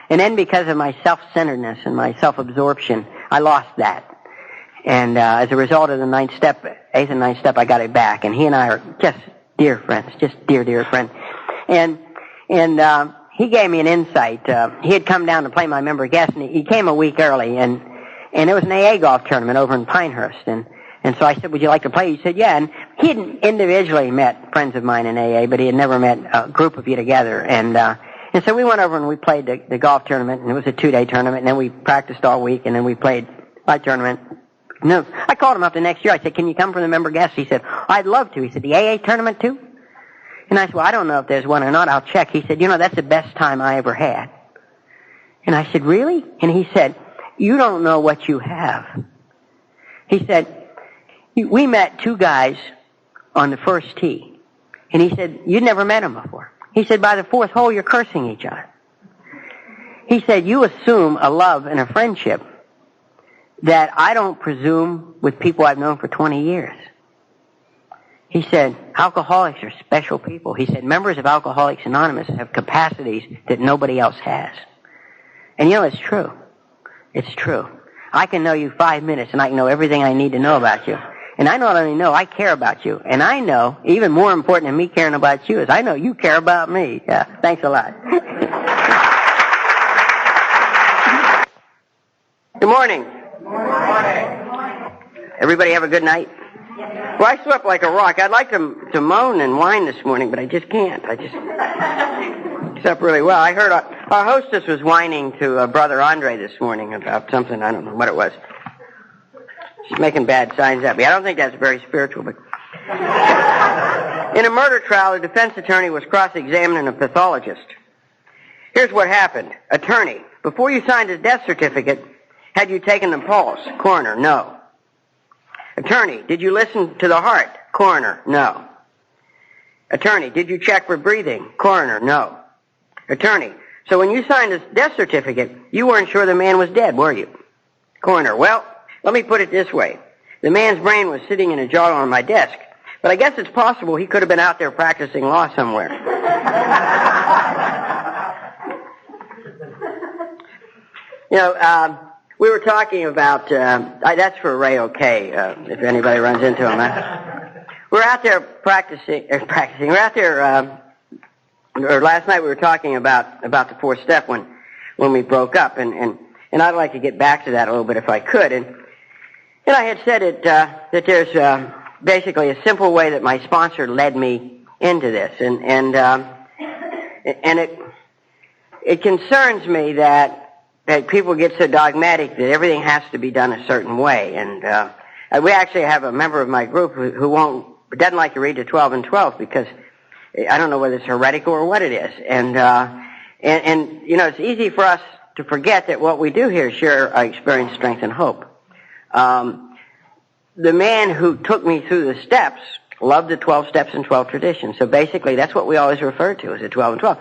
then because of my self-centeredness and my self-absorption, I lost that. And as a result of the ninth step, eighth and ninth step, I got it back. And he and I are just dear friends, just dear friends. And he gave me an insight. He had come down to play my member guest, and he came a week early, and it was an AA golf tournament over in Pinehurst. And so I said, would you like to play? He said, yeah. And he had individually met friends of mine in AA, but he had never met a group of you together. And so we went over and we played the golf tournament, and it was a 2-day tournament, and then we practiced all week, and then we played my tournament. No, I called him up the next year. I said, can you come for the member guest? He said, I'd love to. He said, the AA tournament too? And I said, well, I don't know if there's one or not. I'll check. He said, that's the best time I ever had. And I said, really? And he said, you don't know what you have. He said, we met two guys on the first tee. And he said, you'd never met them before. He said, by the fourth hole, you're cursing each other. He said, you assume a love and a friendship that I don't presume with people I've known for 20 years. He said, alcoholics are special people. He said, members of Alcoholics Anonymous have capacities that nobody else has. And it's true. It's true. I can know you 5 minutes and I can know everything I need to know about you. And I not only know, I care about you. And I know, even more important than me caring about you is I know you care about me. Yeah, thanks a lot. Good morning.
Good morning.
Everybody have a good night? Well, I slept like a rock. I'd like to moan and whine this morning, but I just can't. I just slept really well. I heard our hostess was whining to Brother Andre this morning about something. I don't know what it was. She's making bad signs at me. I don't think that's very spiritual, but... In a murder trial, the defense attorney was cross-examining a pathologist. Here's what happened. Attorney, before you signed his death certificate, had you taken the pulse? Coroner, no. Attorney, did you listen to the heart? Coroner, no. Attorney, did you check for breathing? Coroner, no. Attorney, so when you signed his death certificate, you weren't sure the man was dead, were you? Coroner, well, let me put it this way. The man's brain was sitting in a jar on my desk, but I guess it's possible he could have been out there practicing law somewhere. We were talking about, that's for Ray O'Kay, if anybody runs into him. We're out there practicing. We're out there, or last night we were talking about the fourth step when we broke up, and I'd like to get back to that a little bit if I could. And I had said that there's basically a simple way that my sponsor led me into this, and it concerns me that people get so dogmatic that everything has to be done a certain way. And We actually have a member of my group who doesn't like to read the 12 and 12 because I don't know whether it's heretical or what it is. And you know, it's easy for us to forget that what we do here is share our experience, strength, and hope. The man who took me through the steps loved the 12 steps and 12 traditions. So basically, that's what we always refer to as the 12 and 12.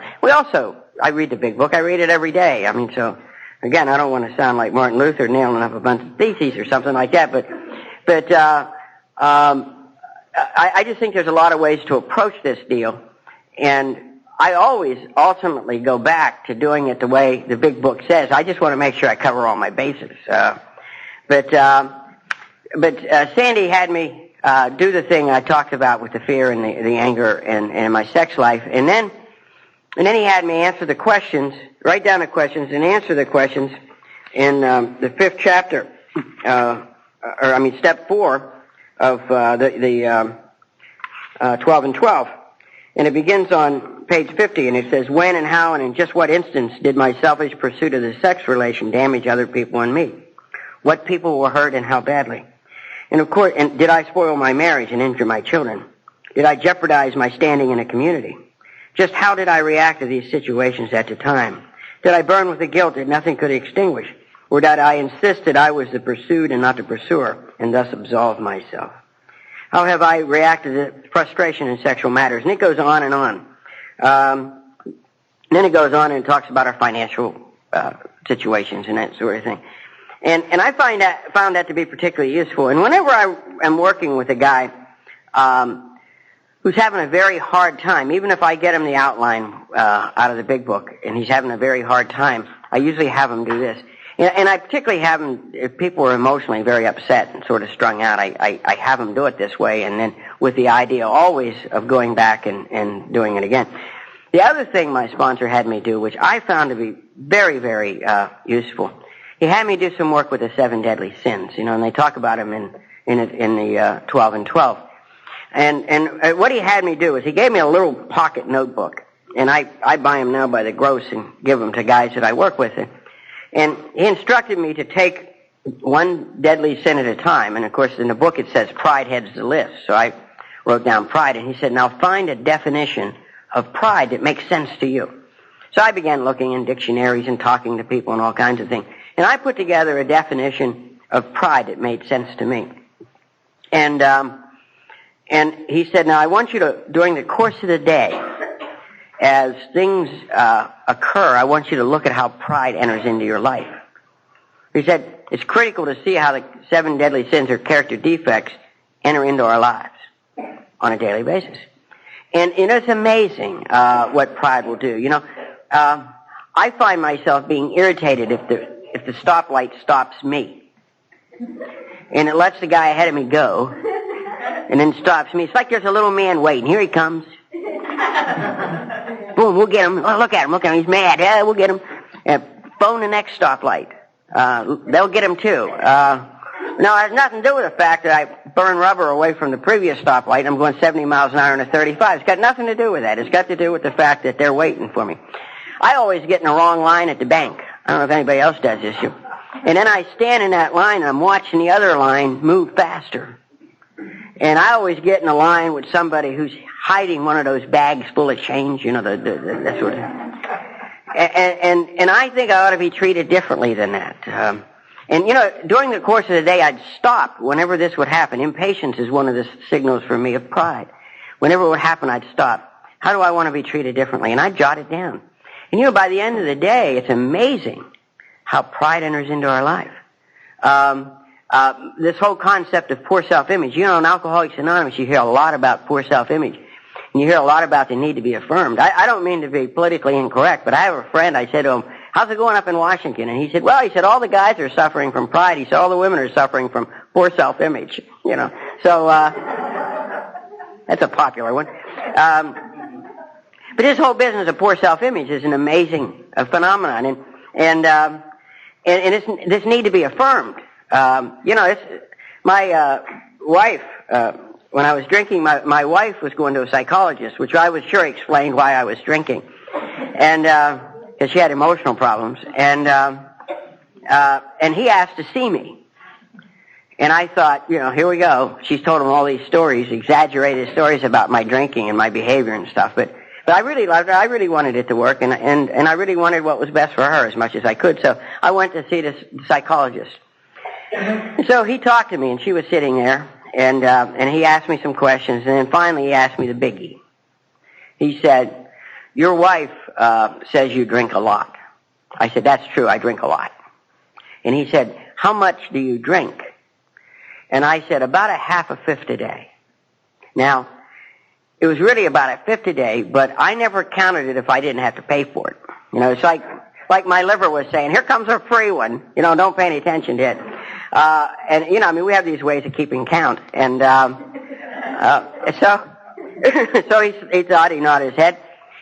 I read the big book. I read it every day. I mean, so, again, I don't want to sound like Martin Luther nailing up a bunch of theses or something like that, but I just think there's a lot of ways to approach this deal, and I always ultimately go back to doing it the way the big book says. I just want to make sure I cover all my bases. But Sandy had me do the thing I talked about with the fear and the anger and my sex life, and then he had me answer the questions, write down the questions, and answer the questions in the 5th chapter, step 4 of the 12 and 12. And it begins on page 50, and it says, when and how and in just what instance did my selfish pursuit of the sex relation damage other people and me? What people were hurt and how badly? And of course, did I spoil my marriage and injure my children? Did I jeopardize my standing in a community? Just how did I react to these situations at the time? Did I burn with the guilt that nothing could extinguish? Or did I insist that I was the pursued and not the pursuer, and thus absolve myself? How have I reacted to frustration in sexual matters? And it goes on and on. Then it goes on and talks about our financial situations and that sort of thing. And I found that to be particularly useful. And whenever I am working with a guy who's having a very hard time, even if I get him the outline out of the big book and he's having a very hard time, I usually have him do this. And I particularly have him, if people are emotionally very upset and sort of strung out, I have them do it this way, and then with the idea always of going back and doing it again. The other thing my sponsor had me do, which I found to be very, very useful, he had me do some work with the 7 deadly sins, and they talk about them in the 12 and 12. And what he had me do is he gave me a little pocket notebook, and I buy them now by the gross and give them to guys that I work with. And he instructed me to take one deadly sin at a time. And, of course, in the book it says pride heads the list. So I wrote down pride. And he said, now find a definition of pride that makes sense to you. So I began looking in dictionaries and talking to people and all kinds of things. And I put together a definition of pride that made sense to me. And he said, now I want you to, during the course of the day, as things occur, I want you to look at how pride enters into your life. He said, it's critical to see how the 7 deadly sins or character defects enter into our lives on a daily basis. And it's amazing what pride will do. I find myself being irritated if the stoplight stops me. And it lets the guy ahead of me go, and then stops me. It's like there's a little man waiting. Here he comes. Boom, we'll get him. Oh, look at him. He's mad. Yeah, we'll get him. Phone the next stoplight. They'll get him too. Now, it has nothing to do with the fact that I burn rubber away from the previous stoplight and I'm going 70 miles an hour in a 35. It's got nothing to do with that. It's got to do with the fact that they're waiting for me. I always get in the wrong line at the bank. I don't know if anybody else does this. And then I stand in that line and I'm watching the other line move faster. And I always get in a line with somebody who's hiding one of those bags full of change, that sort of thing. And I think I ought to be treated differently than that. During the course of the day, I'd stop whenever this would happen. Impatience is one of the signals for me of pride. Whenever it would happen, I'd stop. How do I want to be treated differently? And I'd jot it down. And by the end of the day, it's amazing how pride enters into our life. This whole concept of poor self-image. In Alcoholics Anonymous, you hear a lot about poor self-image. And you hear a lot about the need to be affirmed. I don't mean to be politically incorrect, but I have a friend, I said to him, how's it going up in Washington? And he said, all the guys are suffering from pride. He said, all the women are suffering from poor self-image. So, that's a popular one. But this whole business of poor self-image is an amazing phenomenon. And this need to be affirmed. My wife, when I was drinking, my wife was going to a psychologist, which I was sure explained why I was drinking. And, because she had emotional problems. And he asked to see me. And I thought, here we go. She's told him all these stories, exaggerated stories about my drinking and my behavior and stuff. But I really loved her. I really wanted it to work, and I really wanted what was best for her as much as I could. So I went to see this psychologist. So he talked to me, and she was sitting there, and he asked me some questions, and then finally he asked me the biggie. He said, "Your wife says you drink a lot." I said, "That's true, I drink a lot." And he said, "How much do you drink?" And I said, "About a half a fifth a day." Now, it was really about a fifth a day, but I never counted it if I didn't have to pay for it. It's like my liver was saying, "Here comes a free one. Don't pay any attention to it." And we have these ways of keeping count. And so he thought, he nodded his head,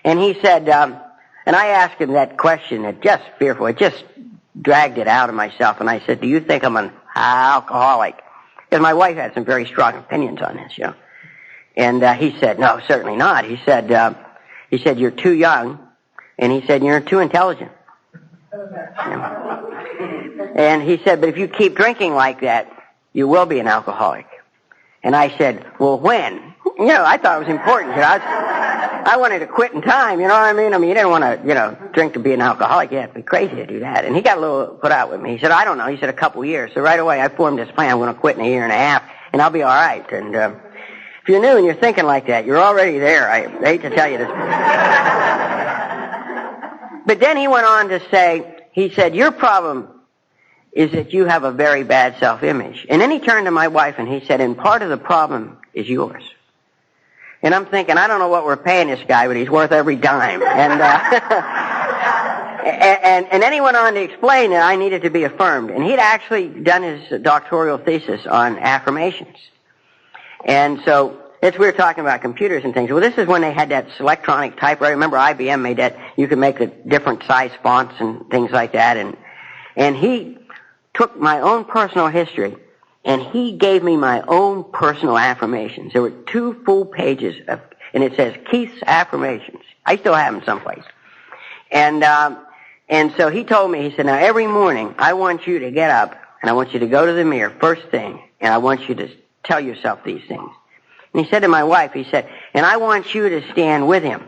and he said, and I asked him that question that just fearful. It just dragged it out of myself. And I said, "Do you think I'm an alcoholic?" Because my wife had some very strong opinions on this, And he said, "No, certainly not." He said, "You're too young," and he said, "You're too intelligent." And he said, "But if you keep drinking like that, you will be an alcoholic." And I said, "Well, when?" I thought it was important. I wanted to quit in time, you know what I mean? You didn't want to, drink to be an alcoholic. You have to be crazy to do that. And he got a little put out with me. He said, "I don't know." He said, "A couple years." So right away I formed this plan. I'm going to quit in a year and a half, and I'll be all right. And if you're new and you're thinking like that, you're already there. I hate to tell you this. But then he went on to say, he said, "Your problem is that you have a very bad self-image." And then he turned to my wife and he said, "And part of the problem is yours." And I'm thinking, I don't know what we're paying this guy, but he's worth every dime. And and then he went on to explain that I needed to be affirmed. And he'd actually done his doctoral thesis on affirmations. And so, we were talking about computers and things. Well, this is when they had that electronic typewriter. Remember, IBM made that. You could make the different size fonts and things like that. And he took my own personal history, and he gave me my own personal affirmations. There were 2 full pages and it says Keith's affirmations. I still have them someplace. And so he told me, he said, "Now every morning I want you to get up and I want you to go to the mirror first thing, and I want you to tell yourself these things." And he said to my wife, he said, "And I want you to stand with him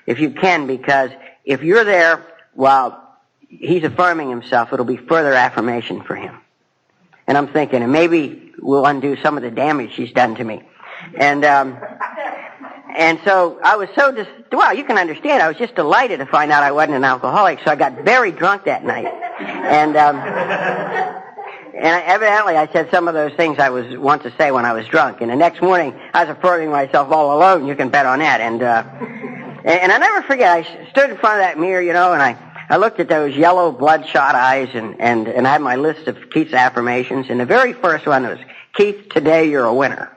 if you can, because if you're there while he's affirming himself, it'll be further affirmation for him." And I'm thinking, and maybe we'll undo some of the damage she's done to me. And so I was you can understand, I was just delighted to find out I wasn't an alcoholic, so I got very drunk that night. And evidently I said some of those things I want to say when I was drunk. And the next morning I was affirming myself all alone, you can bet on that. And I never forget, I stood in front of that mirror, and I looked at those yellow bloodshot eyes and I had my list of Keith's affirmations, and the very first one was, "Keith, today you're a winner."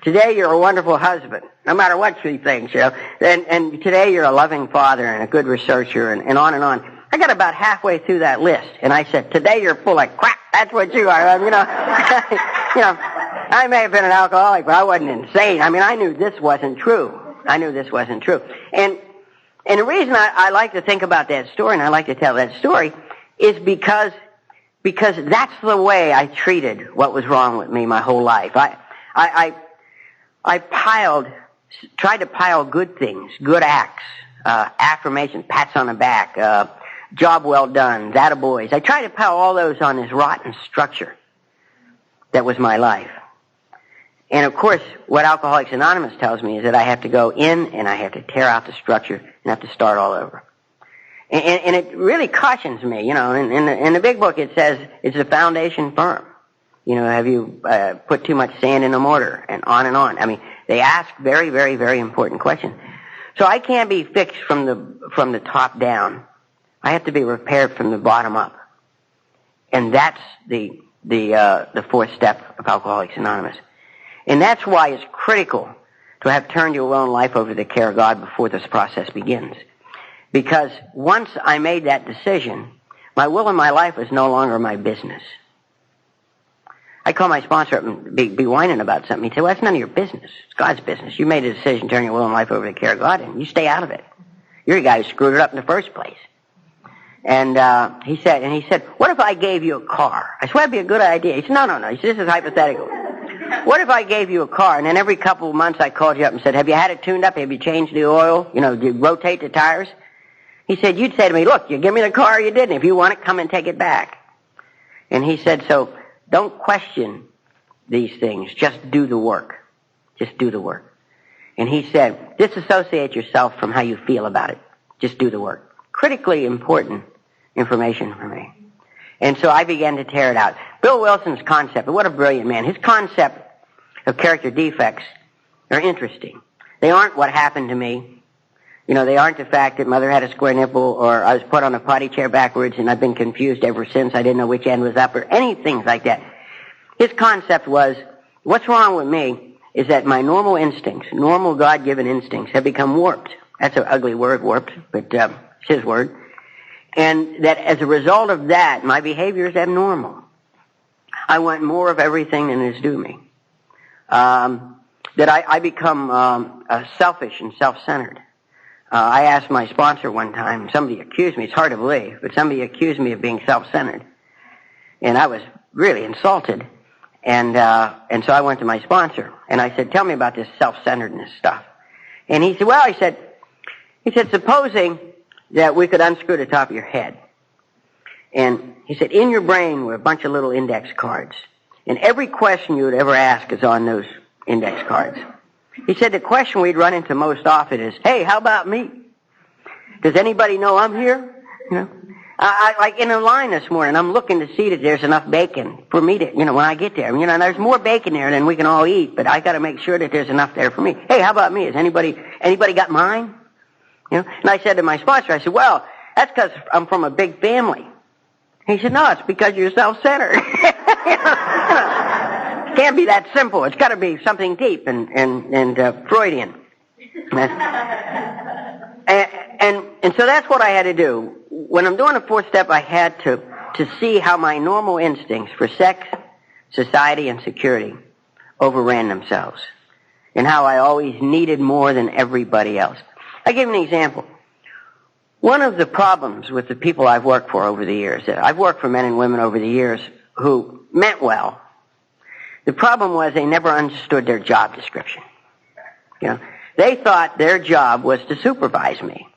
"Today you're a wonderful husband, no matter what she thinks, and today you're a loving father and a good researcher," and on and on. I got about halfway through that list, and I said, "Today you're full of crap. That's what you are." I may have been an alcoholic, but I wasn't insane. I knew this wasn't true. And the reason I like to think about that story, and I like to tell that story, is because that's the way I treated what was wrong with me my whole life. I tried to pile good things, good acts, affirmations, pats on the back, job well done, attaboys. I tried to pile all those on this rotten structure that was my life. And of course, what Alcoholics Anonymous tells me is that I have to go in and I have to tear out the structure and have to start all over. And it really cautions me, in the big book it says, "Is the foundation firm? Have you put too much sand in the mortar?" And on and on. They ask very, very, very important questions. So I can't be fixed from the top down. I have to be repaired from the bottom up. And that's the 4th step of Alcoholics Anonymous. And that's why it's critical to have turned your will and life over to the care of God before this process begins. Because once I made that decision, my will and my life is no longer my business. I call my sponsor up and be whining about something. He'd say, "Well, that's none of your business. It's God's business. You made a decision to turn your will and life over to the care of God, and you stay out of it. You're the guy who screwed it up in the first place." And he said, what if I gave you a car? I said, that'd be a good idea. He said, no. He said, this is hypothetical. What if I gave you a car, and then every couple of months I called you up and said, have you had it tuned up? Have you changed the oil? You know, do you rotate the tires? He said, you'd say to me, look, you give me the car or you didn't. If you want it, come and take it back. And he said, so don't question these things. Just do the work. Just do the work. And he said, disassociate yourself from how you feel about it. Just do the work. Critically important information for me. And so I began to tear it out. Bill Wilson's concept, what a brilliant man. His concept of character defects are interesting. They aren't what happened to me. You know, they aren't the fact that mother had a square nipple or I was put on a potty chair backwards and I've been confused ever since. I didn't know which end was up or anything like that. His concept was, what's wrong with me is that my normal instincts, normal God-given instincts have become warped. That's an ugly word, warped, but it's his word. And that as a result of that, my behavior is abnormal. I want more of everything than is due me. That I become selfish and self-centered. I asked my sponsor one time, somebody accused me, it's hard to believe, but somebody accused me of being self-centered. And I was really insulted. And so I went to my sponsor, and I said, tell me about this self-centeredness stuff. And he said, well, he said, supposing that we could unscrew the top of your head. And he said, in your brain were a bunch of little index cards. And every question you would ever ask is on those index cards. He said the question we'd run into most often is, hey, how about me? Does anybody know I'm here? You know, I like in a line this morning, I'm looking to see that there's enough bacon for me to, when I get there. You know, there's more bacon there than we can all eat, but I got to make sure that there's enough there for me. Hey, how about me? Has anybody got mine? You know, and I said to my sponsor, I said, well, that's because I'm from a big family. He said, no, it's because you're self-centered. It can't be that simple. It's got to be something deep and Freudian. And so that's what I had to do. When I'm doing a fourth step, I had to see how my normal instincts for sex, society, and security overran themselves, and how I always needed more than everybody else. I give an example. One of the problems with the people I've worked for over the years, I've worked for men and women over the years who meant well. The problem was they never understood their job description. You know, they thought their job was to supervise me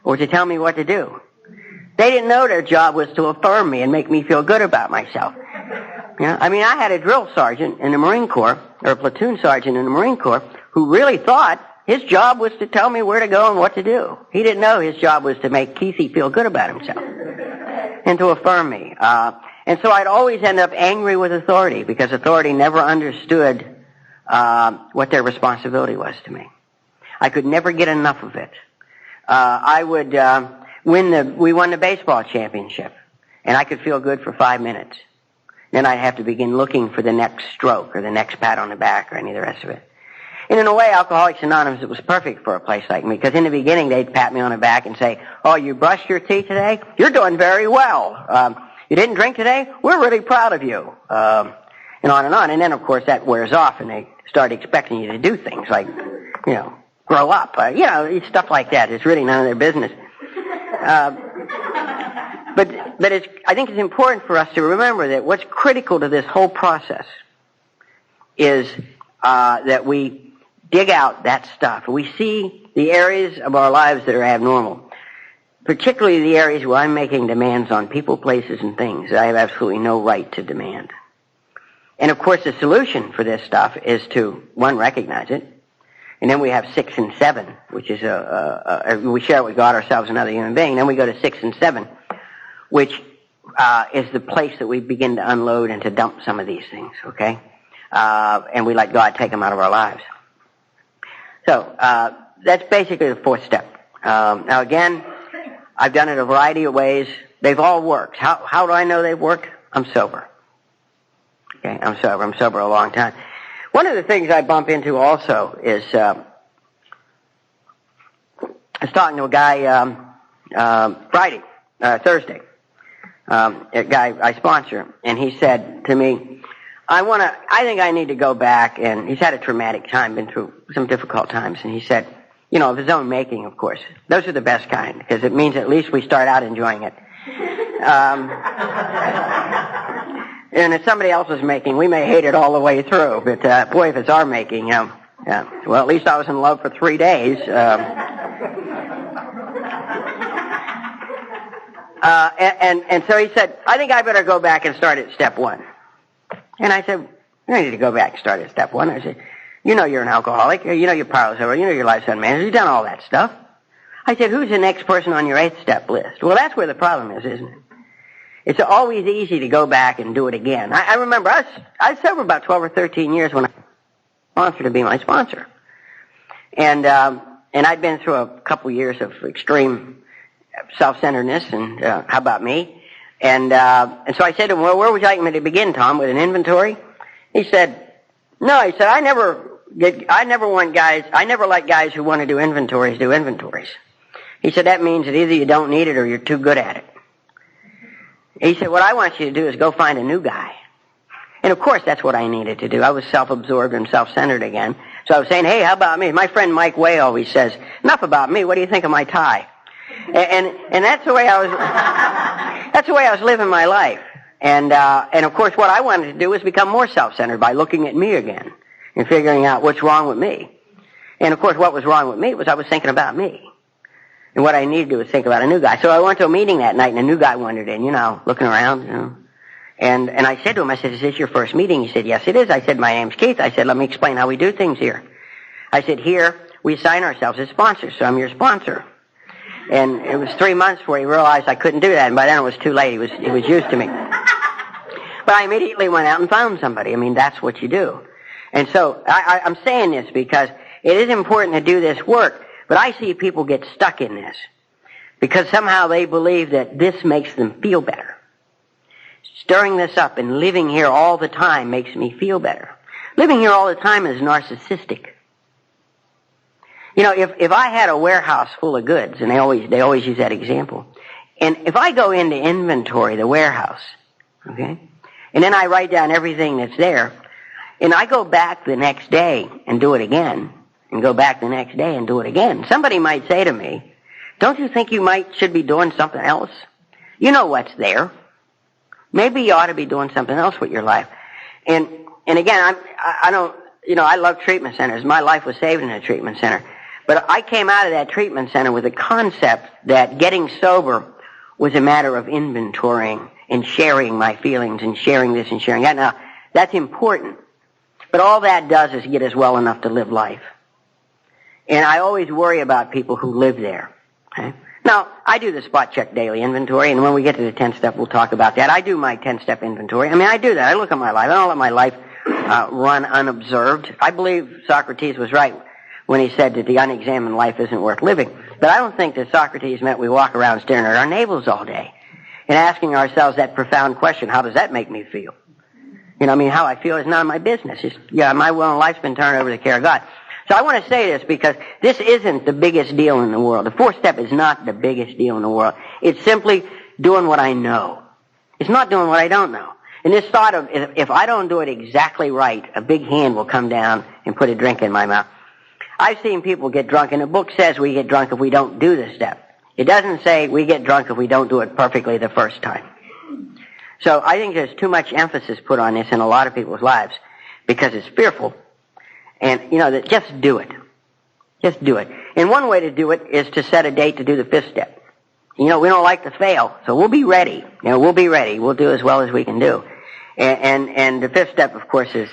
or to tell me what to do. They didn't know their job was to affirm me and make me feel good about myself. You know, I mean, I had a drill sergeant in the Marine Corps, or a platoon sergeant in the Marine Corps, who really thought his job was to tell me where to go and what to do. He didn't know his job was to make Keithy feel good about himself and to affirm me. And so I'd always end up angry with authority because authority never understood what their responsibility was to me. I could never get enough of it. We won the baseball championship, and I could feel good for 5 minutes. Then I'd have to begin looking for the next stroke or the next pat on the back or any of the rest of it. And in a way, Alcoholics Anonymous, it was perfect for a place like me, because in the beginning they'd pat me on the back and say, oh, you brushed your teeth today? You're doing very well. You didn't drink today? We're really proud of you. And on and on. And then, of course, that wears off, and they start expecting you to do things like, grow up. Stuff like that. It's really none of their business. But I think it's important for us to remember that what's critical to this whole process is that we dig out that stuff. We see the areas of our lives that are abnormal, particularly the areas where I'm making demands on people, places, and things that I have absolutely no right to demand. And, of course, the solution for this stuff is to, one, recognize it, and then we have 6 and 7, which is we share it with God, ourselves, and another human being. Then we go to 6 and 7, which is the place that we begin to unload and to dump some of these things, okay? And we let God take them out of our lives. So that's basically the fourth step. Now, again, I've done it a variety of ways. They've all worked. How do I know they've worked? I'm sober. Okay, I'm sober. I'm sober a long time. One of the things I bump into also is I was talking to a guy Thursday, a guy I sponsor, and he said to me, I think I need to go back, and he's had a traumatic time, been through some difficult times, and he said, of his own making, of course. Those are the best kind, because it means at least we start out enjoying it. And if somebody else is making, we may hate it all the way through. But boy, if it's our making, well, at least I was in love for 3 days. And so he said, I think I better go back and start at step 1. And I said, you don't need to go back and start at step 1. I said, you know you're an alcoholic. You know you're powerless over. You know your life's unmanaged. You've done all that stuff. I said, who's the next person on your 8th step list? Well, that's where the problem is, isn't it? It's always easy to go back and do it again. I remember I was sober about 12 or 13 years when I sponsored to be my sponsor. And I'd been through a couple years of extreme self-centeredness and how about me? And so I said to him, well, where would you like me to begin, Tom, with an inventory? He said, no, he said, I never like guys who want to do inventories. He said, that means that either you don't need it or you're too good at it. He said, what I want you to do is go find a new guy. And of course, that's what I needed to do. I was self-absorbed and self-centered again. So I was saying, hey, how about me? My friend Mike Way always says, enough about me. What do you think of my tie? And that's the way I was living my life. And of course, what I wanted to do was become more self-centered by looking at me again and figuring out what's wrong with me. And of course, what was wrong with me was I was thinking about me. And what I needed to do was think about a new guy. So I went to a meeting that night, and a new guy wandered in, looking around, And I said to him, I said, is this your first meeting? He said, yes, it is. I said, my name's Keith. I said, let me explain how we do things here. I said, here, we assign ourselves as sponsors, so I'm your sponsor. And it was 3 months where he realized I couldn't do that, and by then it was too late. He was used to me. But I immediately went out and found somebody. I mean, that's what you do. And so I'm saying this because it is important to do this work, but I see people get stuck in this because somehow they believe that this makes them feel better. Stirring this up and living here all the time makes me feel better. Living here all the time is narcissistic. If I had a warehouse full of goods, and they always use that example, and if I go into inventory the warehouse, okay, and then I write down everything that's there, and I go back the next day and do it again, and go back the next day and do it again, somebody might say to me, don't you think you should be doing something else? You know what's there. Maybe you ought to be doing something else with your life. And again, I love treatment centers. My life was saved in a treatment center. But I came out of that treatment center with a concept that getting sober was a matter of inventorying and sharing my feelings and sharing this and sharing that. Now, that's important. But all that does is get us well enough to live life. And I always worry about people who live there. Okay? Now, I do the spot check daily inventory, and when we get to the 10th step, we'll talk about that. I do my 10-step inventory. I mean, I do that. I look at my life. I don't let my life run unobserved. I believe Socrates was right when he said that the unexamined life isn't worth living. But I don't think that Socrates meant we walk around staring at our navels all day and asking ourselves that profound question, how does that make me feel? How I feel is none of my business. My will and life's been turned over to the care of God. So I want to say this because this isn't the biggest deal in the world. The 4th step is not the biggest deal in the world. It's simply doing what I know. It's not doing what I don't know. And this thought of, if I don't do it exactly right, a big hand will come down and put a drink in my mouth. I've seen people get drunk, and the book says we get drunk if we don't do the step. It doesn't say we get drunk if we don't do it perfectly the first time. So I think there's too much emphasis put on this in a lot of people's lives because it's fearful. And, that just do it. Just do it. And one way to do it is to set a date to do the 5th step. We don't like to fail, so we'll be ready. We'll be ready. We'll do as well as we can do. And the 5th step, of course, is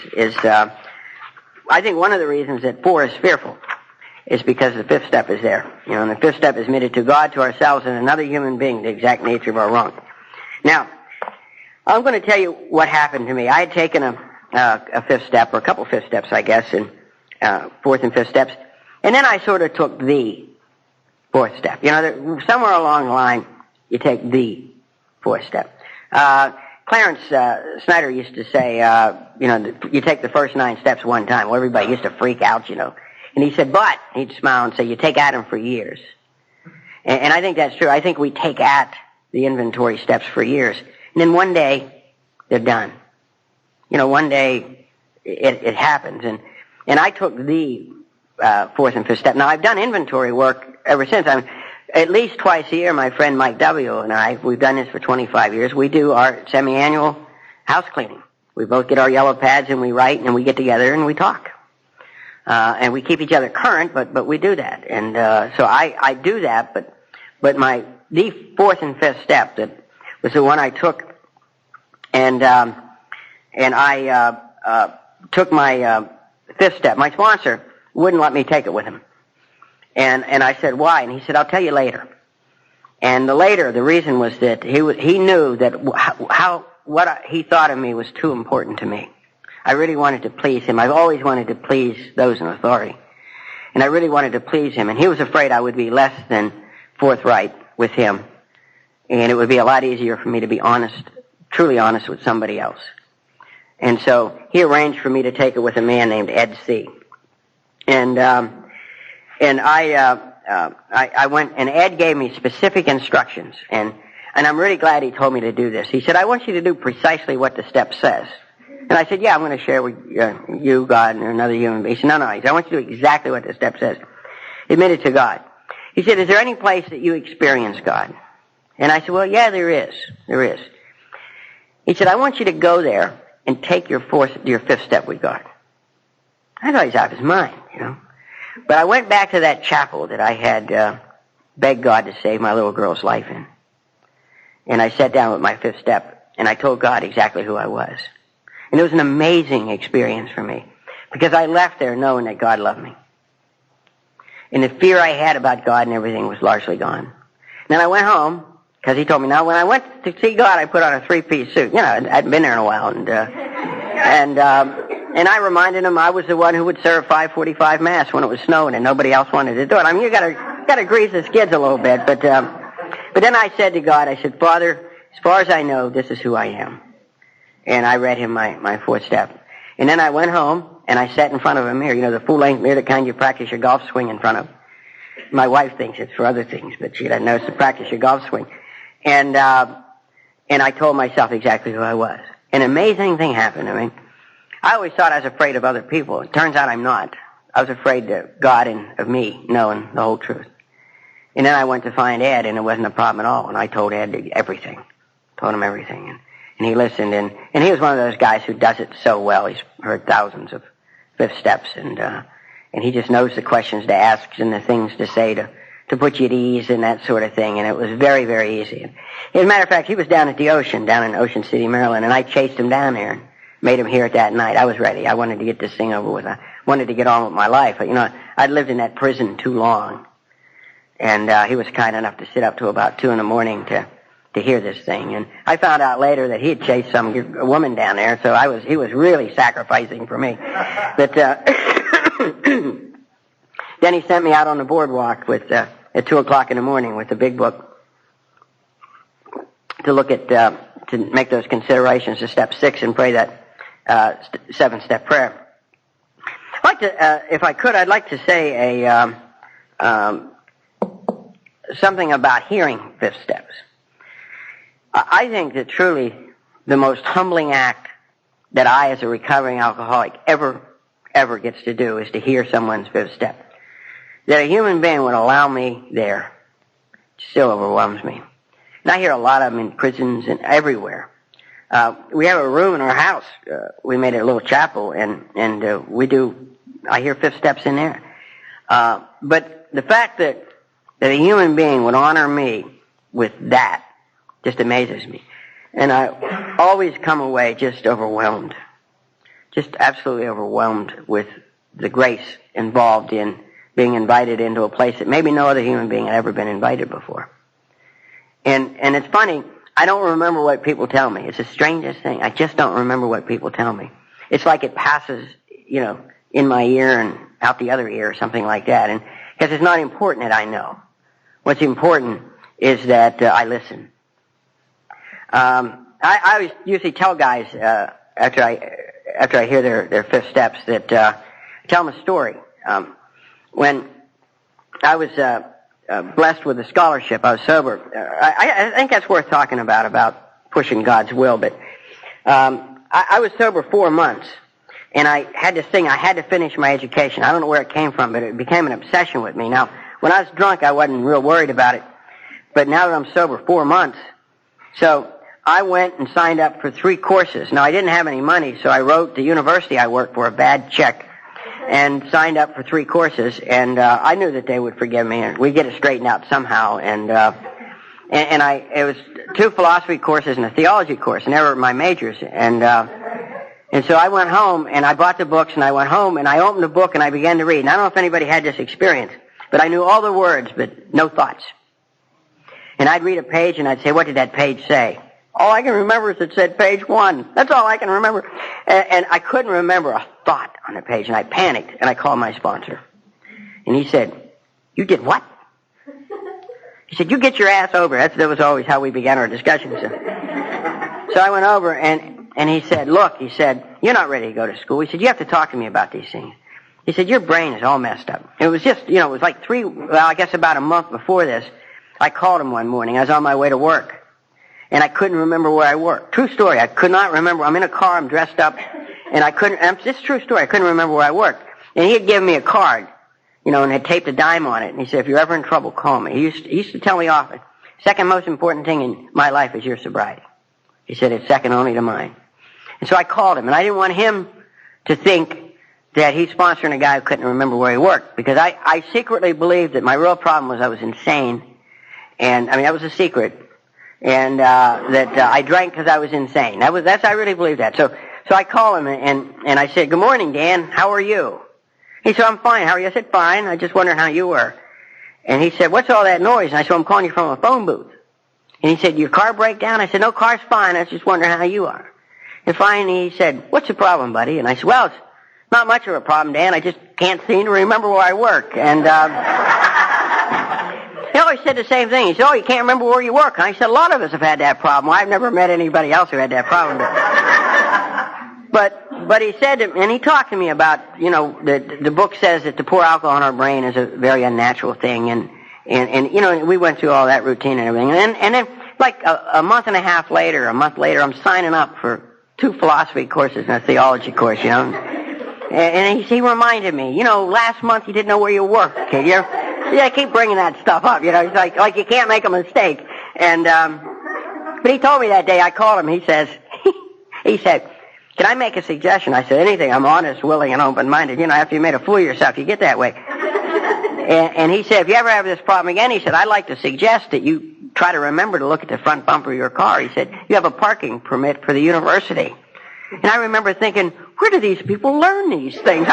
I think one of the reasons that 4 is fearful is because the 5th step is there. And the 5th step is admitted to God, to ourselves, and another human being, the exact nature of our wrong. Now, I'm going to tell you what happened to me. I had taken a 5th step, or a couple 5th steps, I guess, and 4th and 5th steps, and then I sort of took the 4th step. Somewhere along the line, you take the 4th step. Clarence Snyder used to say, you take the first 9 steps one time. Well, everybody used to freak out, And he said, but, he'd smile and say, you take at them for years. And I think that's true. I think we take at the inventory steps for years. And then one day, they're done. One day, it happens. And I took the 4th and 5th step. Now, I've done inventory work ever since. at least twice a year, my friend Mike W. and I, we've done this for 25 years, we do our semi-annual house cleaning. We both get our yellow pads and we write and we get together and we talk. And we keep each other current, but we do that. And so I do that, but the fourth and fifth step that was the one I took, and I took my fifth step. My sponsor wouldn't let me take it with him. And I said, why? And he said, I'll tell you later. And the reason was that he knew that what he thought of me was too important to me. I really wanted to please him. I've always wanted to please those in authority. And I really wanted to please him. And he was afraid I would be less than forthright with him. And it would be a lot easier for me to be honest, truly honest with somebody else. And so he arranged for me to take it with a man named Ed C. And I went, and Ed gave me specific instructions. And I'm really glad he told me to do this. He said, I want you to do precisely what the step says. And I said, yeah, I'm going to share with you, God, and another human being. He said, no. He said, I want you to do exactly what the step says. Admit it to God. He said, is there any place that you experience God? And I said, well, yeah, there is. There is. He said, I want you to go there and take your fifth step with God. I thought he was out of his mind, you know. But I went back to that chapel that I had begged God to save my little girl's life in. And I sat down with my fifth step, and I told God exactly who I was. And it was an amazing experience for me, because I left there knowing that God loved me. And the fear I had about God and everything was largely gone. Then I went home, because he told me, now when I went to see God, I put on a 3-piece suit. You know, I hadn't been there in a while. And I reminded him I was the one who would serve 5:45 Mass when it was snowing and nobody else wanted to do it. I mean, you gotta grease the skids a little bit. But then I said to God, I said, Father, as far as I know, this is who I am. And I read him my fourth step. And then I went home, and I sat in front of a mirror, you know, the full-length mirror, the kind you practice your golf swing in front of. My wife thinks it's for other things, but she doesn't know it's to practice your golf swing. And I told myself exactly who I was. An amazing thing happened to me. I always thought I was afraid of other people. It turns out I'm not. I was afraid of God and of me knowing the whole truth. And then I went to find Ed, and it wasn't a problem at all. And I told Ed everything. Told him everything. And he listened, and he was one of those guys who does it so well. He's heard thousands of fifth steps, and he just knows the questions to ask and the things to say to put you at ease and that sort of thing. And it was very, very easy. And as a matter of fact, he was down at the ocean, down in Ocean City, Maryland, and I chased him down there and made him hear it that night. I was ready. I wanted to get this thing over with. I wanted to get on with my life. You know, I'd lived in that prison too long, and he was kind enough to sit up to about 2 a.m. to hear this thing. And I found out later that he had chased some woman down there, so he was really sacrificing for me. But then he sent me out on the boardwalk at 2 o'clock in the morning with a big book to look at, to make those considerations to step 6 and pray that 7-step prayer. I'd like to, if I could, I'd like to say something about hearing fifth steps. I think that truly the most humbling act that I, as a recovering alcoholic, ever gets to do is to hear someone's fifth step. That a human being would allow me there still overwhelms me. And I hear a lot of them in prisons and everywhere. We have a room in our house. We made it a little chapel, and I hear fifth steps in there. But the fact that a human being would honor me with that just amazes me. And I always come away just overwhelmed. Just absolutely overwhelmed with the grace involved in being invited into a place that maybe no other human being had ever been invited before. And it's funny, I don't remember what people tell me. It's the strangest thing. I just don't remember what people tell me. It's like it passes, you know, in my ear and out the other ear or something like that. And because it's not important that I know. What's important is that I listen. I always usually tell guys after I hear their fifth steps that tell them a story. When I was blessed with a scholarship, I was sober. I think that's worth talking about pushing God's will. But I was sober 4 months, and I had this thing. I had to finish my education. I don't know where it came from, but it became an obsession with me. Now, when I was drunk, I wasn't real worried about it. But now that I'm sober 4 months, so I went and signed up for 3 courses. Now, I didn't have any money, so I wrote the university I worked for a bad check and signed up for 3 courses. And I knew that they would forgive me and we'd get it straightened out somehow. And it was 2 philosophy courses and a theology course, and they were my majors. And so I went home and I bought the books and I went home and I opened the book and I began to read. And I don't know if anybody had this experience, but I knew all the words but no thoughts. And I'd read a page and I'd say, what did that page say? All I can remember is it said page 1. That's all I can remember. And I couldn't remember a thought on the page, and I panicked and I called my sponsor. And he said, you did what? He said, you get your ass over. That was always how we began our discussions. So I went over and he said, look, he said, you're not ready to go to school. He said, you have to talk to me about these things. He said, your brain is all messed up. It was just, it was like about a month before this, I called him one morning. I was on my way to work. And I couldn't remember where I worked. True story. I could not remember. I'm in a car. I'm dressed up. And this is true story. I couldn't remember where I worked. And he had given me a card, and had taped a dime on it. And he said, if you're ever in trouble, call me. He used to tell me often, second most important thing in my life is your sobriety. He said, it's second only to mine. And so I called him. And I didn't want him to think that he's sponsoring a guy who couldn't remember where he worked. Because I secretly believed that my real problem was I was insane. And, that was a secret. And that I drank because I was insane. I really believed that. So I called him and I said, good morning, Dan. How are you? He said, I'm fine. How are you? I said, fine. I just wondered how you were. And he said, what's all that noise? And I said, I'm calling you from a phone booth. And he said, your car break down? I said, no, car's fine. I was just wondering how you are. And finally he said, what's the problem, buddy? And I said, well, it's not much of a problem, Dan. I just can't seem to remember where I work. And he always said the same thing. He said, oh, you can't remember where you work. And I said, a lot of us have had that problem. I've never met anybody else who had that problem. But he said, and he talked to me about, the book says that to pour alcohol in our brain is a very unnatural thing. And we went through all that routine and everything. And then like a month and a half later, I'm signing up for 2 philosophy courses and a theology course, And he reminded me, last month you didn't know where you worked, kid. I keep bringing that stuff up, He's like you can't make a mistake. And, but he told me that day, I called him, he said, can I make a suggestion? I said, anything. I'm honest, willing, and open-minded. After you made a fool of yourself, you get that way. And he said, if you ever have this problem again, he said, I'd like to suggest that you try to remember to look at the front bumper of your car. He said, you have a parking permit for the university. And I remember thinking, where do these people learn these things?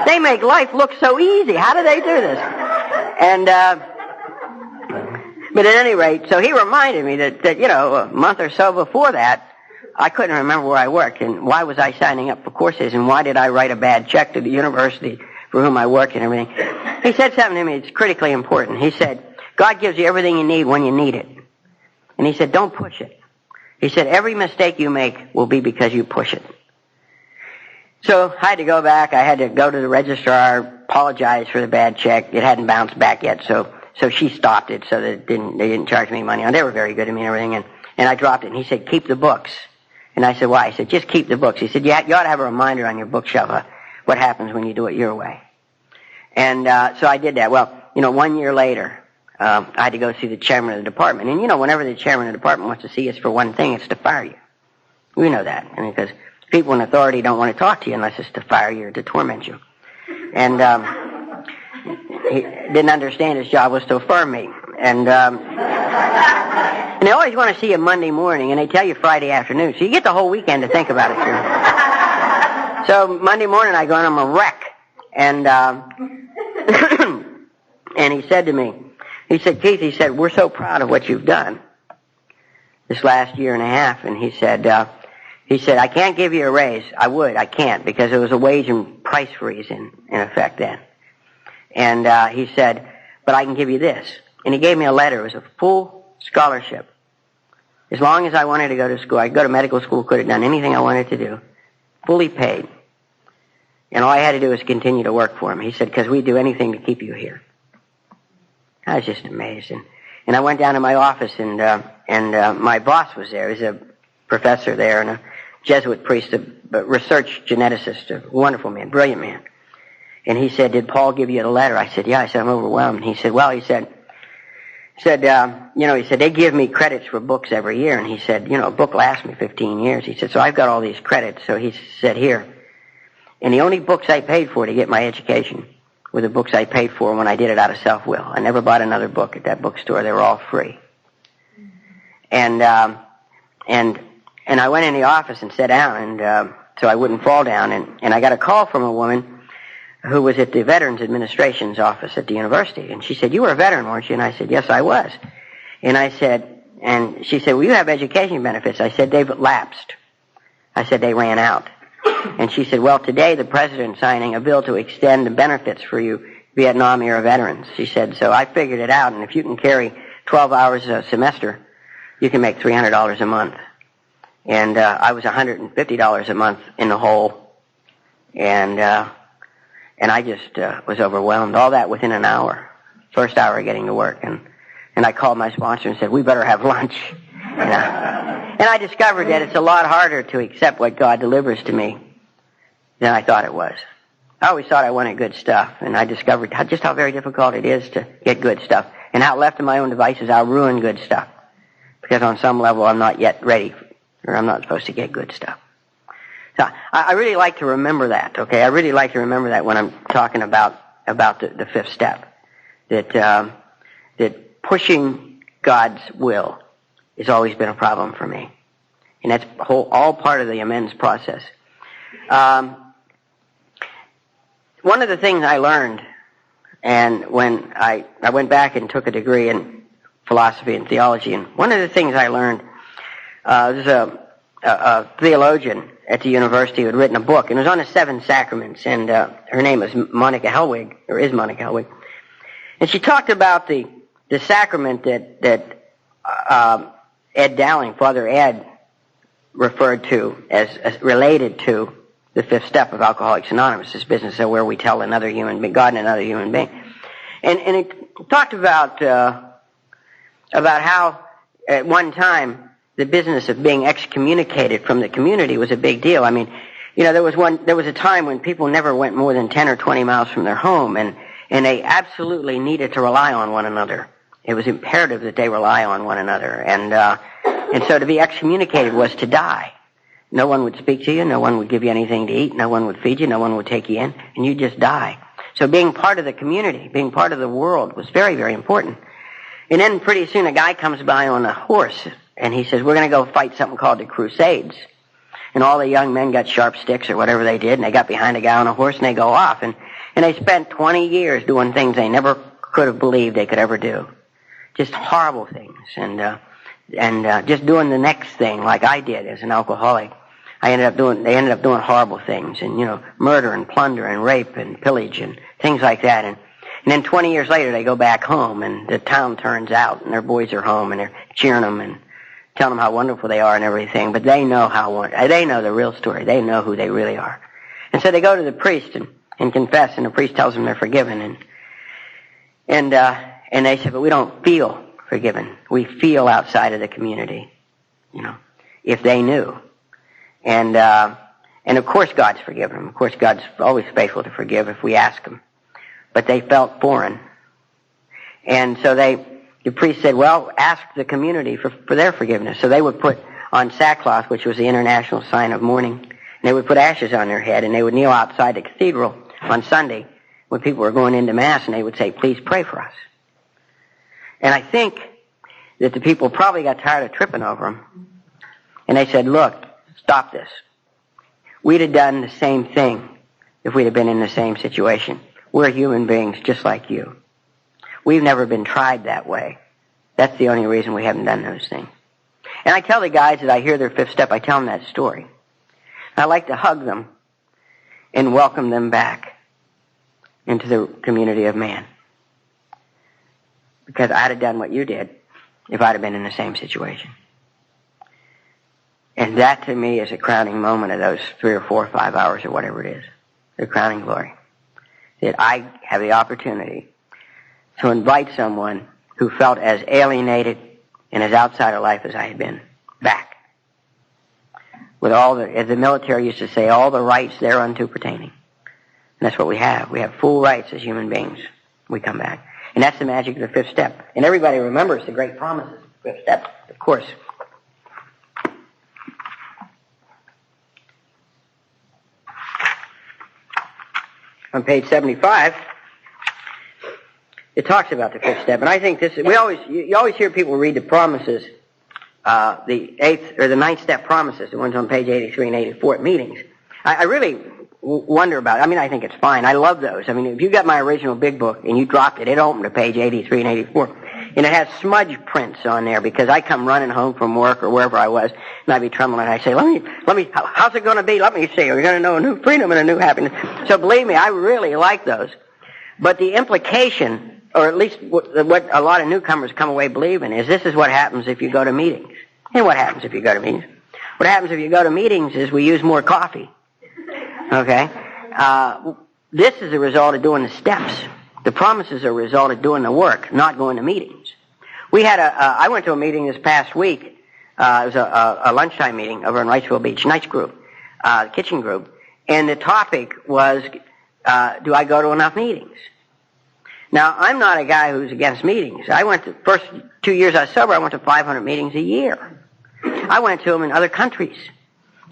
They make life look so easy. How do they do this? And, but at any rate, so he reminded me that, a month or so before that, I couldn't remember where I worked and why was I signing up for courses and why did I write a bad check to the university for whom I work and everything. He said something to me that's critically important. He said, God gives you everything you need when you need it. And he said, don't push it. He said, every mistake you make will be because you push it. So I had to go back. I had to go to the registrar, apologize for the bad check. It hadn't bounced back yet, so she stopped it so that they didn't charge me money. And they were very good to me and everything. And I dropped it. And he said, keep the books. And I said, why? He said, just keep the books. He said, you ought to have a reminder on your bookshelf of what happens when you do it your way. And so I did that. Well, 1 year later, I had to go see the chairman of the department. And whenever the chairman of the department wants to see us for one thing, it's to fire you. We know that. Because people in authority don't want to talk to you unless it's to fire you or to torment you. And he didn't understand his job was to affirm me. And they always want to see you Monday morning, and they tell you Friday afternoon. So you get the whole weekend to think about it. So Monday morning I go and I'm a wreck. And and he said to me, he said, Keith, he said, we're so proud of what you've done this last year and a half. And he said, I can't give you a raise. I can't, because there was a wage and price freeze in effect then. And he said, but I can give you this. And he gave me a letter. It was a full scholarship. As long as I wanted to go to school, I could go to medical school, could have done anything I wanted to do, fully paid. And all I had to do was continue to work for him. He said, because we'd do anything to keep you here. I was just amazed. And I went down to my office, and my boss was there. He was a professor there and a Jesuit priest, a research geneticist, a wonderful man, brilliant man. And he said, did Paul give you the letter? I said, yeah. I said, I'm overwhelmed. And he said, well, he said, they give me credits for books every year. And he said, a book lasts me 15 years. He said, so I've got all these credits. So he said, here. And the only books I paid for to get my education were the books I paid for when I did it out of self-will. I never bought another book at that bookstore. They were all free. And I went in the office and sat down, and so I wouldn't fall down. And I got a call from a woman who was at the Veterans Administration's office at the university. And she said, you were a veteran, weren't you? And I said, yes, I was. And she said, well, you have education benefits. I said, they've lapsed. I said, they ran out. And she said, well, today the president's signing a bill to extend the benefits for you Vietnam-era veterans. She said, so I figured it out, and if you can carry 12 hours a semester, you can make $300 a month. And I was $150 a month in the hole. And I just was overwhelmed. All that within an hour. First hour of getting to work. And I called my sponsor and said, we better have lunch. And I discovered that it's a lot harder to accept what God delivers to me than I thought it was. I always thought I wanted good stuff, and I discovered just how very difficult it is to get good stuff. And how left to my own devices, I'll ruin good stuff. Because on some level, I'm not yet ready, or I'm not supposed to get good stuff. So I really like to remember that, okay? I really like to remember that when I'm talking about the fifth step. That pushing God's will has always been a problem for me. And that's all part of the amends process. One of the things I learned, and when I went back and took a degree in philosophy and theology, and one of the things I learned, there's a theologian at the university who had written a book, and it was on the 7 sacraments, and her name is Monica Helwig, and she talked about the sacrament that Ed Dowling, Father Ed, referred to as related to the fifth step of Alcoholics Anonymous, this business of where we tell another human being, God and another human being. And it talked about how at one time the business of being excommunicated from the community was a big deal. I mean, there was a time when people never went more than 10 or 20 miles from their home, and they absolutely needed to rely on one another. It was imperative that they rely on one another. And so to be excommunicated was to die. No one would speak to you. No one would give you anything to eat. No one would feed you. No one would take you in. And you just die. So being part of the community, being part of the world was very, very important. And then pretty soon a guy comes by on a horse, and he says, we're going to go fight something called the Crusades. And all the young men got sharp sticks or whatever they did, and they got behind a guy on a horse, and they go off. And they spent 20 years doing things they never could have believed they could ever do. Just horrible things. And just doing the next thing like I did as an alcoholic. They ended up doing horrible things, and murder and plunder and rape and pillage and things like that. And then 20 years later they go back home, and the town turns out, and their boys are home, and they're cheering them and telling them how wonderful they are and everything. But they know they know the real story. They know who they really are. And so they go to the priest and confess, and the priest tells them they're forgiven. And they say, but we don't feel forgiven. We feel outside of the community. If they knew. And of course God's forgiven them. Of course God's always faithful to forgive if we ask Him. But they felt foreign. And so the priest said, well, ask the community for their forgiveness. So they would put on sackcloth, which was the international sign of mourning, and they would put ashes on their head, and they would kneel outside the cathedral on Sunday when people were going into Mass, and they would say, please pray for us. And I think that the people probably got tired of tripping over them. And they said, look, stop this. We'd have done the same thing if we'd have been in the same situation. We're human beings just like you. We've never been tried that way. That's the only reason we haven't done those things. And I tell the guys that I hear their fifth step, I tell them that story. I like to hug them and welcome them back into the community of man. Because I'd have done what you did if I'd have been in the same situation. And that to me is a crowning moment of those 3 or 4 or 5 hours or whatever it is. The crowning glory. That I have the opportunity to invite someone who felt as alienated and as outside of life as I had been back. With all the, as the military used to say, all the rights thereunto pertaining. And that's what we have. We have full rights as human beings. We come back. And that's the magic of the fifth step. And everybody remembers the great promises of the fifth step, of course. On page 75, it talks about the fifth step. And I think this is, you always hear people read the promises, the eighth or the ninth step promises, the ones on page 83 and 84 at meetings. I really wonder about it. I mean, I think it's fine. I love those. I mean, if you got my original big book and you dropped it, it opened to page 83 and 84. And it has smudge prints on there because I come running home from work or wherever I was, and I'd be trembling, and I'd say, let me, how's it going to be? Let me see. We're going to know a new freedom and a new happiness. So believe me, I really like those. But the implication, or at least what a lot of newcomers come away believing, is this is what happens if you go to meetings. And what happens if you go to meetings? What happens if you go to meetings is we use more coffee. Okay? This is a result of doing the steps. The promises are a result of doing the work, not going to meetings. I went to a meeting this past week. It was a lunchtime meeting over in Wrightsville Beach, nice group, kitchen group. And the topic was, do I go to enough meetings? Now, I'm not a guy who's against meetings. First 2 years I was sober, I went to 500 meetings a year. I went to them in other countries.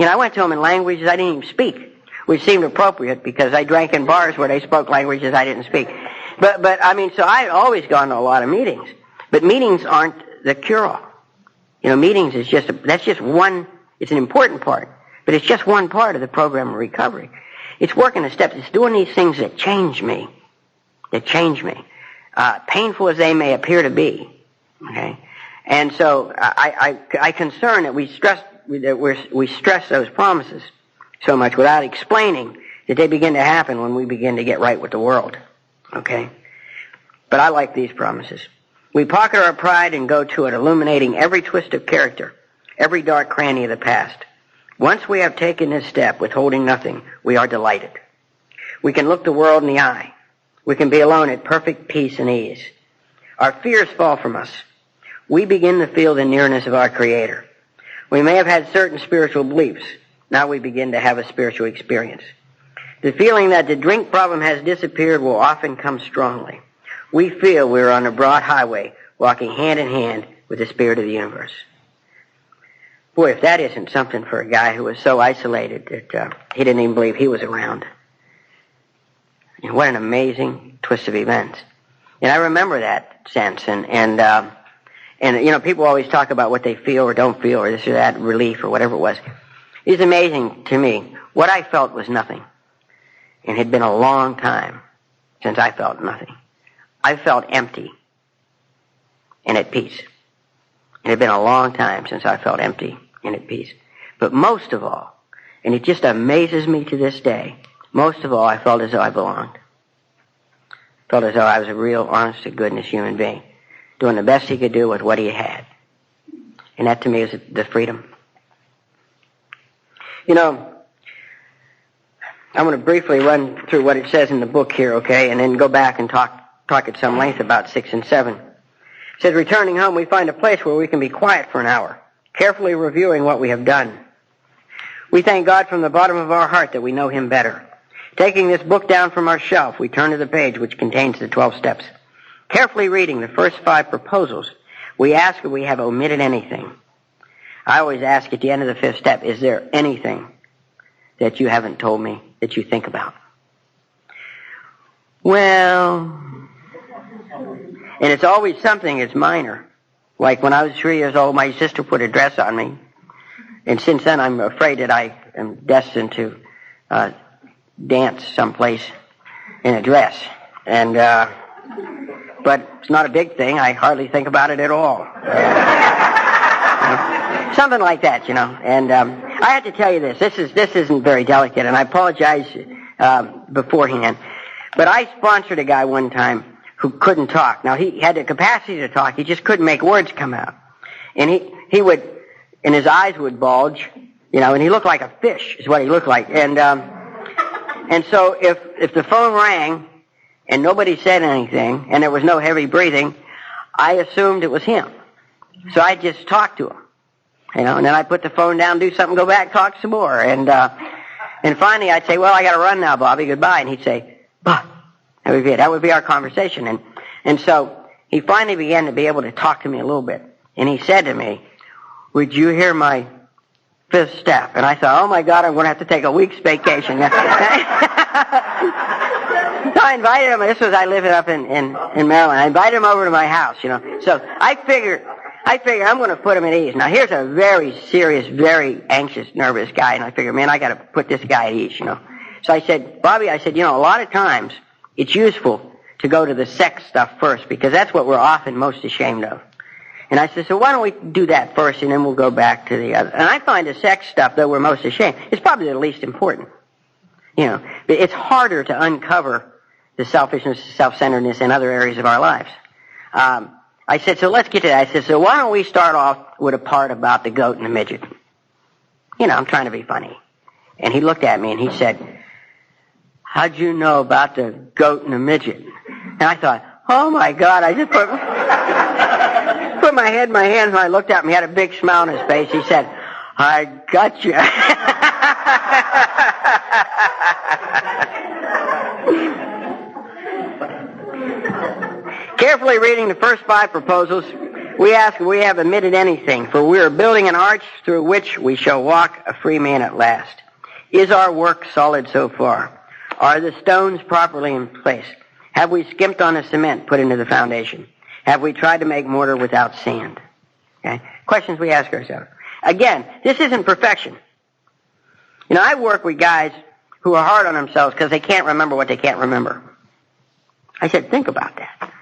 I went to them in languages I didn't even speak, which seemed appropriate because I drank in bars where they spoke languages I didn't speak. But I mean, so I'd always gone to a lot of meetings. But meetings aren't the cure-all. Meetings is that's just one, it's an important part, but it's just one part of the program of recovery. It's working the steps. It's doing these things that change me. Painful as they may appear to be. Okay? And so I concern that we stress those promises so much without explaining that they begin to happen when we begin to get right with the world. Okay? But I like these promises. We pocket our pride and go to it, illuminating every twist of character, every dark cranny of the past. Once we have taken this step, withholding nothing, we are delighted. We can look the world in the eye. We can be alone at perfect peace and ease. Our fears fall from us. We begin to feel the nearness of our Creator. We may have had certain spiritual beliefs. Now we begin to have a spiritual experience. The feeling that the drink problem has disappeared will often come strongly. We feel we're on a broad highway, walking hand in hand with the Spirit of the universe. Boy, if that isn't something for a guy who was so isolated that he didn't even believe he was around. What an amazing twist of events. And I remember that sense. And people always talk about what they feel or don't feel or this or that, relief or whatever it was. It's amazing to me. What I felt was nothing. And it had been a long time since I felt nothing. I felt empty and at peace. It had been a long time since I felt empty and at peace. But most of all, and it just amazes me to this day, most of all, I felt as though I belonged. I felt as though I was a real, honest-to-goodness human being, doing the best he could do with what he had. And that to me is the freedom. I'm going to briefly run through what it says in the book here, okay, and then go back and talk at some length about 6 and 7. It says, returning home, we find a place where we can be quiet for an hour, carefully reviewing what we have done. We thank God from the bottom of our heart that we know Him better. Taking this book down from our shelf, we turn to the page which contains the 12 steps. Carefully reading the first 5 proposals, we ask if we have omitted anything. I always ask at the end of the 5th step, is there anything that you haven't told me that you think about? Well, and it's always something that's minor. Like when I was 3 years old, my sister put a dress on me. And since then, I'm afraid that I am destined to dance someplace in a dress. And but it's not a big thing. I hardly think about it at all. Something like that, And I have to tell you this. This isn't very delicate, and I apologize beforehand. But I sponsored a guy one time who couldn't talk. Now, he had the capacity to talk. He just couldn't make words come out. And he would, and his eyes would bulge, and he looked like a fish is what he looked like. And so if the phone rang and nobody said anything and there was no heavy breathing, I assumed it was him. So I just talked to him, and then I put the phone down, do something, go back, talk some more. And And finally I'd say, well, I got to run now, Bobby. Goodbye. And he'd say, bah. That would be it. That would be our conversation. And so he finally began to be able to talk to me a little bit. And he said to me, would you hear my fifth step? And I thought, oh my God, I'm going to have to take a week's vacation. So I invited him. I live up in Maryland. I invited him over to my house, So I figured I'm going to put him at ease. Now here's a very serious, very anxious, nervous guy. And I figured, man, I got to put this guy at ease, So I said, Bobby, a lot of times it's useful to go to the sex stuff first because that's what we're often most ashamed of. And I said, so why don't we do that first and then we'll go back to the other. And I find the sex stuff that we're most ashamed is probably the least important. It's harder to uncover the selfishness, self-centeredness in other areas of our lives. I said, so let's get to that. I said, so why don't we start off with a part about the goat and the midget? I'm trying to be funny. And he looked at me and he said, how'd you know about the goat and the midget? And I thought, oh my God, I just put my head in my hands and I looked at him. He had a big smile on his face. He said, I got you. Carefully reading the first 5 proposals, we ask if we have omitted anything, for we are building an arch through which we shall walk a free man at last. Is our work solid so far? Are the stones properly in place? Have we skimped on the cement put into the foundation? Have we tried to make mortar without sand? Okay? Questions we ask ourselves. Again, this isn't perfection. I work with guys who are hard on themselves because they can't remember what they can't remember. I said, think about that.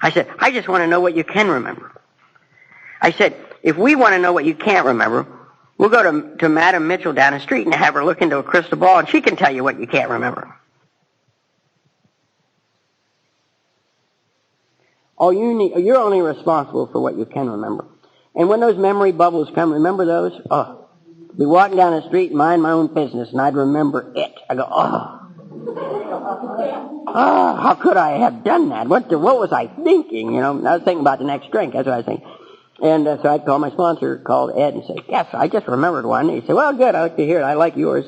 I said, I just want to know what you can remember. I said, if we want to know what you can't remember, we'll go to Madam Mitchell down the street and have her look into a crystal ball and she can tell you what you can't remember. You're only responsible for what you can remember. And when those memory bubbles come, remember those? Oh, I'd be walking down the street and mind my own business, and I'd remember it. I go, oh, how could I have done that? What was I thinking? I was thinking about the next drink. That's what I was thinking. And so I'd call my sponsor, called Ed, and say, yes, I just remembered one. And he'd say, well, good, I like to hear it. I like yours.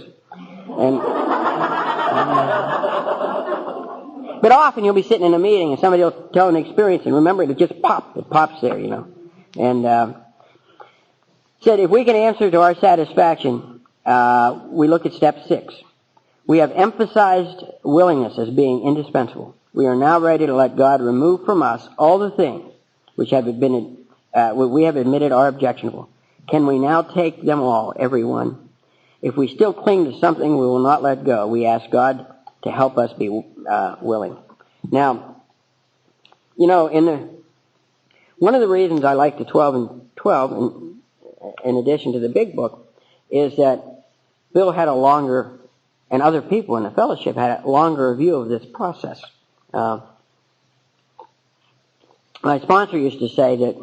But often you'll be sitting in a meeting and somebody will tell an experience and remember it just pops there, And said if we can answer to our satisfaction, we look at step 6. We have emphasized willingness as being indispensable. We are now ready to let God remove from us all the things which have been we have admitted are objectionable. Can we now take them all, every one? If we still cling to something we will not let go, we ask God to help us be willing. Now, one of the reasons I like the 12 and 12, in addition to the big book, is that Bill had a longer, and other people in the fellowship had a longer view of this process. My sponsor used to say that,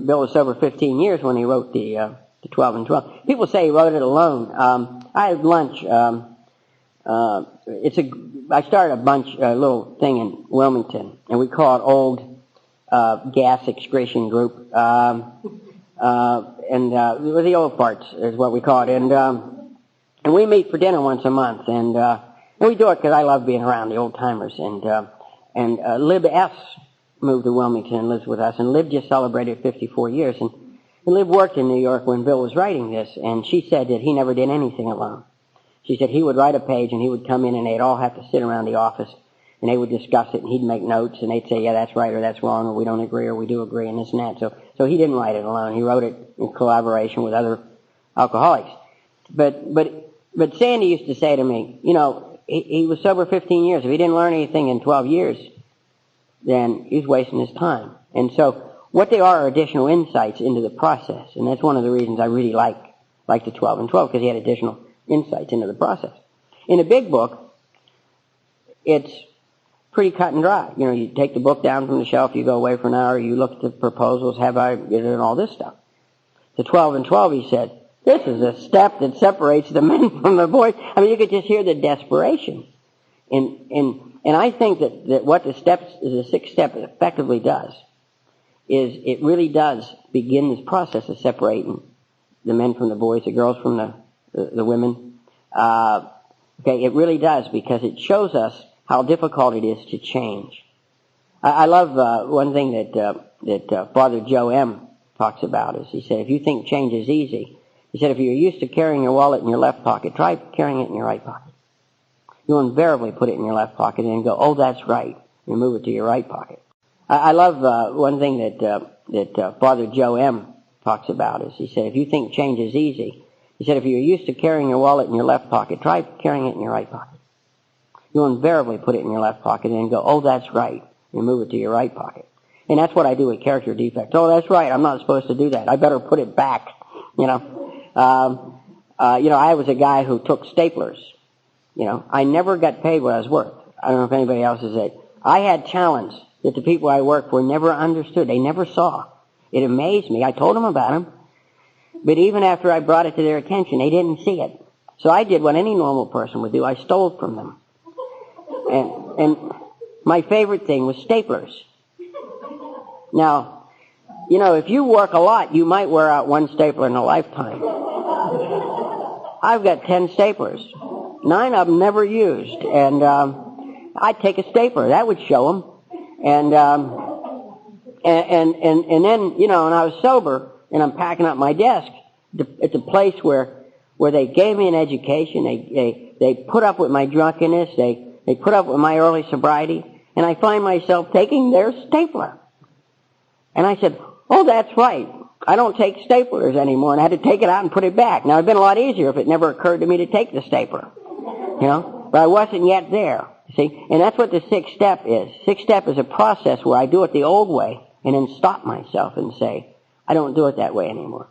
Bill was sober 15 years when he wrote the 12 and 12. People say he wrote it alone. I had lunch. I started a little thing in Wilmington, and we call it Old Gas Excretion Group. And the old parts is what we call it. And we meet for dinner once a month, and we do it because I love being around the old timers. And Lib S moved to Wilmington and lives with us, and Lib just celebrated 54 years. And Lib worked in New York when Bill was writing this, and she said that he never did anything alone. She said he would write a page, and he would come in, and they'd all have to sit around the office, and they would discuss it, and he'd make notes, and they'd say, yeah, that's right, or that's wrong, or we don't agree, or we do agree, and this and that. So he didn't write it alone. He wrote it in collaboration with other alcoholics. But Sandy used to say to me, he was sober 15 years. If he didn't learn anything in 12 years, then he was wasting his time. And so what they are additional insights into the process, and that's one of the reasons I really like the 12 and 12, because he had additional insights into the process. In a big book, it's pretty cut and dry. You take the book down from the shelf, you go away for an hour, you look at the proposals, and all this stuff. The 12 and 12, he said, this is a step that separates the men from the boys. I mean, you could just hear the desperation. And I think that what the 6th step effectively does is it really does begin this process of separating the men from the boys, the girls from the women, Okay, it really does, because it shows us how difficult it is to change. I love one thing that Father Joe M. talks about is he said, if you think change is easy, he said, if you're used to carrying your wallet in your left pocket, try carrying it in your right pocket. You'll invariably put it in your left pocket and then go, oh, that's right, and move it to your right pocket. I love one thing that Father Joe M. talks about is he said, if you think change is easy, he said, if you're used to carrying your wallet in your left pocket, try carrying it in your right pocket. You'll invariably put it in your left pocket and then go, oh, that's right, and move it to your right pocket. And that's what I do with character defects. Oh, that's right, I'm not supposed to do that. I better put it back, I was a guy who took staplers. I never got paid what I was worth. I don't know if anybody else is it. I had talents that the people I worked for never understood. They never saw. It amazed me. I told them about them. But even after I brought it to their attention, they didn't see it. So I did what any normal person would do. I stole from them. And my favorite thing was staplers. Now, if you work a lot, you might wear out one stapler in a lifetime. I've got 10 staplers. 9 of them never used. And I'd take a stapler. That would show them. And then, and I was sober, and I'm packing up my desk at the place where they gave me an education. They put up with my drunkenness. They put up with my early sobriety. And I find myself taking their stapler. And I said, oh, that's right. I don't take staplers anymore. And I had to take it out and put it back. Now, it would have been a lot easier if it never occurred to me to take the stapler. But I wasn't yet there. See? And that's what the 6th step is. 6th step is a process where I do it the old way and then stop myself and say, I don't do it that way anymore.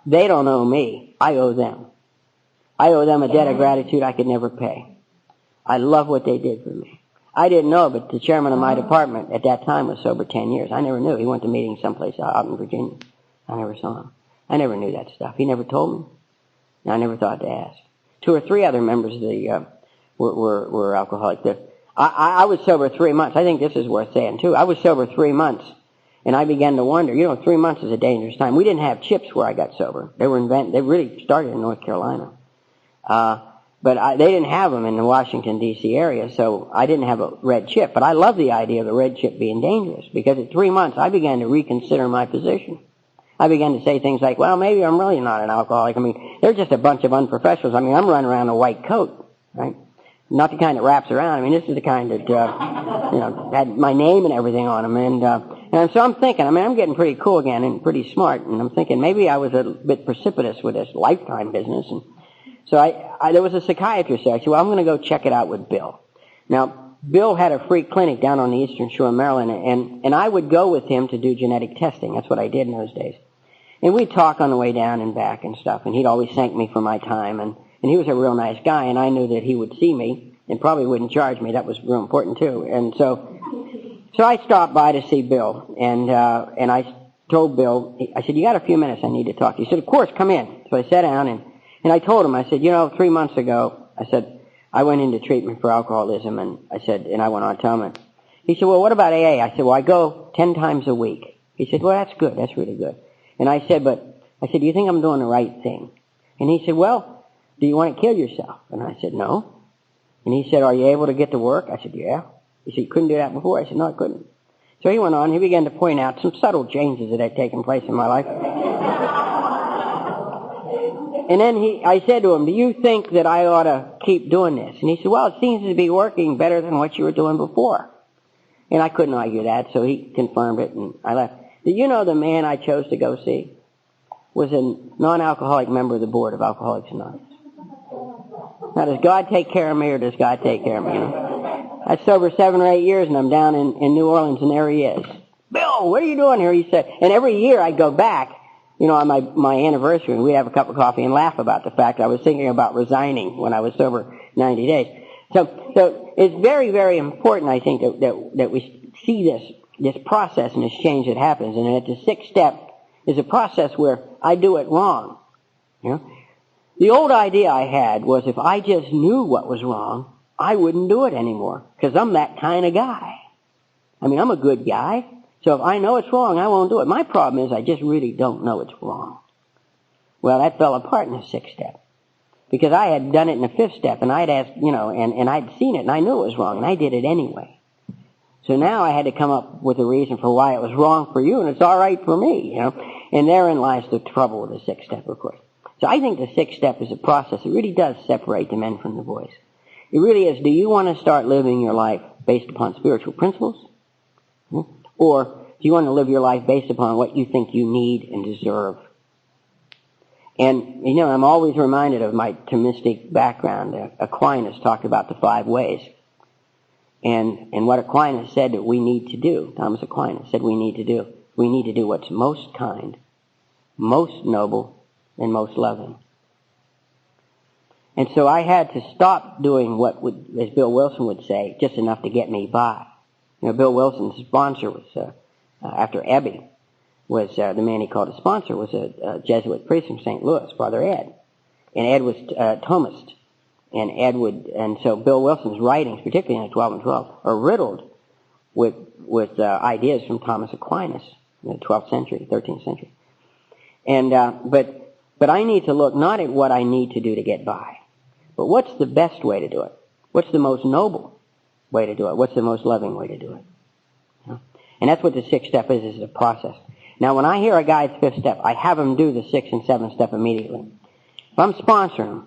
They don't owe me. I owe them. I owe them a debt of gratitude I could never pay. I love what they did for me. I didn't know, but the chairman of my department at that time was sober 10 years. I never knew. He went to meetings someplace out in Virginia. I never saw him. I never knew that stuff. He never told me. And I never thought to ask. 2 or 3 other members of the were alcoholics. I was sober 3 months. I think this is worth saying too. I was sober 3 months, and I began to wonder. 3 months is a dangerous time. We didn't have chips where I got sober. They were invented. They really started in North Carolina, but they didn't have them in the Washington D.C. area, so I didn't have a red chip. But I love the idea of the red chip being dangerous, because at 3 months I began to reconsider my position. I began to say things like, well, maybe I'm really not an alcoholic. They're just a bunch of unprofessionals. I'm running around in a white coat, right? Not the kind that wraps around. This is the kind that, had my name and everything on them. And so I'm thinking, I'm getting pretty cool again and pretty smart. And I'm thinking maybe I was a bit precipitous with this lifetime business. And so there was a psychiatrist there. I said, well, I'm going to go check it out with Bill. Now, Bill had a free clinic down on the Eastern Shore of Maryland, and I would go with him to do genetic testing. That's what I did in those days. And we'd talk on the way down and back and stuff, and he'd always thank me for my time, and he was a real nice guy, and I knew that he would see me and probably wouldn't charge me. That was real important too. And so I stopped by to see Bill, and I told Bill, I said, you got a few minutes, I need to talk to you. He said, of course, come in. So I sat down, and I told him, I said, 3 months ago, I said, I went into treatment for alcoholism, and I went on telling him. He said, well, what about AA? I said, well, I go 10 times a week. He said, well, that's good. That's really good. And I said, do you think I'm doing the right thing? And he said, well, do you want to kill yourself? And I said, no. And he said, are you able to get to work? I said, yeah. He said, you couldn't do that before? I said, no, I couldn't. So he went on. He began to point out some subtle changes that had taken place in my life. And then I said to him, do you think that I ought to keep doing this? And he said, well, it seems to be working better than what you were doing before. And I couldn't argue that, so he confirmed it, and I left. Did you know the man I chose to go see was a non-alcoholic member of the board of Alcoholics Anonymous? Now, does God take care of me, or does God take care of me? I sober 7 or 8 years, and I'm down in New Orleans, and there he is. Bill, what are you doing here? He said, and every year I'd go back, on my anniversary, and we'd have a cup of coffee and laugh about the fact I was thinking about resigning when I was sober 90 days. So it's very, very important, I think, that we see this process and this change that happens, and that the 6th step is a process where I do it wrong. The old idea I had was if I just knew what was wrong, I wouldn't do it anymore, because I'm that kind of guy. I'm a good guy, so if I know it's wrong, I won't do it. My problem is I just really don't know it's wrong. Well, that fell apart in the 6th step. because I had done it in the 5th step, and I'd asked, and I'd seen it, and I knew it was wrong, and I did it anyway. So now I had to come up with a reason for why it was wrong for you, and it's all right for me, And therein lies the trouble with the 6th step, of course. So I think the 6th step is a process. It really does separate the men from the boys. It really is, do you want to start living your life based upon spiritual principles? Or do you want to live your life based upon what you think you need and deserve? And, I'm always reminded of my Thomistic background. Aquinas talked about the 5 ways. And what Aquinas said that we need to do, Thomas Aquinas said we need to do what's most kind, most noble, and most loving. And so I had to stop doing what would, as Bill Wilson would say, just enough to get me by. Bill Wilson's sponsor was, after Abbey, was the man he called a sponsor, was a Jesuit priest from St. Louis, Father Ed. And Ed was Thomist. And so Bill Wilson's writings, particularly in the 12 and 12, are riddled with ideas from Thomas Aquinas in the 12th century, 13th century. And, but I need to look not at what I need to do to get by, but what's the best way to do it? What's the most noble way to do it? What's the most loving way to do it? And that's what the 6th step is a process. Now, when I hear a guy's 5th step, I have him do the 6th and 7th step immediately. If I'm sponsoring him,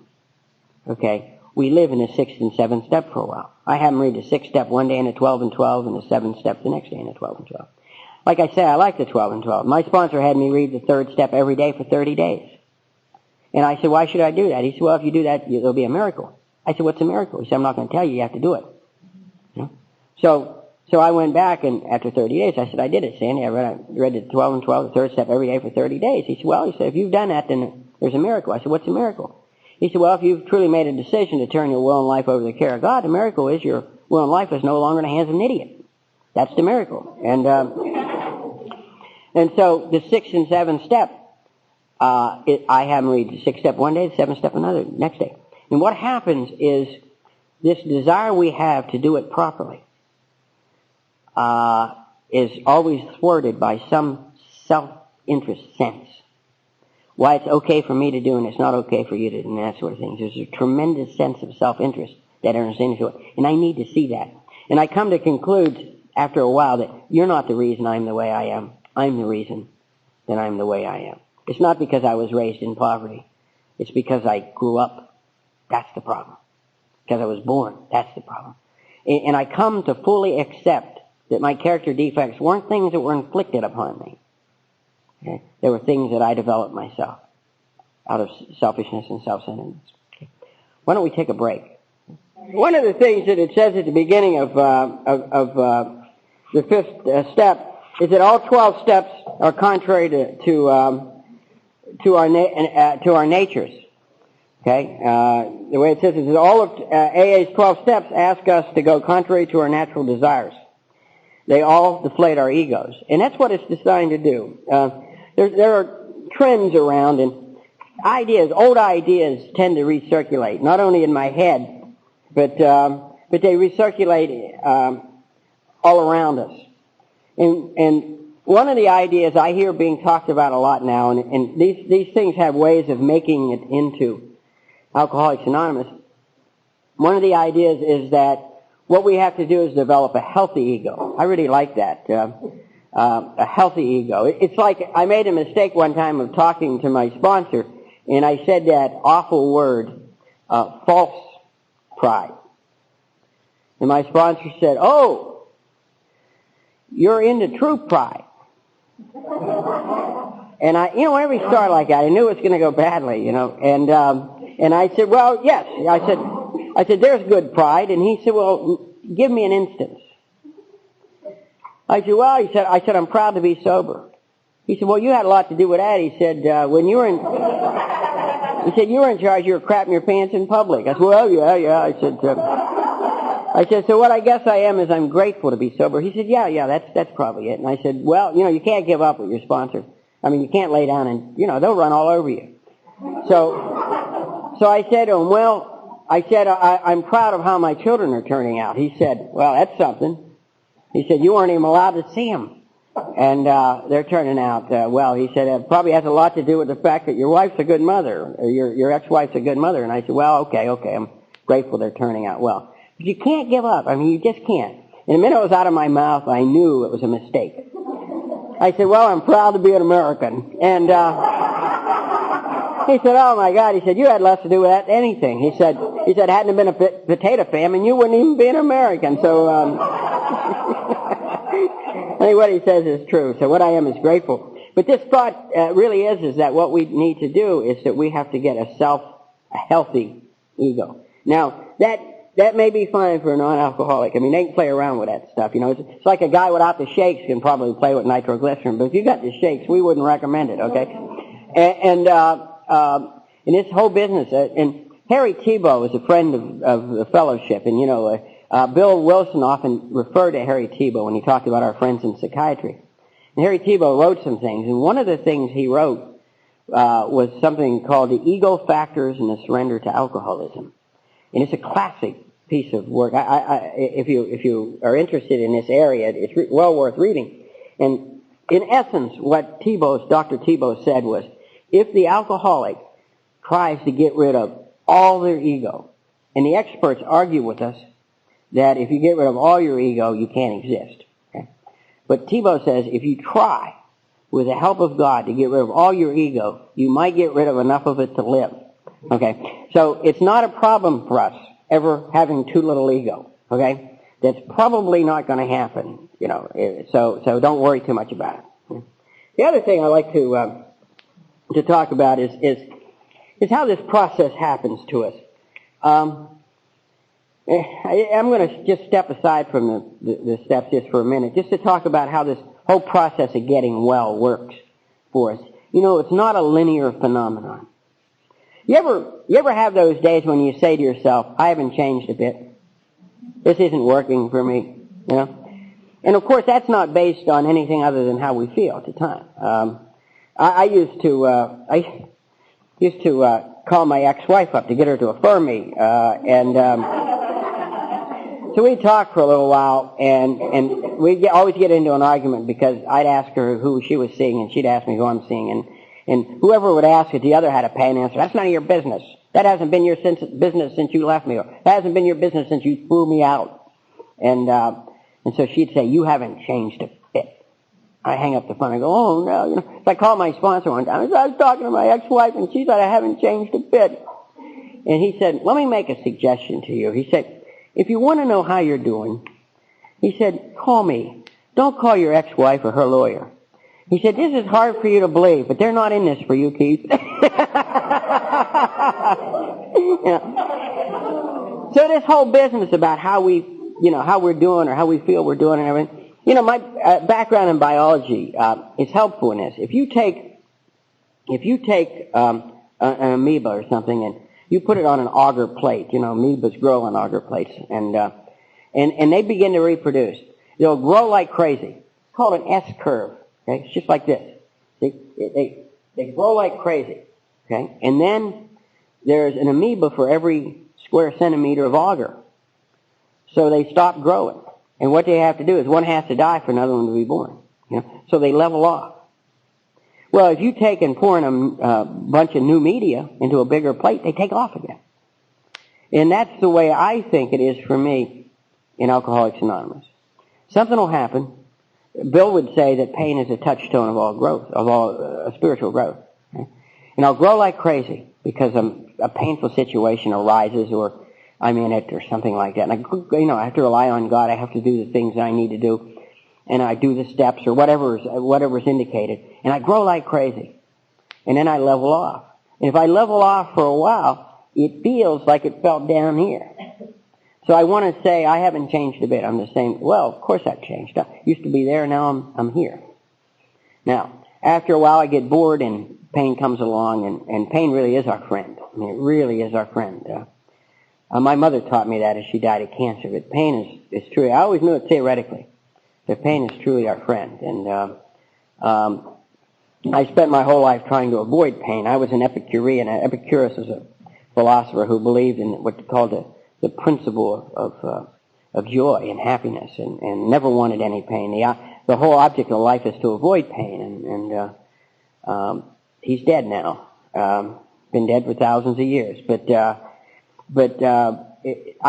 okay, we live in the 6th and 7th step for a while. I have him read the 6th step one day in the 12 and 12, and the 7th step the next day in the 12 and 12. Like I say, I like the 12 and 12. My sponsor had me read the 3rd step every day for 30 days. And I said, why should I do that? He said, well, if you do that, it'll be a miracle. I said, what's a miracle? He said, I'm not going to tell you. You have to do it. So I went back, and after 30 days, I said, I did it, Sandy. I read the 12 and 12, the 3rd step every day for 30 days. He said, if you've done that, then there's a miracle. I said, what's a miracle? He said, well, if you've truly made a decision to turn your will and life over to the care of God, the miracle is your will and life is no longer in the hands of an idiot. That's the miracle. And so the 6th and 7th step, I have him read the 6th step one day, the 7th step another, next day. And what happens is this desire we have to do it properly is always thwarted by some self-interest sense. Why it's okay for me to do and it's not okay for you to do, and that sort of thing. There's a tremendous sense of self-interest that enters into it, and I need to see that. And I come to conclude after a while that you're not the reason I'm the way I am. I'm the reason that I'm the way I am. It's not because I was raised in poverty. It's because I grew up. That's the problem. Because I was born. That's the problem. And I come to fully accept that my character defects weren't things that were inflicted upon me. Okay? They were things that I developed myself out of selfishness and self-centeredness. Okay? Why don't we take a break? One of the things that it says at the beginning of the 5th step is that all 12 steps are contrary to our natures. Okay, the way it says is that all of AA's 12 steps ask us to go contrary to our natural desires. They all deflate our egos, and that's what it's designed to do. There are trends around, and old ideas tend to recirculate, not only in my head, but they recirculate all around us. And one of the ideas I hear being talked about a lot now, and these things have ways of making it into Alcoholics Anonymous. One of the ideas is that what we have to do is develop a healthy ego. I really like that, a healthy ego. It's like I made a mistake one time of talking to my sponsor, and I said that awful word, false pride. And my sponsor said, oh, you're into true pride. And whenever he started like that, I knew it was going to go badly, and I said, well, yes. I said, there's good pride. And he said, well, give me an instance. I said, well, I said, I'm proud to be sober. He said, well, you had a lot to do with that. He said, when you were in charge, you were crapping your pants in public. I said, well, yeah. I said, so what I guess I am is I'm grateful to be sober. He said, yeah, that's probably it. And I said, well, you can't give up with your sponsor. I mean, you can't lay down and, they'll run all over you. So I said to him, well, I'm proud of how my children are turning out. He said, well, that's something. He said, you weren't even allowed to see them. And they're turning out well. He said, it probably has a lot to do with the fact that your wife's a good mother. Your ex-wife's a good mother. And I said, well, okay, I'm grateful they're turning out well. But you can't give up. I mean, you just can't. And the minute it was out of my mouth, I knew it was a mistake. I said, well, I'm proud to be an American. And he said, oh my God. He said, you had less to do with that than anything. He said, hadn't it been a potato famine, you wouldn't even be an American. So, I think what he says is true. So what I am is grateful. But this thought really is that what we need to do is that we have to get a healthy ego. Now, that may be fine for a non-alcoholic. I mean, they can play around with that stuff. You know, it's like a guy without the shakes can probably play with nitroglycerin. But if you got the shakes, we wouldn't recommend it, okay? And this whole business, and Harry Tebow is a friend of the fellowship, and you know, Bill Wilson often referred to Harry Tebow when he talked about our friends in psychiatry. And Harry Tebow wrote some things, and one of the things he wrote was something called The Ego Factors and the Surrender to Alcoholism. And it's a classic piece of work. If you are interested in this area, it's well worth reading. And in essence, what Dr. Tebow said was, if the alcoholic tries to get rid of all their ego, and the experts argue with us that if you get rid of all your ego, you can't exist. Okay? But Tebow says if you try, with the help of God, to get rid of all your ego, you might get rid of enough of it to live. Okay? So it's not a problem for us ever having too little ego. Okay? That's probably not going to happen. You know, so don't worry too much about it. The other thing I like to talk about is how this process happens to us. I'm going to just step aside from the steps just for a minute, just to talk about how this whole process of getting well works for us. You know, it's not a linear phenomenon. You ever have those days when you say to yourself, I haven't changed a bit. This isn't working for me, you know? And of course, that's not based on anything other than how we feel at the time. I used to call my ex-wife up to get her to affirm me, so we'd talk for a little while, and we'd always get into an argument because I'd ask her who she was seeing, and she'd ask me who I'm seeing, and whoever would ask it, the other had to pay an answer. That's none of your business. That hasn't been your business since you left me, or that hasn't been your business since you threw me out. And so she'd say, you haven't changed a bit. I hang up the phone and go, oh no, you know. So I called my sponsor one time. I was talking to my ex-wife, and she said I haven't changed a bit. And he said, let me make a suggestion to you. He said, if you want to know how you're doing, he said, call me. Don't call your ex-wife or her lawyer. He said, this is hard for you to believe, but they're not in this for you, Keith. Yeah. So this whole business about how we, you know, how we're doing or how we feel we're doing and everything, you know, my background in biology is helpful in this. If you take an amoeba or something and you put it on an agar plate, you know, amoebas grow on agar plates, and they begin to reproduce. They'll grow like crazy. It's called an S-curve. Okay, it's just like this. They grow like crazy. Okay, and then there's an amoeba for every square centimeter of agar. So they stop growing, and what they have to do is one has to die for another one to be born. You know, so they level off. Well, if you take and pour in a bunch of new media into a bigger plate, they take off again. And that's the way I think it is for me in Alcoholics Anonymous. Something will happen. Bill would say that pain is a touchstone of all growth, of all spiritual growth. Okay? And I'll grow like crazy because a painful situation arises or I'm in it or something like that. And I have to rely on God. I have to do the things I need to do. And I do the steps or whatever's indicated. And I grow like crazy. And then I level off. And if I level off for a while, it feels like it felt down here. So I want to say I haven't changed a bit. I'm the same. Well, of course I've changed. I used to be there, now I'm here. Now, after a while I get bored and pain comes along, and pain really is our friend. I mean, it really is our friend. My mother taught me that as she died of cancer, that pain is true. I always knew it theoretically, that pain is truly our friend. And I spent my whole life trying to avoid pain. I was an Epicurean. Epicurus was a philosopher who believed in what they called the principle of joy and happiness, and never wanted any pain. the whole object of life is to avoid pain, and he's dead now. Been dead for thousands of years, but I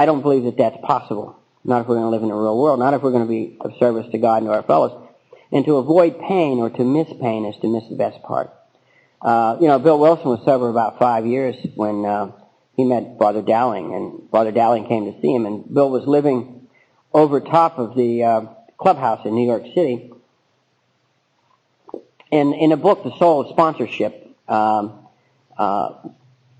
don't believe that that's possible. Not if we're going to live in the real world. Not if we're going to be of service to God and to our fellows. And to avoid pain or to miss pain is to miss the best part. Bill Wilson was sober about 5 years when he met Father Dowling, and Father Dowling came to see him, and Bill was living over top of the clubhouse in New York City. And in a book, The Soul of Sponsorship,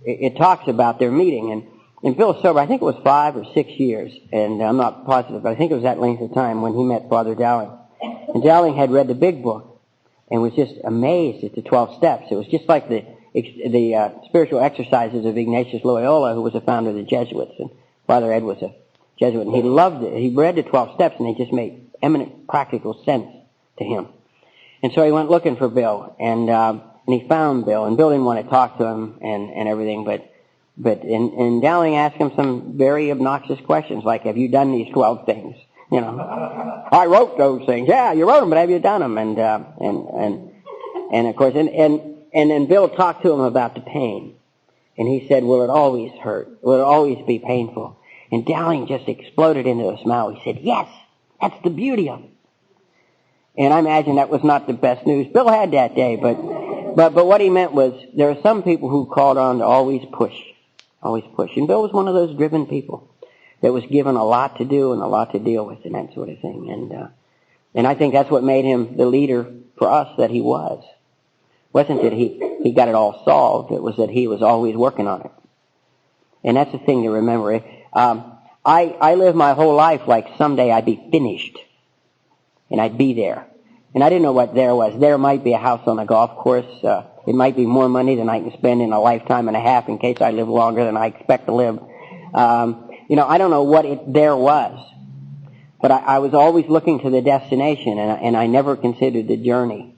it talks about their meeting, and Bill was sober, I think it was 5 or 6 years, and I'm not positive, but I think it was that length of time when he met Father Dowling. And Dowling had read the big book and was just amazed at the 12 steps. It was just like the spiritual exercises of Ignatius Loyola, who was a founder of the Jesuits, and Father Ed was a Jesuit, and he loved it. He read the 12 steps, and they just made eminent practical sense to him. And so he went looking for Bill, and he found Bill, and Bill didn't want to talk to him and everything, but Dowling asked him some very obnoxious questions, like, have you done these 12 things? I wrote those things. Yeah, you wrote them, but have you done them? And of course, and then Bill talked to him about the pain. And he said, will it always hurt? Will it always be painful? And Dowling just exploded into a smile. He said, yes, that's the beauty of it. And I imagine that was not the best news Bill had that day, but what he meant was there are some people who called on to always push. And Bill was one of those driven people that was given a lot to do and a lot to deal with and that sort of thing. And I think that's what made him the leader for us that he was. It wasn't that he got it all solved. It was that he was always working on it. And that's the thing to remember. I lived my whole life like someday I'd be finished. And I'd be there. And I didn't know what there was. There might be a house on a golf course. It might be more money than I can spend in a lifetime and a half in case I live longer than I expect to live. I don't know what there was. But I was always looking to the destination, and I never considered the journey.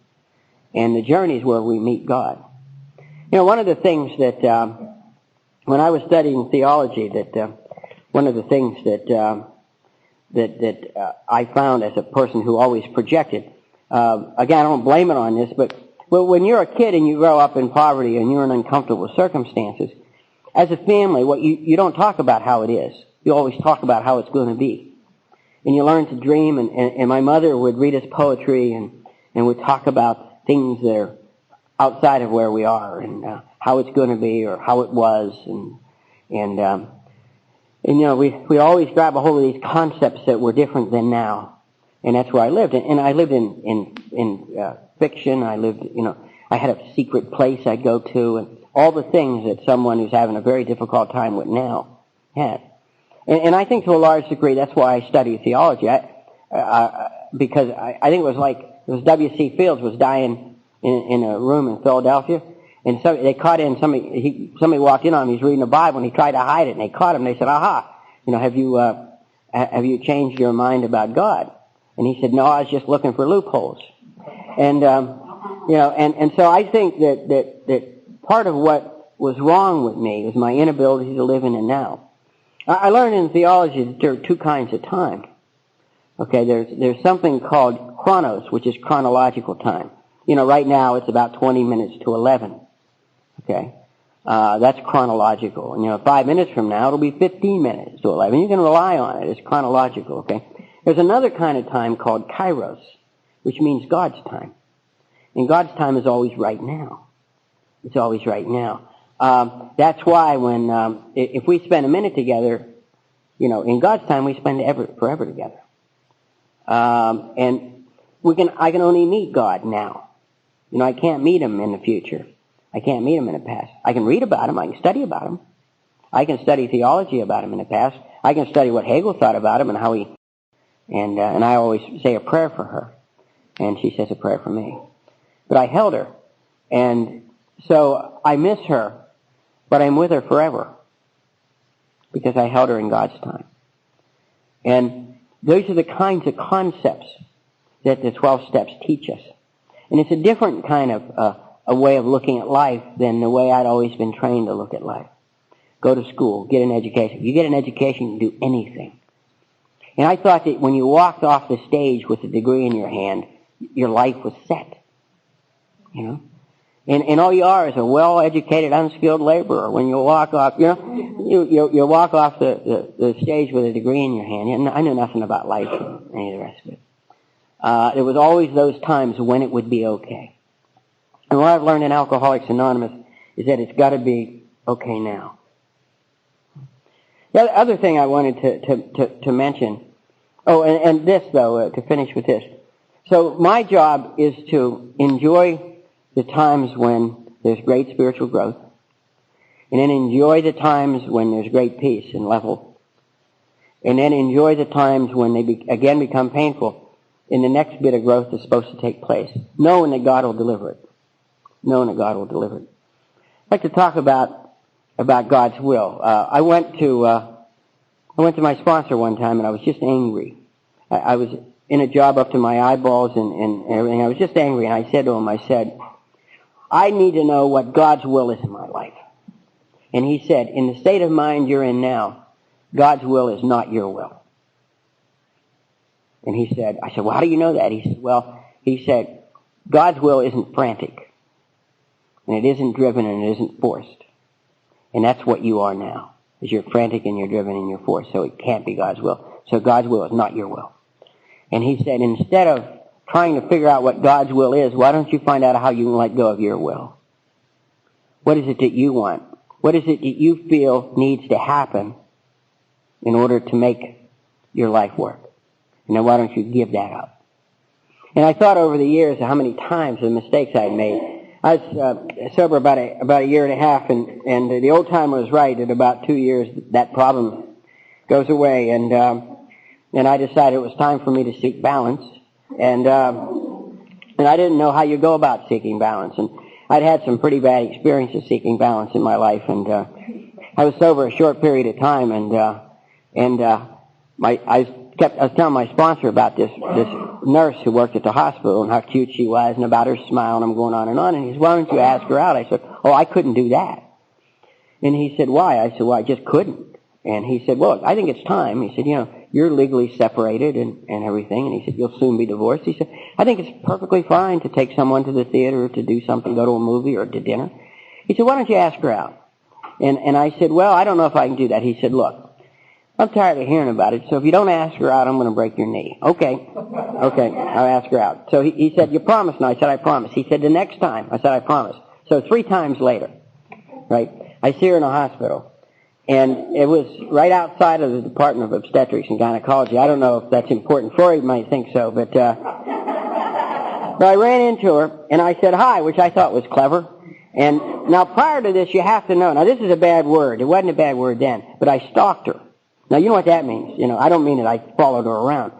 And the journey is where we meet God. One of the things that, when I was studying theology, one of the things that I found as a person who always projected, again, I don't blame it on this, but when you're a kid and you grow up in poverty and you're in uncomfortable circumstances, as a family, you don't talk about how it is. You always talk about how it's going to be. And you learn to dream, and my mother would read us poetry and would talk about things that are outside of where we are and how it's going to be or how it was. And we always grab a hold of these concepts that were different than now. And that's where I lived. And I lived in fiction. I lived, I had a secret place I'd go to, and all the things that someone who's having a very difficult time with now had. And I think to a large degree that's why I study theology. Because I think it was W.C. Fields was dying in a room in Philadelphia, and so they caught in somebody walked in on him. He's reading the Bible, and he tried to hide it, and they caught him. They said, "Aha, have you changed your mind about God?" And he said, "No, I was just looking for loopholes." And and so I think that part of what was wrong with me was my inability to live in the now. I learned in theology that there are two kinds of time. Okay, there's something called chronos, which is chronological time. Right now it's about 20 minutes to 11. Okay, that's chronological. And 5 minutes from now it'll be 15 minutes to 11. You can rely on it. It's chronological. Okay. There's another kind of time called kairos, which means God's time. And God's time is always right now. It's always right now. That's why when if we spend a minute together, in God's time we spend forever together. And I can only meet God now. I can't meet Him in the future. I can't meet Him in the past. I can read about Him. I can study about Him. I can study theology about Him in the past. I can study what Hegel thought about Him and how he. And I always say a prayer for her, and she says a prayer for me. But I held her, and so I miss her, but I'm with her forever because I held her in God's time. And those are the kinds of concepts that the 12 steps teach us. And it's a different kind of a way of looking at life than the way I'd always been trained to look at life. Go to school, get an education. If you get an education, you can do anything. And I thought that when you walked off the stage with a degree in your hand, your life was set. You know? And all you are is a well-educated, unskilled laborer. When you walk off, you know, you walk off the stage with a degree in your hand. And I knew nothing about life and any of the rest of it. There was always those times when it would be okay. And what I've learned in Alcoholics Anonymous is that it's got to be okay now. The other thing I wanted to mention, and this though, to finish with this. So my job is to enjoy the times when there's great spiritual growth, and then enjoy the times when there's great peace and level, and then enjoy the times when they again become painful, and the next bit of growth is supposed to take place, knowing that God will deliver it. Knowing that God will deliver it. I'd like to talk about God's will. I went to my sponsor one time, and I was just angry. I was in a job up to my eyeballs and everything. I was just angry, and I said to him, I need to know what God's will is in my life. And he said, in the state of mind you're in now, God's will is not your will. And I said, well, how do you know that? He said, God's will isn't frantic. And it isn't driven and it isn't forced. And that's what you are now, is you're frantic and you're driven and you're forced. So it can't be God's will. So God's will is not your will. And he said, instead of trying to figure out what God's will is, why don't you find out how you can let go of your will? What is it that you want? What is it that you feel needs to happen in order to make your life work? And then why don't you give that up? And I thought over the years how many times the mistakes I'd made. I was sober about a year and a half, and the old timer was right. At about 2 years, that problem goes away, and I decided it was time for me to seek balance. And I didn't know how you go about seeking balance. And I'd had some pretty bad experiences seeking balance in my life. And I was sober a short period of time. I was telling my sponsor about this nurse who worked at the hospital and how cute she was and about her smile. And I'm going on. And he said, why don't you ask her out? I said, I couldn't do that. And he said, why? I said, well, I just couldn't. And he said, well, I think it's time. He said, you're legally separated and everything. And he said, you'll soon be divorced. He said, I think it's perfectly fine to take someone to the theater or to do something, go to a movie or to dinner. He said, why don't you ask her out? And I said, well, I don't know if I can do that. He said, look, I'm tired of hearing about it, so if you don't ask her out, I'm going to break your knee. Okay, I'll ask her out. So he said, you promise? And I said, I promise. He said, the next time. I said, I promise. So 3 times later, right, I see her in a hospital. And it was right outside of the Department of Obstetrics and Gynecology. I don't know if that's important. Freud might think so, but I ran into her and I said hi, which I thought was clever. And now prior to this, you have to know. Now this is a bad word. It wasn't a bad word then, but I stalked her. Now you know what that means. I don't mean that I followed her around.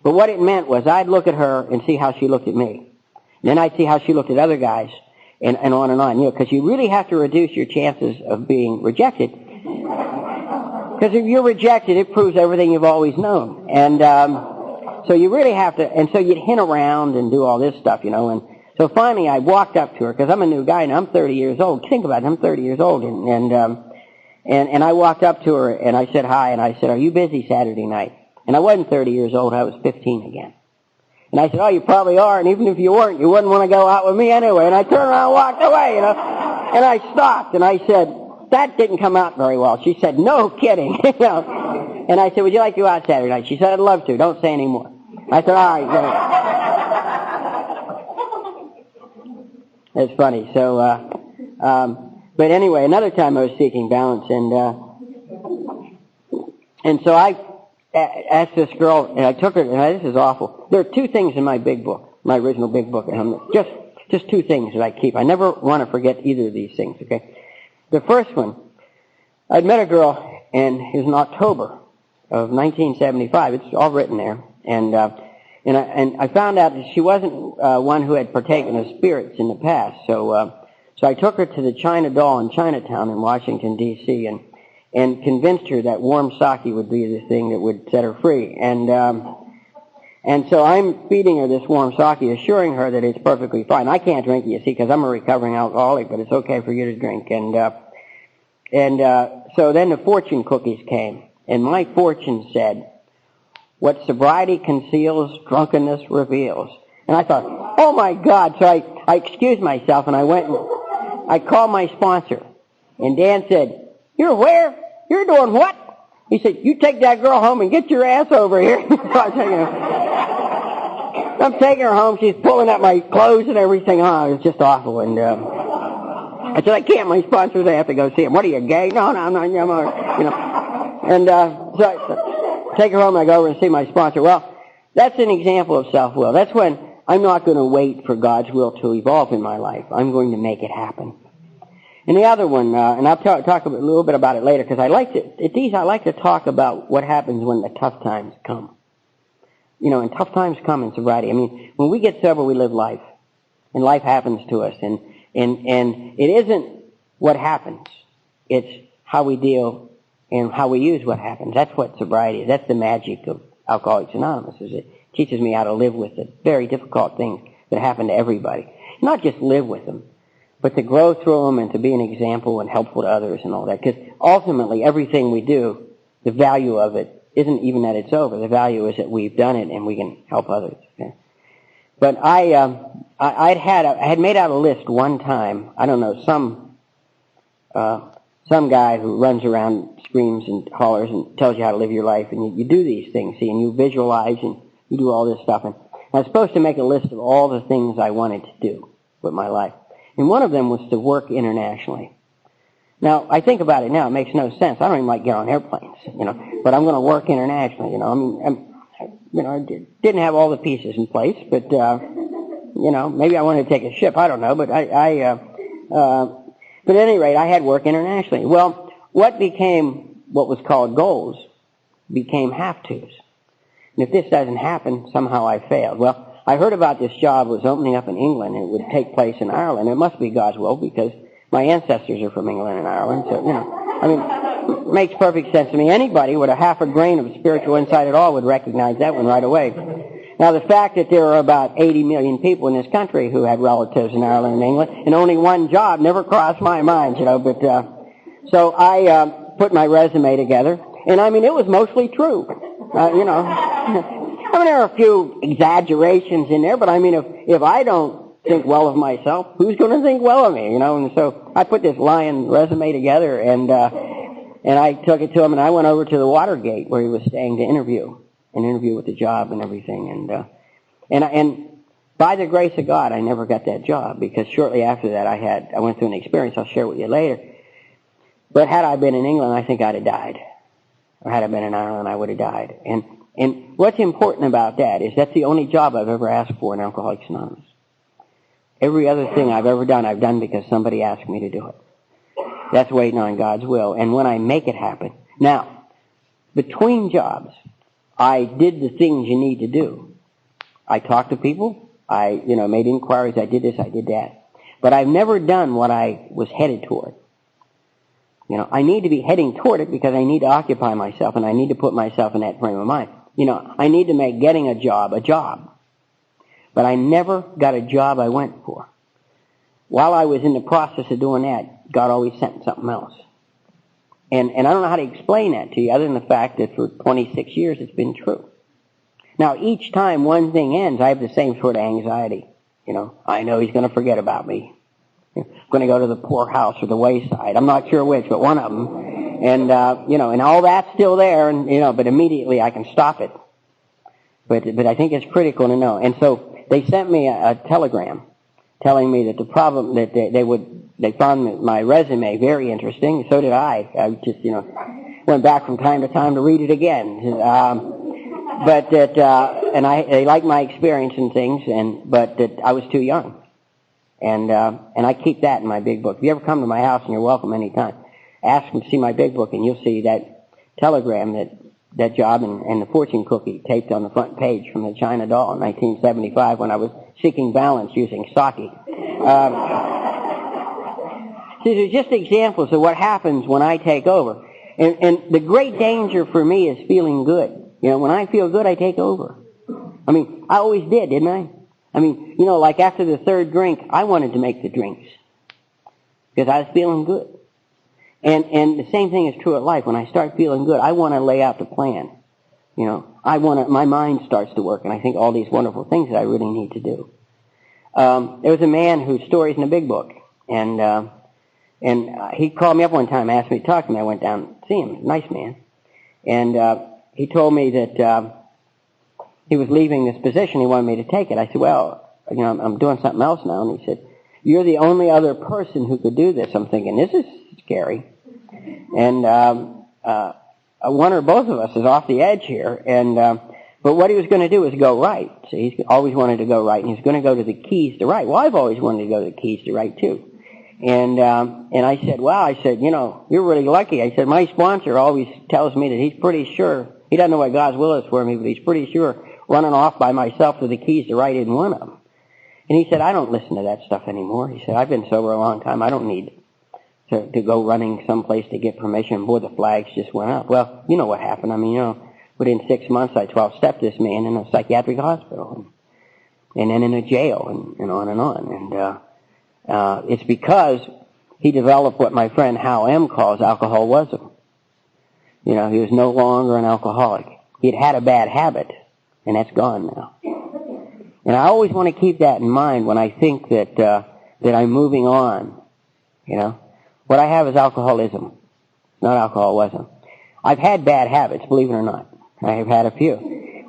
But what it meant was I'd look at her and see how she looked at me. Then I'd see how she looked at other guys and on and on. Because you really have to reduce your chances of being rejected. Because if you're rejected, it proves everything you've always known. And so you really have to, and so you'd hint around and do all this stuff, And so finally I walked up to her, because I'm a new guy and I'm 30 years old. Think about it, I'm 30 years old. And I walked up to her and I said hi, and I said, are you busy Saturday night? And I wasn't 30 years old, I was 15 again. And I said, oh, you probably are, and even if you weren't, you wouldn't want to go out with me anyway. And I turned around and walked away, And I stopped and I said, that didn't come out very well. She said, no kidding. And I said, would you like to go out Saturday night? She said, I'd love to. Don't say any more. I said, all right, go. It's funny. So, but anyway, another time I was seeking balance, and so I asked this girl, and I took her, and this is awful. There are 2 things in my big book, my original big book, just 2 things that I keep. I never want to forget either of these things, okay? The first one, I'd met a girl, and it was in October of 1975. It's all written there. And I found out that she wasn't one who had partaken of spirits in the past. So I took her to the China Doll in Chinatown in Washington, D.C., and convinced her that warm sake would be the thing that would set her free. And so I'm feeding her this warm sake, assuring her that it's perfectly fine. I can't drink it, you see, because I'm a recovering alcoholic, but it's okay for you to drink. So then the fortune cookies came, and my fortune said, what sobriety conceals, drunkenness reveals. And I thought, oh my God. So I excused myself and I went and I called my sponsor. And Dan said, "You're where? You're doing what?" He said, "You take that girl home and get your ass over here." So I'm taking her home. She's pulling up my clothes and everything. Oh, it was just awful. And I said, "I can't. My sponsors, I have to go see him." "What are you, gay?" "No, I'm not. You know." And so I take her home and I go over and see my sponsor. Well, that's an example of self-will. That's when I'm not going to wait for God's will to evolve in my life. I'm going to make it happen. And the other one, and I'll talk a little bit about it later, because I like to talk about what happens when the tough times come. You know, and tough times come in sobriety. I mean, when we get sober, we live life, and life happens to us, and it isn't what happens; it's how we deal and how we use what happens. That's what sobriety is. That's the magic of Alcoholics Anonymous. Is it teaches me how to live with the very difficult things that happen to everybody, not just live with them, but to grow through them and to be an example and helpful to others and all that. Because ultimately, everything we do, the value of it isn't even that it's over. The value is that we've done it and we can help others. Okay? But I had made out a list one time. I don't know, some guy who runs around, screams and hollers and tells you how to live your life, and you do these things, see, and you visualize and you do all this stuff. And I was supposed to make a list of all the things I wanted to do with my life. And one of them was to work internationally. Now, I think about it now, it makes no sense. I don't even like get on airplanes, you know, but I'm going to work internationally, you know. I mean, I didn't have all the pieces in place, but, you know, maybe I wanted to take a ship, I don't know, but but at any rate, I had work internationally. Well, what became what was called goals became have-tos. And if this doesn't happen, somehow I failed. Well, I heard about this job was opening up in England, and it would take place in Ireland. It must be God's will, because my ancestors are from England and Ireland, so, you know, I mean, it makes perfect sense to me. Anybody with a half a grain of spiritual insight at all would recognize that one right away. Now, the fact that there are about 80 million people in this country who had relatives in Ireland and England, and only one job never crossed my mind, you know, but, so I, put my resume together, and I mean, it was mostly true, you know. I mean, there are a few exaggerations in there, but I mean, if I don't think well of myself, who's going to think well of me, you know? And so I put this lying resume together, and I took it to him, and I went over to the Watergate where he was staying to interview with the job and everything, and by the grace of God, I never got that job, because shortly after that I went through an experience I'll share with you later. But had I been in England, I think I'd have died. Or had I been in Ireland, I would have died. And what's important about that is that's the only job I've ever asked for in Alcoholics Anonymous. Every other thing I've ever done, I've done because somebody asked me to do it. That's waiting on God's will. And when I make it happen. Now, between jobs, I did the things you need to do. I talked to people. I, you know, made inquiries. I did this, I did that. But I've never done what I was headed toward. You know, I need to be heading toward it because I need to occupy myself, and I need to put myself in that frame of mind. You know, I need to make getting a job. But I never got a job I went for. While I was in the process of doing that, God always sent something else. And I don't know how to explain that to you other than the fact that for 26 years it's been true. Now, each time one thing ends, I have the same sort of anxiety. You know, I know he's going to forget about me. I'm going to go to the poorhouse or the wayside. I'm not sure which, but one of them. And, you know, and all that's still there, and, you know, but immediately I can stop it. But I think it's critical to know. And so they sent me a telegram telling me that the problem, that they found my resume very interesting. So did I. I just, you know, went back from time to time to read it again. But that, and they liked my experience and things, but that I was too young. And I keep that in my big book. If you ever come to my house, and you're welcome anytime, ask them to see my big book, and you'll see that telegram, that job, and the fortune cookie taped on the front page from the China doll in 1975 when I was seeking balance using sake. See, they're just examples of what happens when I take over. And the great danger for me is feeling good. You know, when I feel good, I take over. I mean, I always did, didn't I? I mean, you know, like after the third drink, I wanted to make the drinks because I was feeling good. And the same thing is true at life. When I start feeling good, I want to lay out the plan. my mind starts to work, and I think all these wonderful things that I really need to do. There was a man whose story's in a big book, and he called me up one time, asked me to talk to him. I went down to see him. Nice man. And he told me that he was leaving this position. He wanted me to take it. I said, well, I'm doing something else now. And he said, you're the only other person who could do this. I'm thinking, this is scary. And one or both of us is off the edge here. And but what he was going to do was go right. So he's always wanted to go right, and he's going to go to the keys to right. Well, I've always wanted to go to the keys to right too. And I said, wow, you're really lucky. I said, my sponsor always tells me that he's pretty sure, he doesn't know what God's will is for me, but he's pretty sure running off by myself to the keys to right isn't one of them. And he said, I don't listen to that stuff anymore. He said, I've been sober a long time. I don't need to go running someplace to get permission. Boy, the flags just went up. Well, you know what happened. Within 6 months, I 12-stepped this man in a psychiatric hospital, and then in a jail, and on and on. And it's because he developed what my friend Hal M. calls alcoholism. He was no longer an alcoholic. He'd had a bad habit, and that's gone now. And I always want to keep that in mind when I think that I'm moving on. What I have is alcoholism, not alcoholism. I've had bad habits, believe it or not. I have had a few.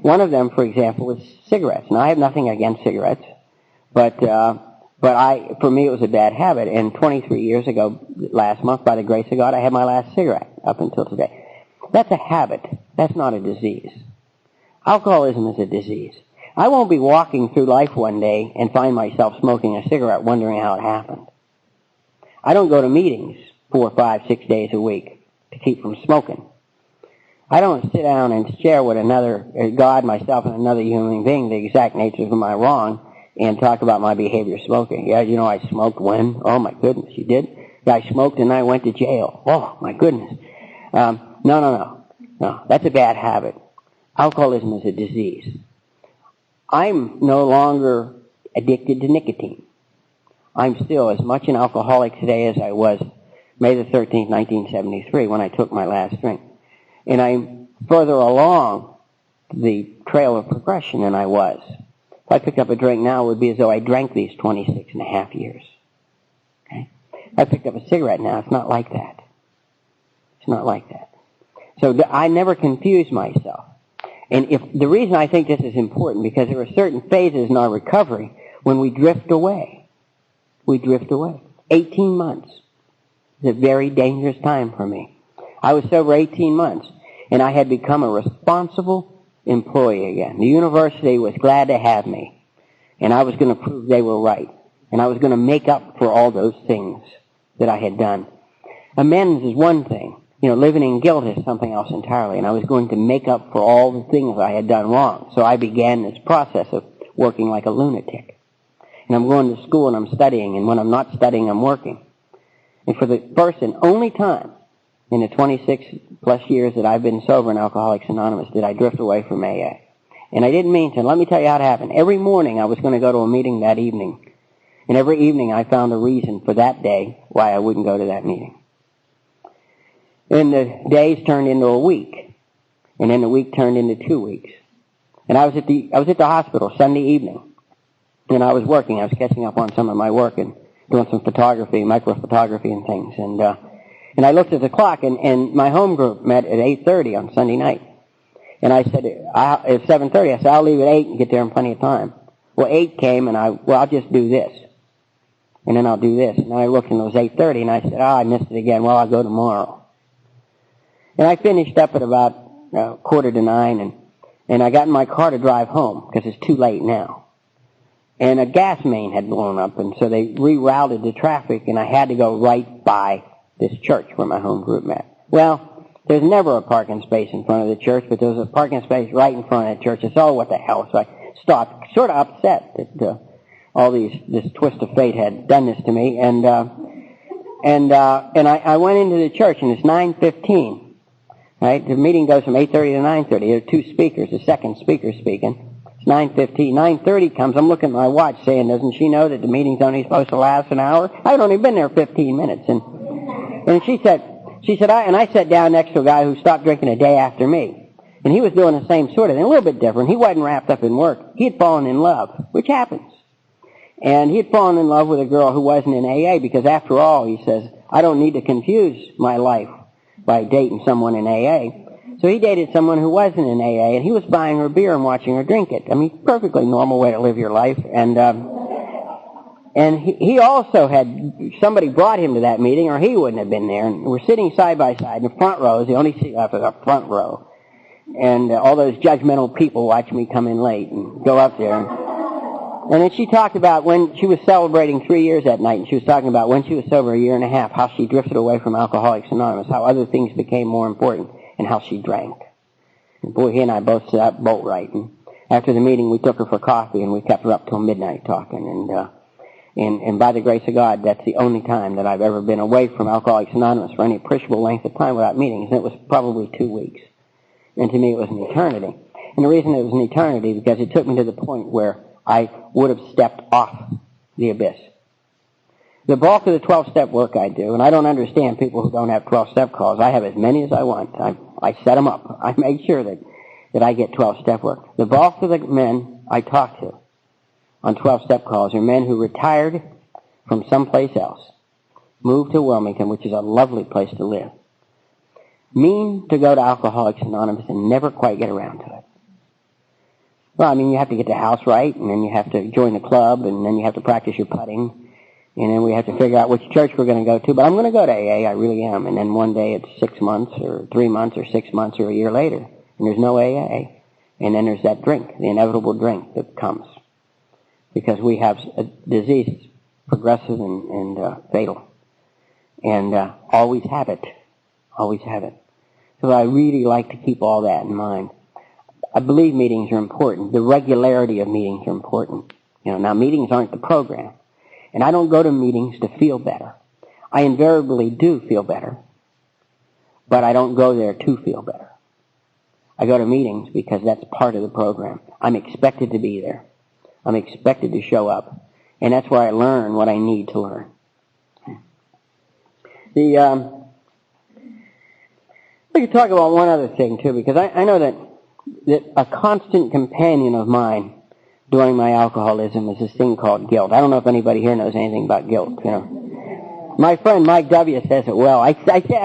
One of them, for example, is cigarettes. Now, I have nothing against cigarettes, but for me, it was a bad habit. And 23 years ago, last month, by the grace of God, I had my last cigarette up until today. That's a habit. That's not a disease. Alcoholism is a disease. I won't be walking through life one day and find myself smoking a cigarette wondering how it happened. I don't go to meetings 4, 5, 6 days a week to keep from smoking. I don't sit down and share with another, God, myself, and another human being the exact nature of my wrong and talk about my behavior smoking. Yeah, I smoked when? Oh, my goodness, you did? Yeah, I smoked and I went to jail. Oh, my goodness. No, that's a bad habit. Alcoholism is a disease. I'm no longer addicted to nicotine. I'm still as much an alcoholic today as I was May the 13th, 1973, when I took my last drink. And I'm further along the trail of progression than I was. If I picked up a drink now, it would be as though I drank these 26 and a half years. Okay? If I picked up a cigarette now, it's not like that. It's not like that. So I never confuse myself. And the reason I think this is important, because there are certain phases in our recovery when we drift away. We drift away. 18 months is a very dangerous time for me. I was sober 18 months, and I had become a responsible employee again. The university was glad to have me, and I was going to prove they were right, and I was going to make up for all those things that I had done. Amends is one thing. Living in guilt is something else entirely, and I was going to make up for all the things I had done wrong. So I began this process of working like a lunatic. And I'm going to school and I'm studying, and when I'm not studying, I'm working. And for the first and only time in the 26 plus years that I've been sober in Alcoholics Anonymous did I drift away from AA. And I didn't mean to. Let me tell you how it happened. Every morning I was going to go to a meeting that evening. And every evening I found a reason for that day why I wouldn't go to that meeting. And the days turned into a week. And then the week turned into 2 weeks. And I was at the hospital Sunday evening. And I was working. I was catching up on some of my work and doing some photography, microphotography and things. And I looked at the clock, and my home group met at 8:30 on Sunday night. And I said, at 7:30, I said, I'll leave at 8 and get there in plenty of time. Well, 8 came, and I'll just do this. And then I'll do this. And then I looked, and it was 8:30, and I said, I missed it again. Well, I'll go tomorrow. And I finished up at about 8:45, and I got in my car to drive home, because it's too late now. And a gas main had blown up, and so they rerouted the traffic, and I had to go right by this church where my home group met. Well, there's never a parking space in front of the church, but there was a parking space right in front of the church. I said, oh, what the hell? So I stopped, sort of upset that this twist of fate had done this to me, and I went into the church, and it's 9:15. Right? The meeting goes from 8:30 to 9:30. There are two speakers. The second speaker speaking. It's 9:15. 9:30 comes. I'm looking at my watch saying, doesn't she know that the meeting's only supposed to last an hour? I'd only been there 15 minutes. And she said, I sat down next to a guy who stopped drinking a day after me. And he was doing the same sort of thing, a little bit different. He wasn't wrapped up in work. He had fallen in love, which happens. And he had fallen in love with a girl who wasn't in AA because, after all, he says, I don't need to confuse my life by dating someone in AA. So he dated someone who wasn't in AA, and he was buying her beer and watching her drink it. I mean, perfectly normal way to live your life. And he also had, somebody brought him to that meeting, or he wouldn't have been there. And we're sitting side by side in the front rows, the only seat left was a front row. And all those judgmental people watch me come in late and go up there. And then she talked about when she was celebrating 3 years that night, and she was talking about when she was sober 1.5 years, how she drifted away from Alcoholics Anonymous, how other things became more important, and how she drank. And boy, he and I both sat up bolt right. And after the meeting, we took her for coffee, and we kept her up till midnight talking. And by the grace of God, that's the only time that I've ever been away from Alcoholics Anonymous for any appreciable length of time without meetings, and it was probably 2 weeks. And to me, it was an eternity. And the reason it was an eternity because it took me to the point where I would have stepped off the abyss. The bulk of the 12-step work I do, and I don't understand people who don't have 12-step calls. I have as many as I want. I set them up. I make sure that I get 12-step work. The bulk of the men I talk to on 12-step calls are men who retired from someplace else, moved to Wilmington, which is a lovely place to live, mean to go to Alcoholics Anonymous and never quite get around to it. Well, I mean, you have to get the house right, and then you have to join the club, and then you have to practice your putting, and then we have to figure out which church we're going to go to. But I'm going to go to AA, I really am. And then one day it's 6 months, or 3 months, or 6 months, or a year later, and there's no AA. And then there's that drink, the inevitable drink that comes. Because we have a disease, progressive and fatal. And always have it. Always have it. So I really like to keep all that in mind. I believe meetings are important. The regularity of meetings are important. Now meetings aren't the program. And I don't go to meetings to feel better. I invariably do feel better. But I don't go there to feel better. I go to meetings because that's part of the program. I'm expected to be there. I'm expected to show up. And that's where I learn what I need to learn. We could talk about one other thing, too, because I know that a constant companion of mine during my alcoholism is this thing called guilt. I don't know if anybody here knows anything about guilt, My friend Mike W. says it well. I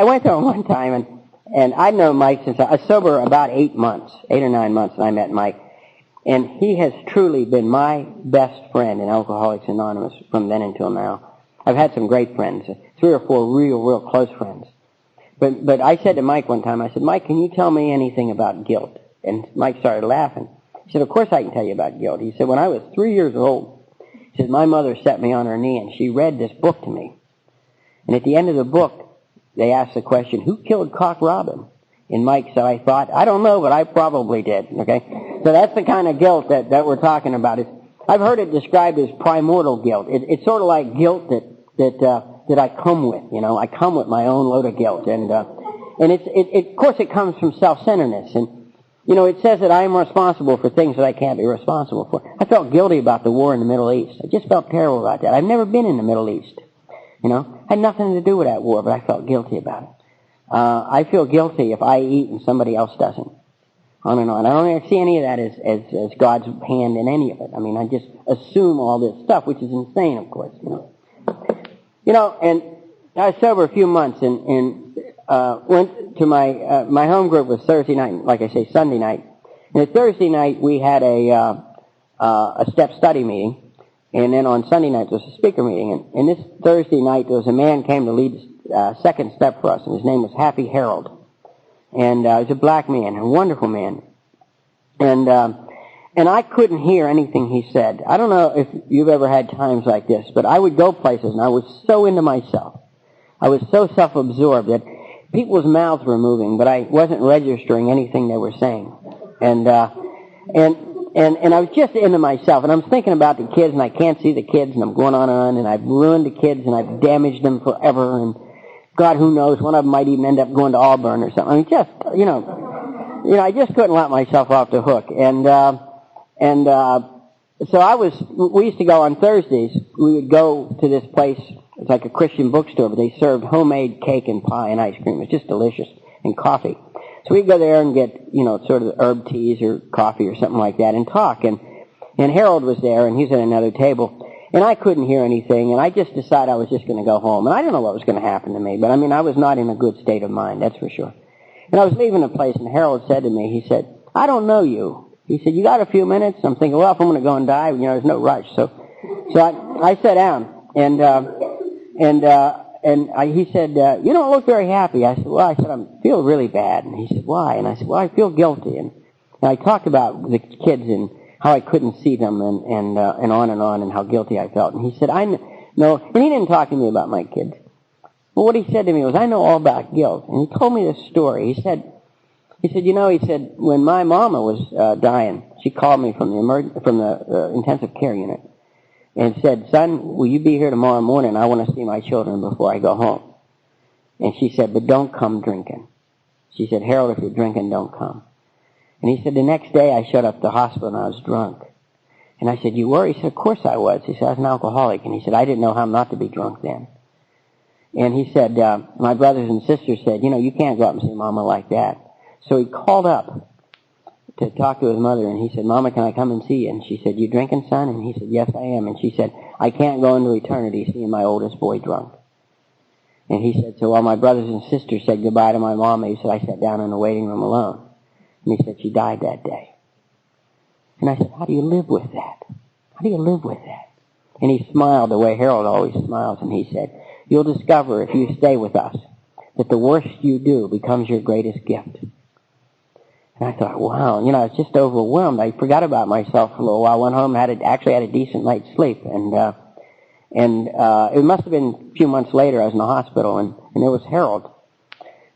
went to him one time, and I'd known Mike since I was sober about 8 or 9 months, and I met Mike. And he has truly been my best friend in Alcoholics Anonymous from then until now. I've had some great friends, 3 or 4 real close friends. But I said to Mike one time, I said, Mike, can you tell me anything about guilt? And Mike started laughing. He said, of course I can tell you about guilt. He said, when I was 3 years old, he said, my mother set me on her knee and she read this book to me. And at the end of the book, they asked the question, who killed Cock Robin? And Mike said, I thought, I don't know, but I probably did. Okay? So that's the kind of guilt that we're talking about. I've heard it described as primordial guilt. It's sort of like guilt that I come with. I come with my own load of guilt. And of course it comes from self-centeredness. And it says that I am responsible for things that I can't be responsible for. I felt guilty about the war in the Middle East. I just felt terrible about that. I've never been in the Middle East. Had nothing to do with that war, but I felt guilty about it. I feel guilty if I eat and somebody else doesn't. On and on. I don't see any of that as God's hand in any of it. I mean, I just assume all this stuff, which is insane, of course. And I was sober a few months and went to my home group was Thursday night, like I say, Sunday night. And at Thursday night we had a step study meeting, and then on Sunday night there was a speaker meeting. And this Thursday night there was a man came to lead second step for us, and his name was Happy Harold. And he was a black man, a wonderful man. And I couldn't hear anything he said. I don't know if you've ever had times like this, but I would go places and I was so into myself. I was so self-absorbed that people's mouths were moving, but I wasn't registering anything they were saying. And I was just into myself, and I'm thinking about the kids, and I can't see the kids, and I'm going on, and I've ruined the kids, and I've damaged them forever, and God, who knows, one of them might even end up going to Auburn or something. I mean, just, I just couldn't let myself off the hook. So we used to go on Thursdays, we would go to this place, it's like a Christian bookstore, but they served homemade cake and pie and ice cream. It was just delicious, and coffee. So we'd go there and get sort of herb teas or coffee or something like that and talk. And Harold was there, and he's at another table. And I couldn't hear anything, and I just decided I was just going to go home. And I didn't know what was going to happen to me, but I was not in a good state of mind, that's for sure. And I was leaving the place, and Harold said to me, he said, "I don't know you." He said, "You got a few minutes?" I'm thinking, well, if I'm going to go and die, there's no rush. So I sat down, and he said, "You don't look very happy." I said, "Well," I feel really bad. And he said, "Why?" And I said, "Well, I feel guilty." And I talked about the kids and how I couldn't see them and on, and how guilty I felt. And he said, "I know," and he didn't talk to me about my kids. But what he said to me was, "I know all about guilt." And he told me this story. He said, when my mama was dying, she called me from the intensive care unit and said, "Son, will you be here tomorrow morning? I want to see my children before I go home." And she said, "But don't come drinking." She said, "Harold, if you're drinking, don't come." And he said, the next day I showed up at the hospital and I was drunk. And I said, "You were?" He said, "Of course I was." He said, "I was an alcoholic." And he said, "I didn't know how not to be drunk then." And he said, my brothers and sisters said, "You can't go up and see Mama like that." So he called up to talk to his mother, and he said, "Mama, can I come and see you?" And she said, "You drinking, son?" And he said, "Yes, I am." And she said, "I can't go into eternity seeing my oldest boy drunk." And he said, so while my brothers and sisters said goodbye to my mama, he said, I sat down in the waiting room alone. And he said, she died that day. And I said, how do you live with that? How do you live with that? And he smiled the way Harold always smiles, and he said, you'll discover if you stay with us that the worst you do becomes your greatest gift. And I thought, wow, I was just overwhelmed. I forgot about myself for a little while, went home, actually had a decent night's sleep, and it must have been a few months later, I was in the hospital, and there was Harold.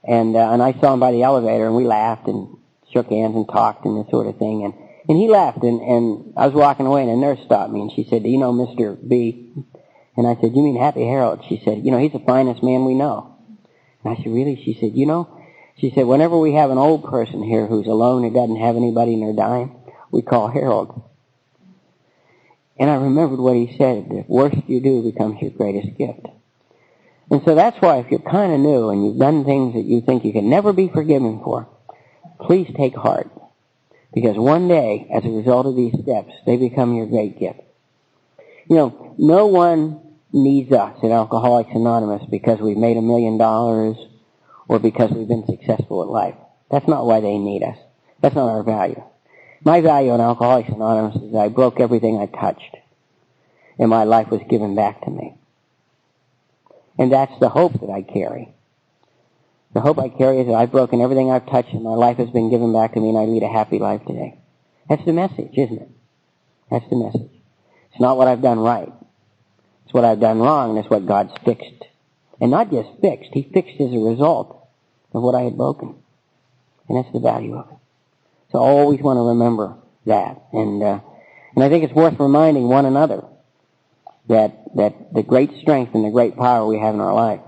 And I saw him by the elevator, and we laughed and shook hands and talked and this sort of thing. And he laughed, and I was walking away, and a nurse stopped me, and she said, do you know Mr. B? And I said, you mean Happy Harold? She said, he's the finest man we know. And I said, really? She said, she said, whenever we have an old person here who's alone or doesn't have anybody and they're dying, we call Harold. And I remembered what he said, the worst you do becomes your greatest gift. And so that's why if you're kind of new and you've done things that you think you can never be forgiven for, please take heart. Because one day, as a result of these steps, they become your great gift. No one needs us at Alcoholics Anonymous because we've made $1 million or because we've been successful at life. That's not why they need us. That's not our value. My value in Alcoholics Anonymous is that I broke everything I touched, and my life was given back to me. And that's the hope that I carry. The hope I carry is that I've broken everything I've touched, and my life has been given back to me, and I lead a happy life today. That's the message, isn't it? That's the message. It's not what I've done right. It's what I've done wrong, and it's what God's fixed. And not just fixed, He fixed as a result of what I had broken. And that's the value of it. So I always want to remember that. And I think it's worth reminding one another that the great strength and the great power we have in our life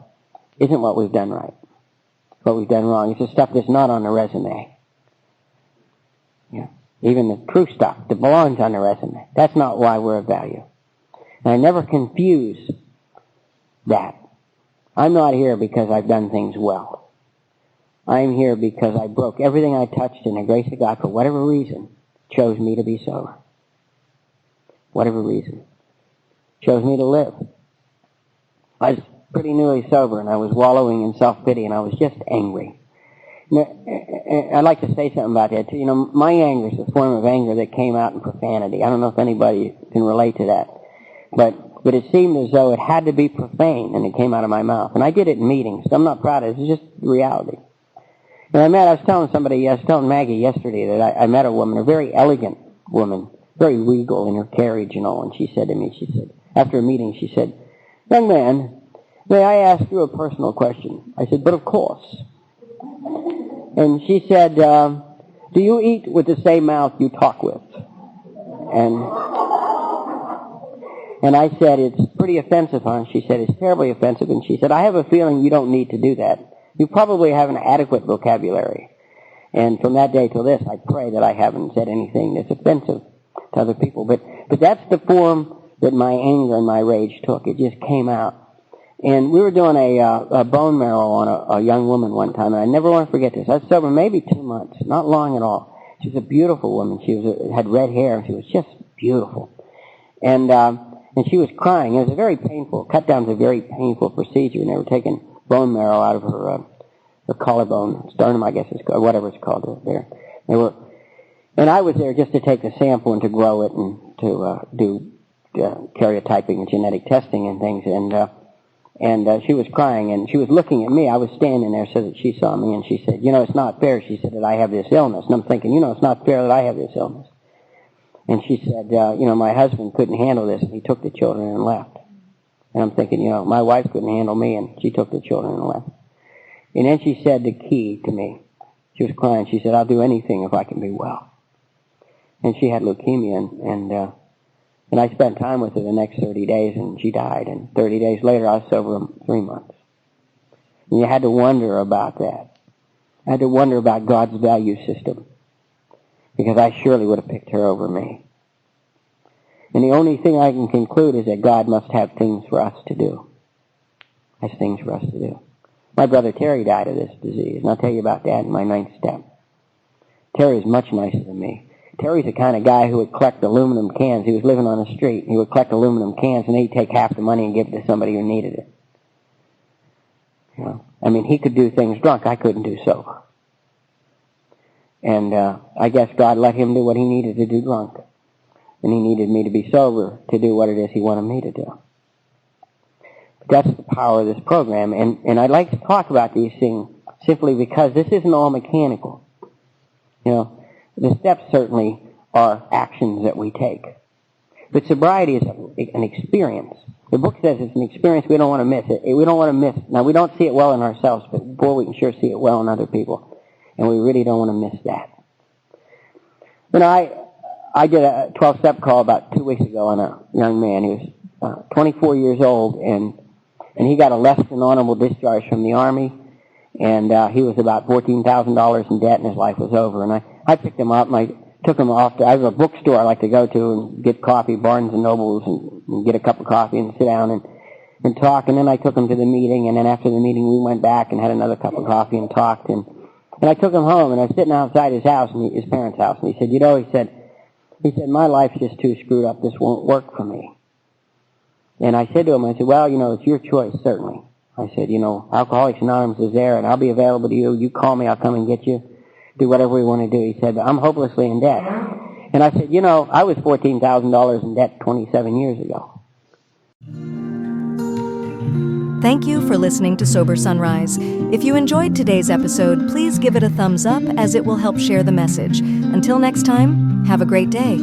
isn't what we've done right. It's what we've done wrong. It's the stuff that's not on the resume. Even the true stuff that belongs on the resume. That's not why we're of value. And I never confuse that. I'm not here because I've done things well. I'm here because I broke everything I touched, and the grace of God, for whatever reason, chose me to be sober. Whatever reason. Chose me to live. I was pretty newly sober, and I was wallowing in self-pity, and I was just angry. I'd like to say something about that, too. My anger is a form of anger that came out in profanity. I don't know if anybody can relate to that. But it seemed as though it had to be profane, and it came out of my mouth. And I did it in meetings. So I'm not proud of it. It's just reality. And I was telling Maggie yesterday that I met a woman, a very elegant woman, very regal in her carriage and all. And she said to me, after a meeting, she said, young man, may I ask you a personal question? I said, but of course. And she said, do you eat with the same mouth you talk with? And I said, it's pretty offensive, huh? She said, it's terribly offensive. And she said, I have a feeling you don't need to do that. You probably have an adequate vocabulary. And from that day till this, I pray that I haven't said anything that's offensive to other people. But that's the form that my anger and my rage took. It just came out. And we were doing a bone marrow on a young woman one time, and I never want to forget this. I was sober maybe 2 months, not long at all. She was a beautiful woman. She had red hair. She was just beautiful. And she was crying. It was a very painful, cut down to a very painful procedure, and they were taking bone marrow out of her collarbone, sternum, I guess it's called, whatever it's called there. And I was there just to take the sample and to grow it and to do karyotyping and genetic testing and things. And she was crying, and she was looking at me. I was standing there so that she saw me, and she said, it's not fair, she said, that I have this illness. And I'm thinking, it's not fair that I have this illness. And she said, my husband couldn't handle this, and he took the children and left. And I'm thinking, my wife couldn't handle me, and she took the children and left. And then she said the key to me. She was crying. She said, I'll do anything if I can be well. And she had leukemia, and I spent time with her the next 30 days, and she died. And 30 days later, I was sober 3 months. And you had to wonder about that. I had to wonder about God's value system, because I surely would have picked her over me. And the only thing I can conclude is that God must have things for us to do. Has things for us to do. My brother Terry died of this disease, and I'll tell you about that in my 9th step. Terry is much nicer than me. Terry's the kind of guy who would collect aluminum cans. He was living on the street. He would collect aluminum cans, and he'd take half the money and give it to somebody who needed it. He could do things drunk. I couldn't do sober. And I guess God let him do what he needed to do drunk. And he needed me to be sober to do what it is he wanted me to do. That's the power of this program. And I'd like to talk about these things simply because this isn't all mechanical. The steps certainly are actions that we take. But sobriety is an experience. The book says it's an experience we don't want to miss. We don't want to miss. Now, we don't see it well in ourselves, but boy, we can sure see it well in other people. And we really don't want to miss that. I did a 12-step call about 2 weeks ago on a young man. He was 24 years old, and he got a less than honorable discharge from the Army, and he was about $14,000 in debt, and his life was over. And I picked him up, and I took him off to, I have a bookstore I like to go to and get coffee, Barnes & Nobles, and get a cup of coffee and sit down and talk. And then I took him to the meeting, and then after the meeting we went back and had another cup of coffee and talked. And I took him home, and I was sitting outside his house, his parents' house, and he said, he said, my life's just too screwed up. This won't work for me. And I said to him, well, it's your choice, certainly. I said, Alcoholics Anonymous is there, and I'll be available to you. You call me, I'll come and get you. Do whatever we want to do. He said, I'm hopelessly in debt. And I said, I was $14,000 in debt 27 years ago.
Thank you for listening to Sober Sunrise. If you enjoyed today's episode, please give it a thumbs up as it will help share the message. Until next time, have a great day.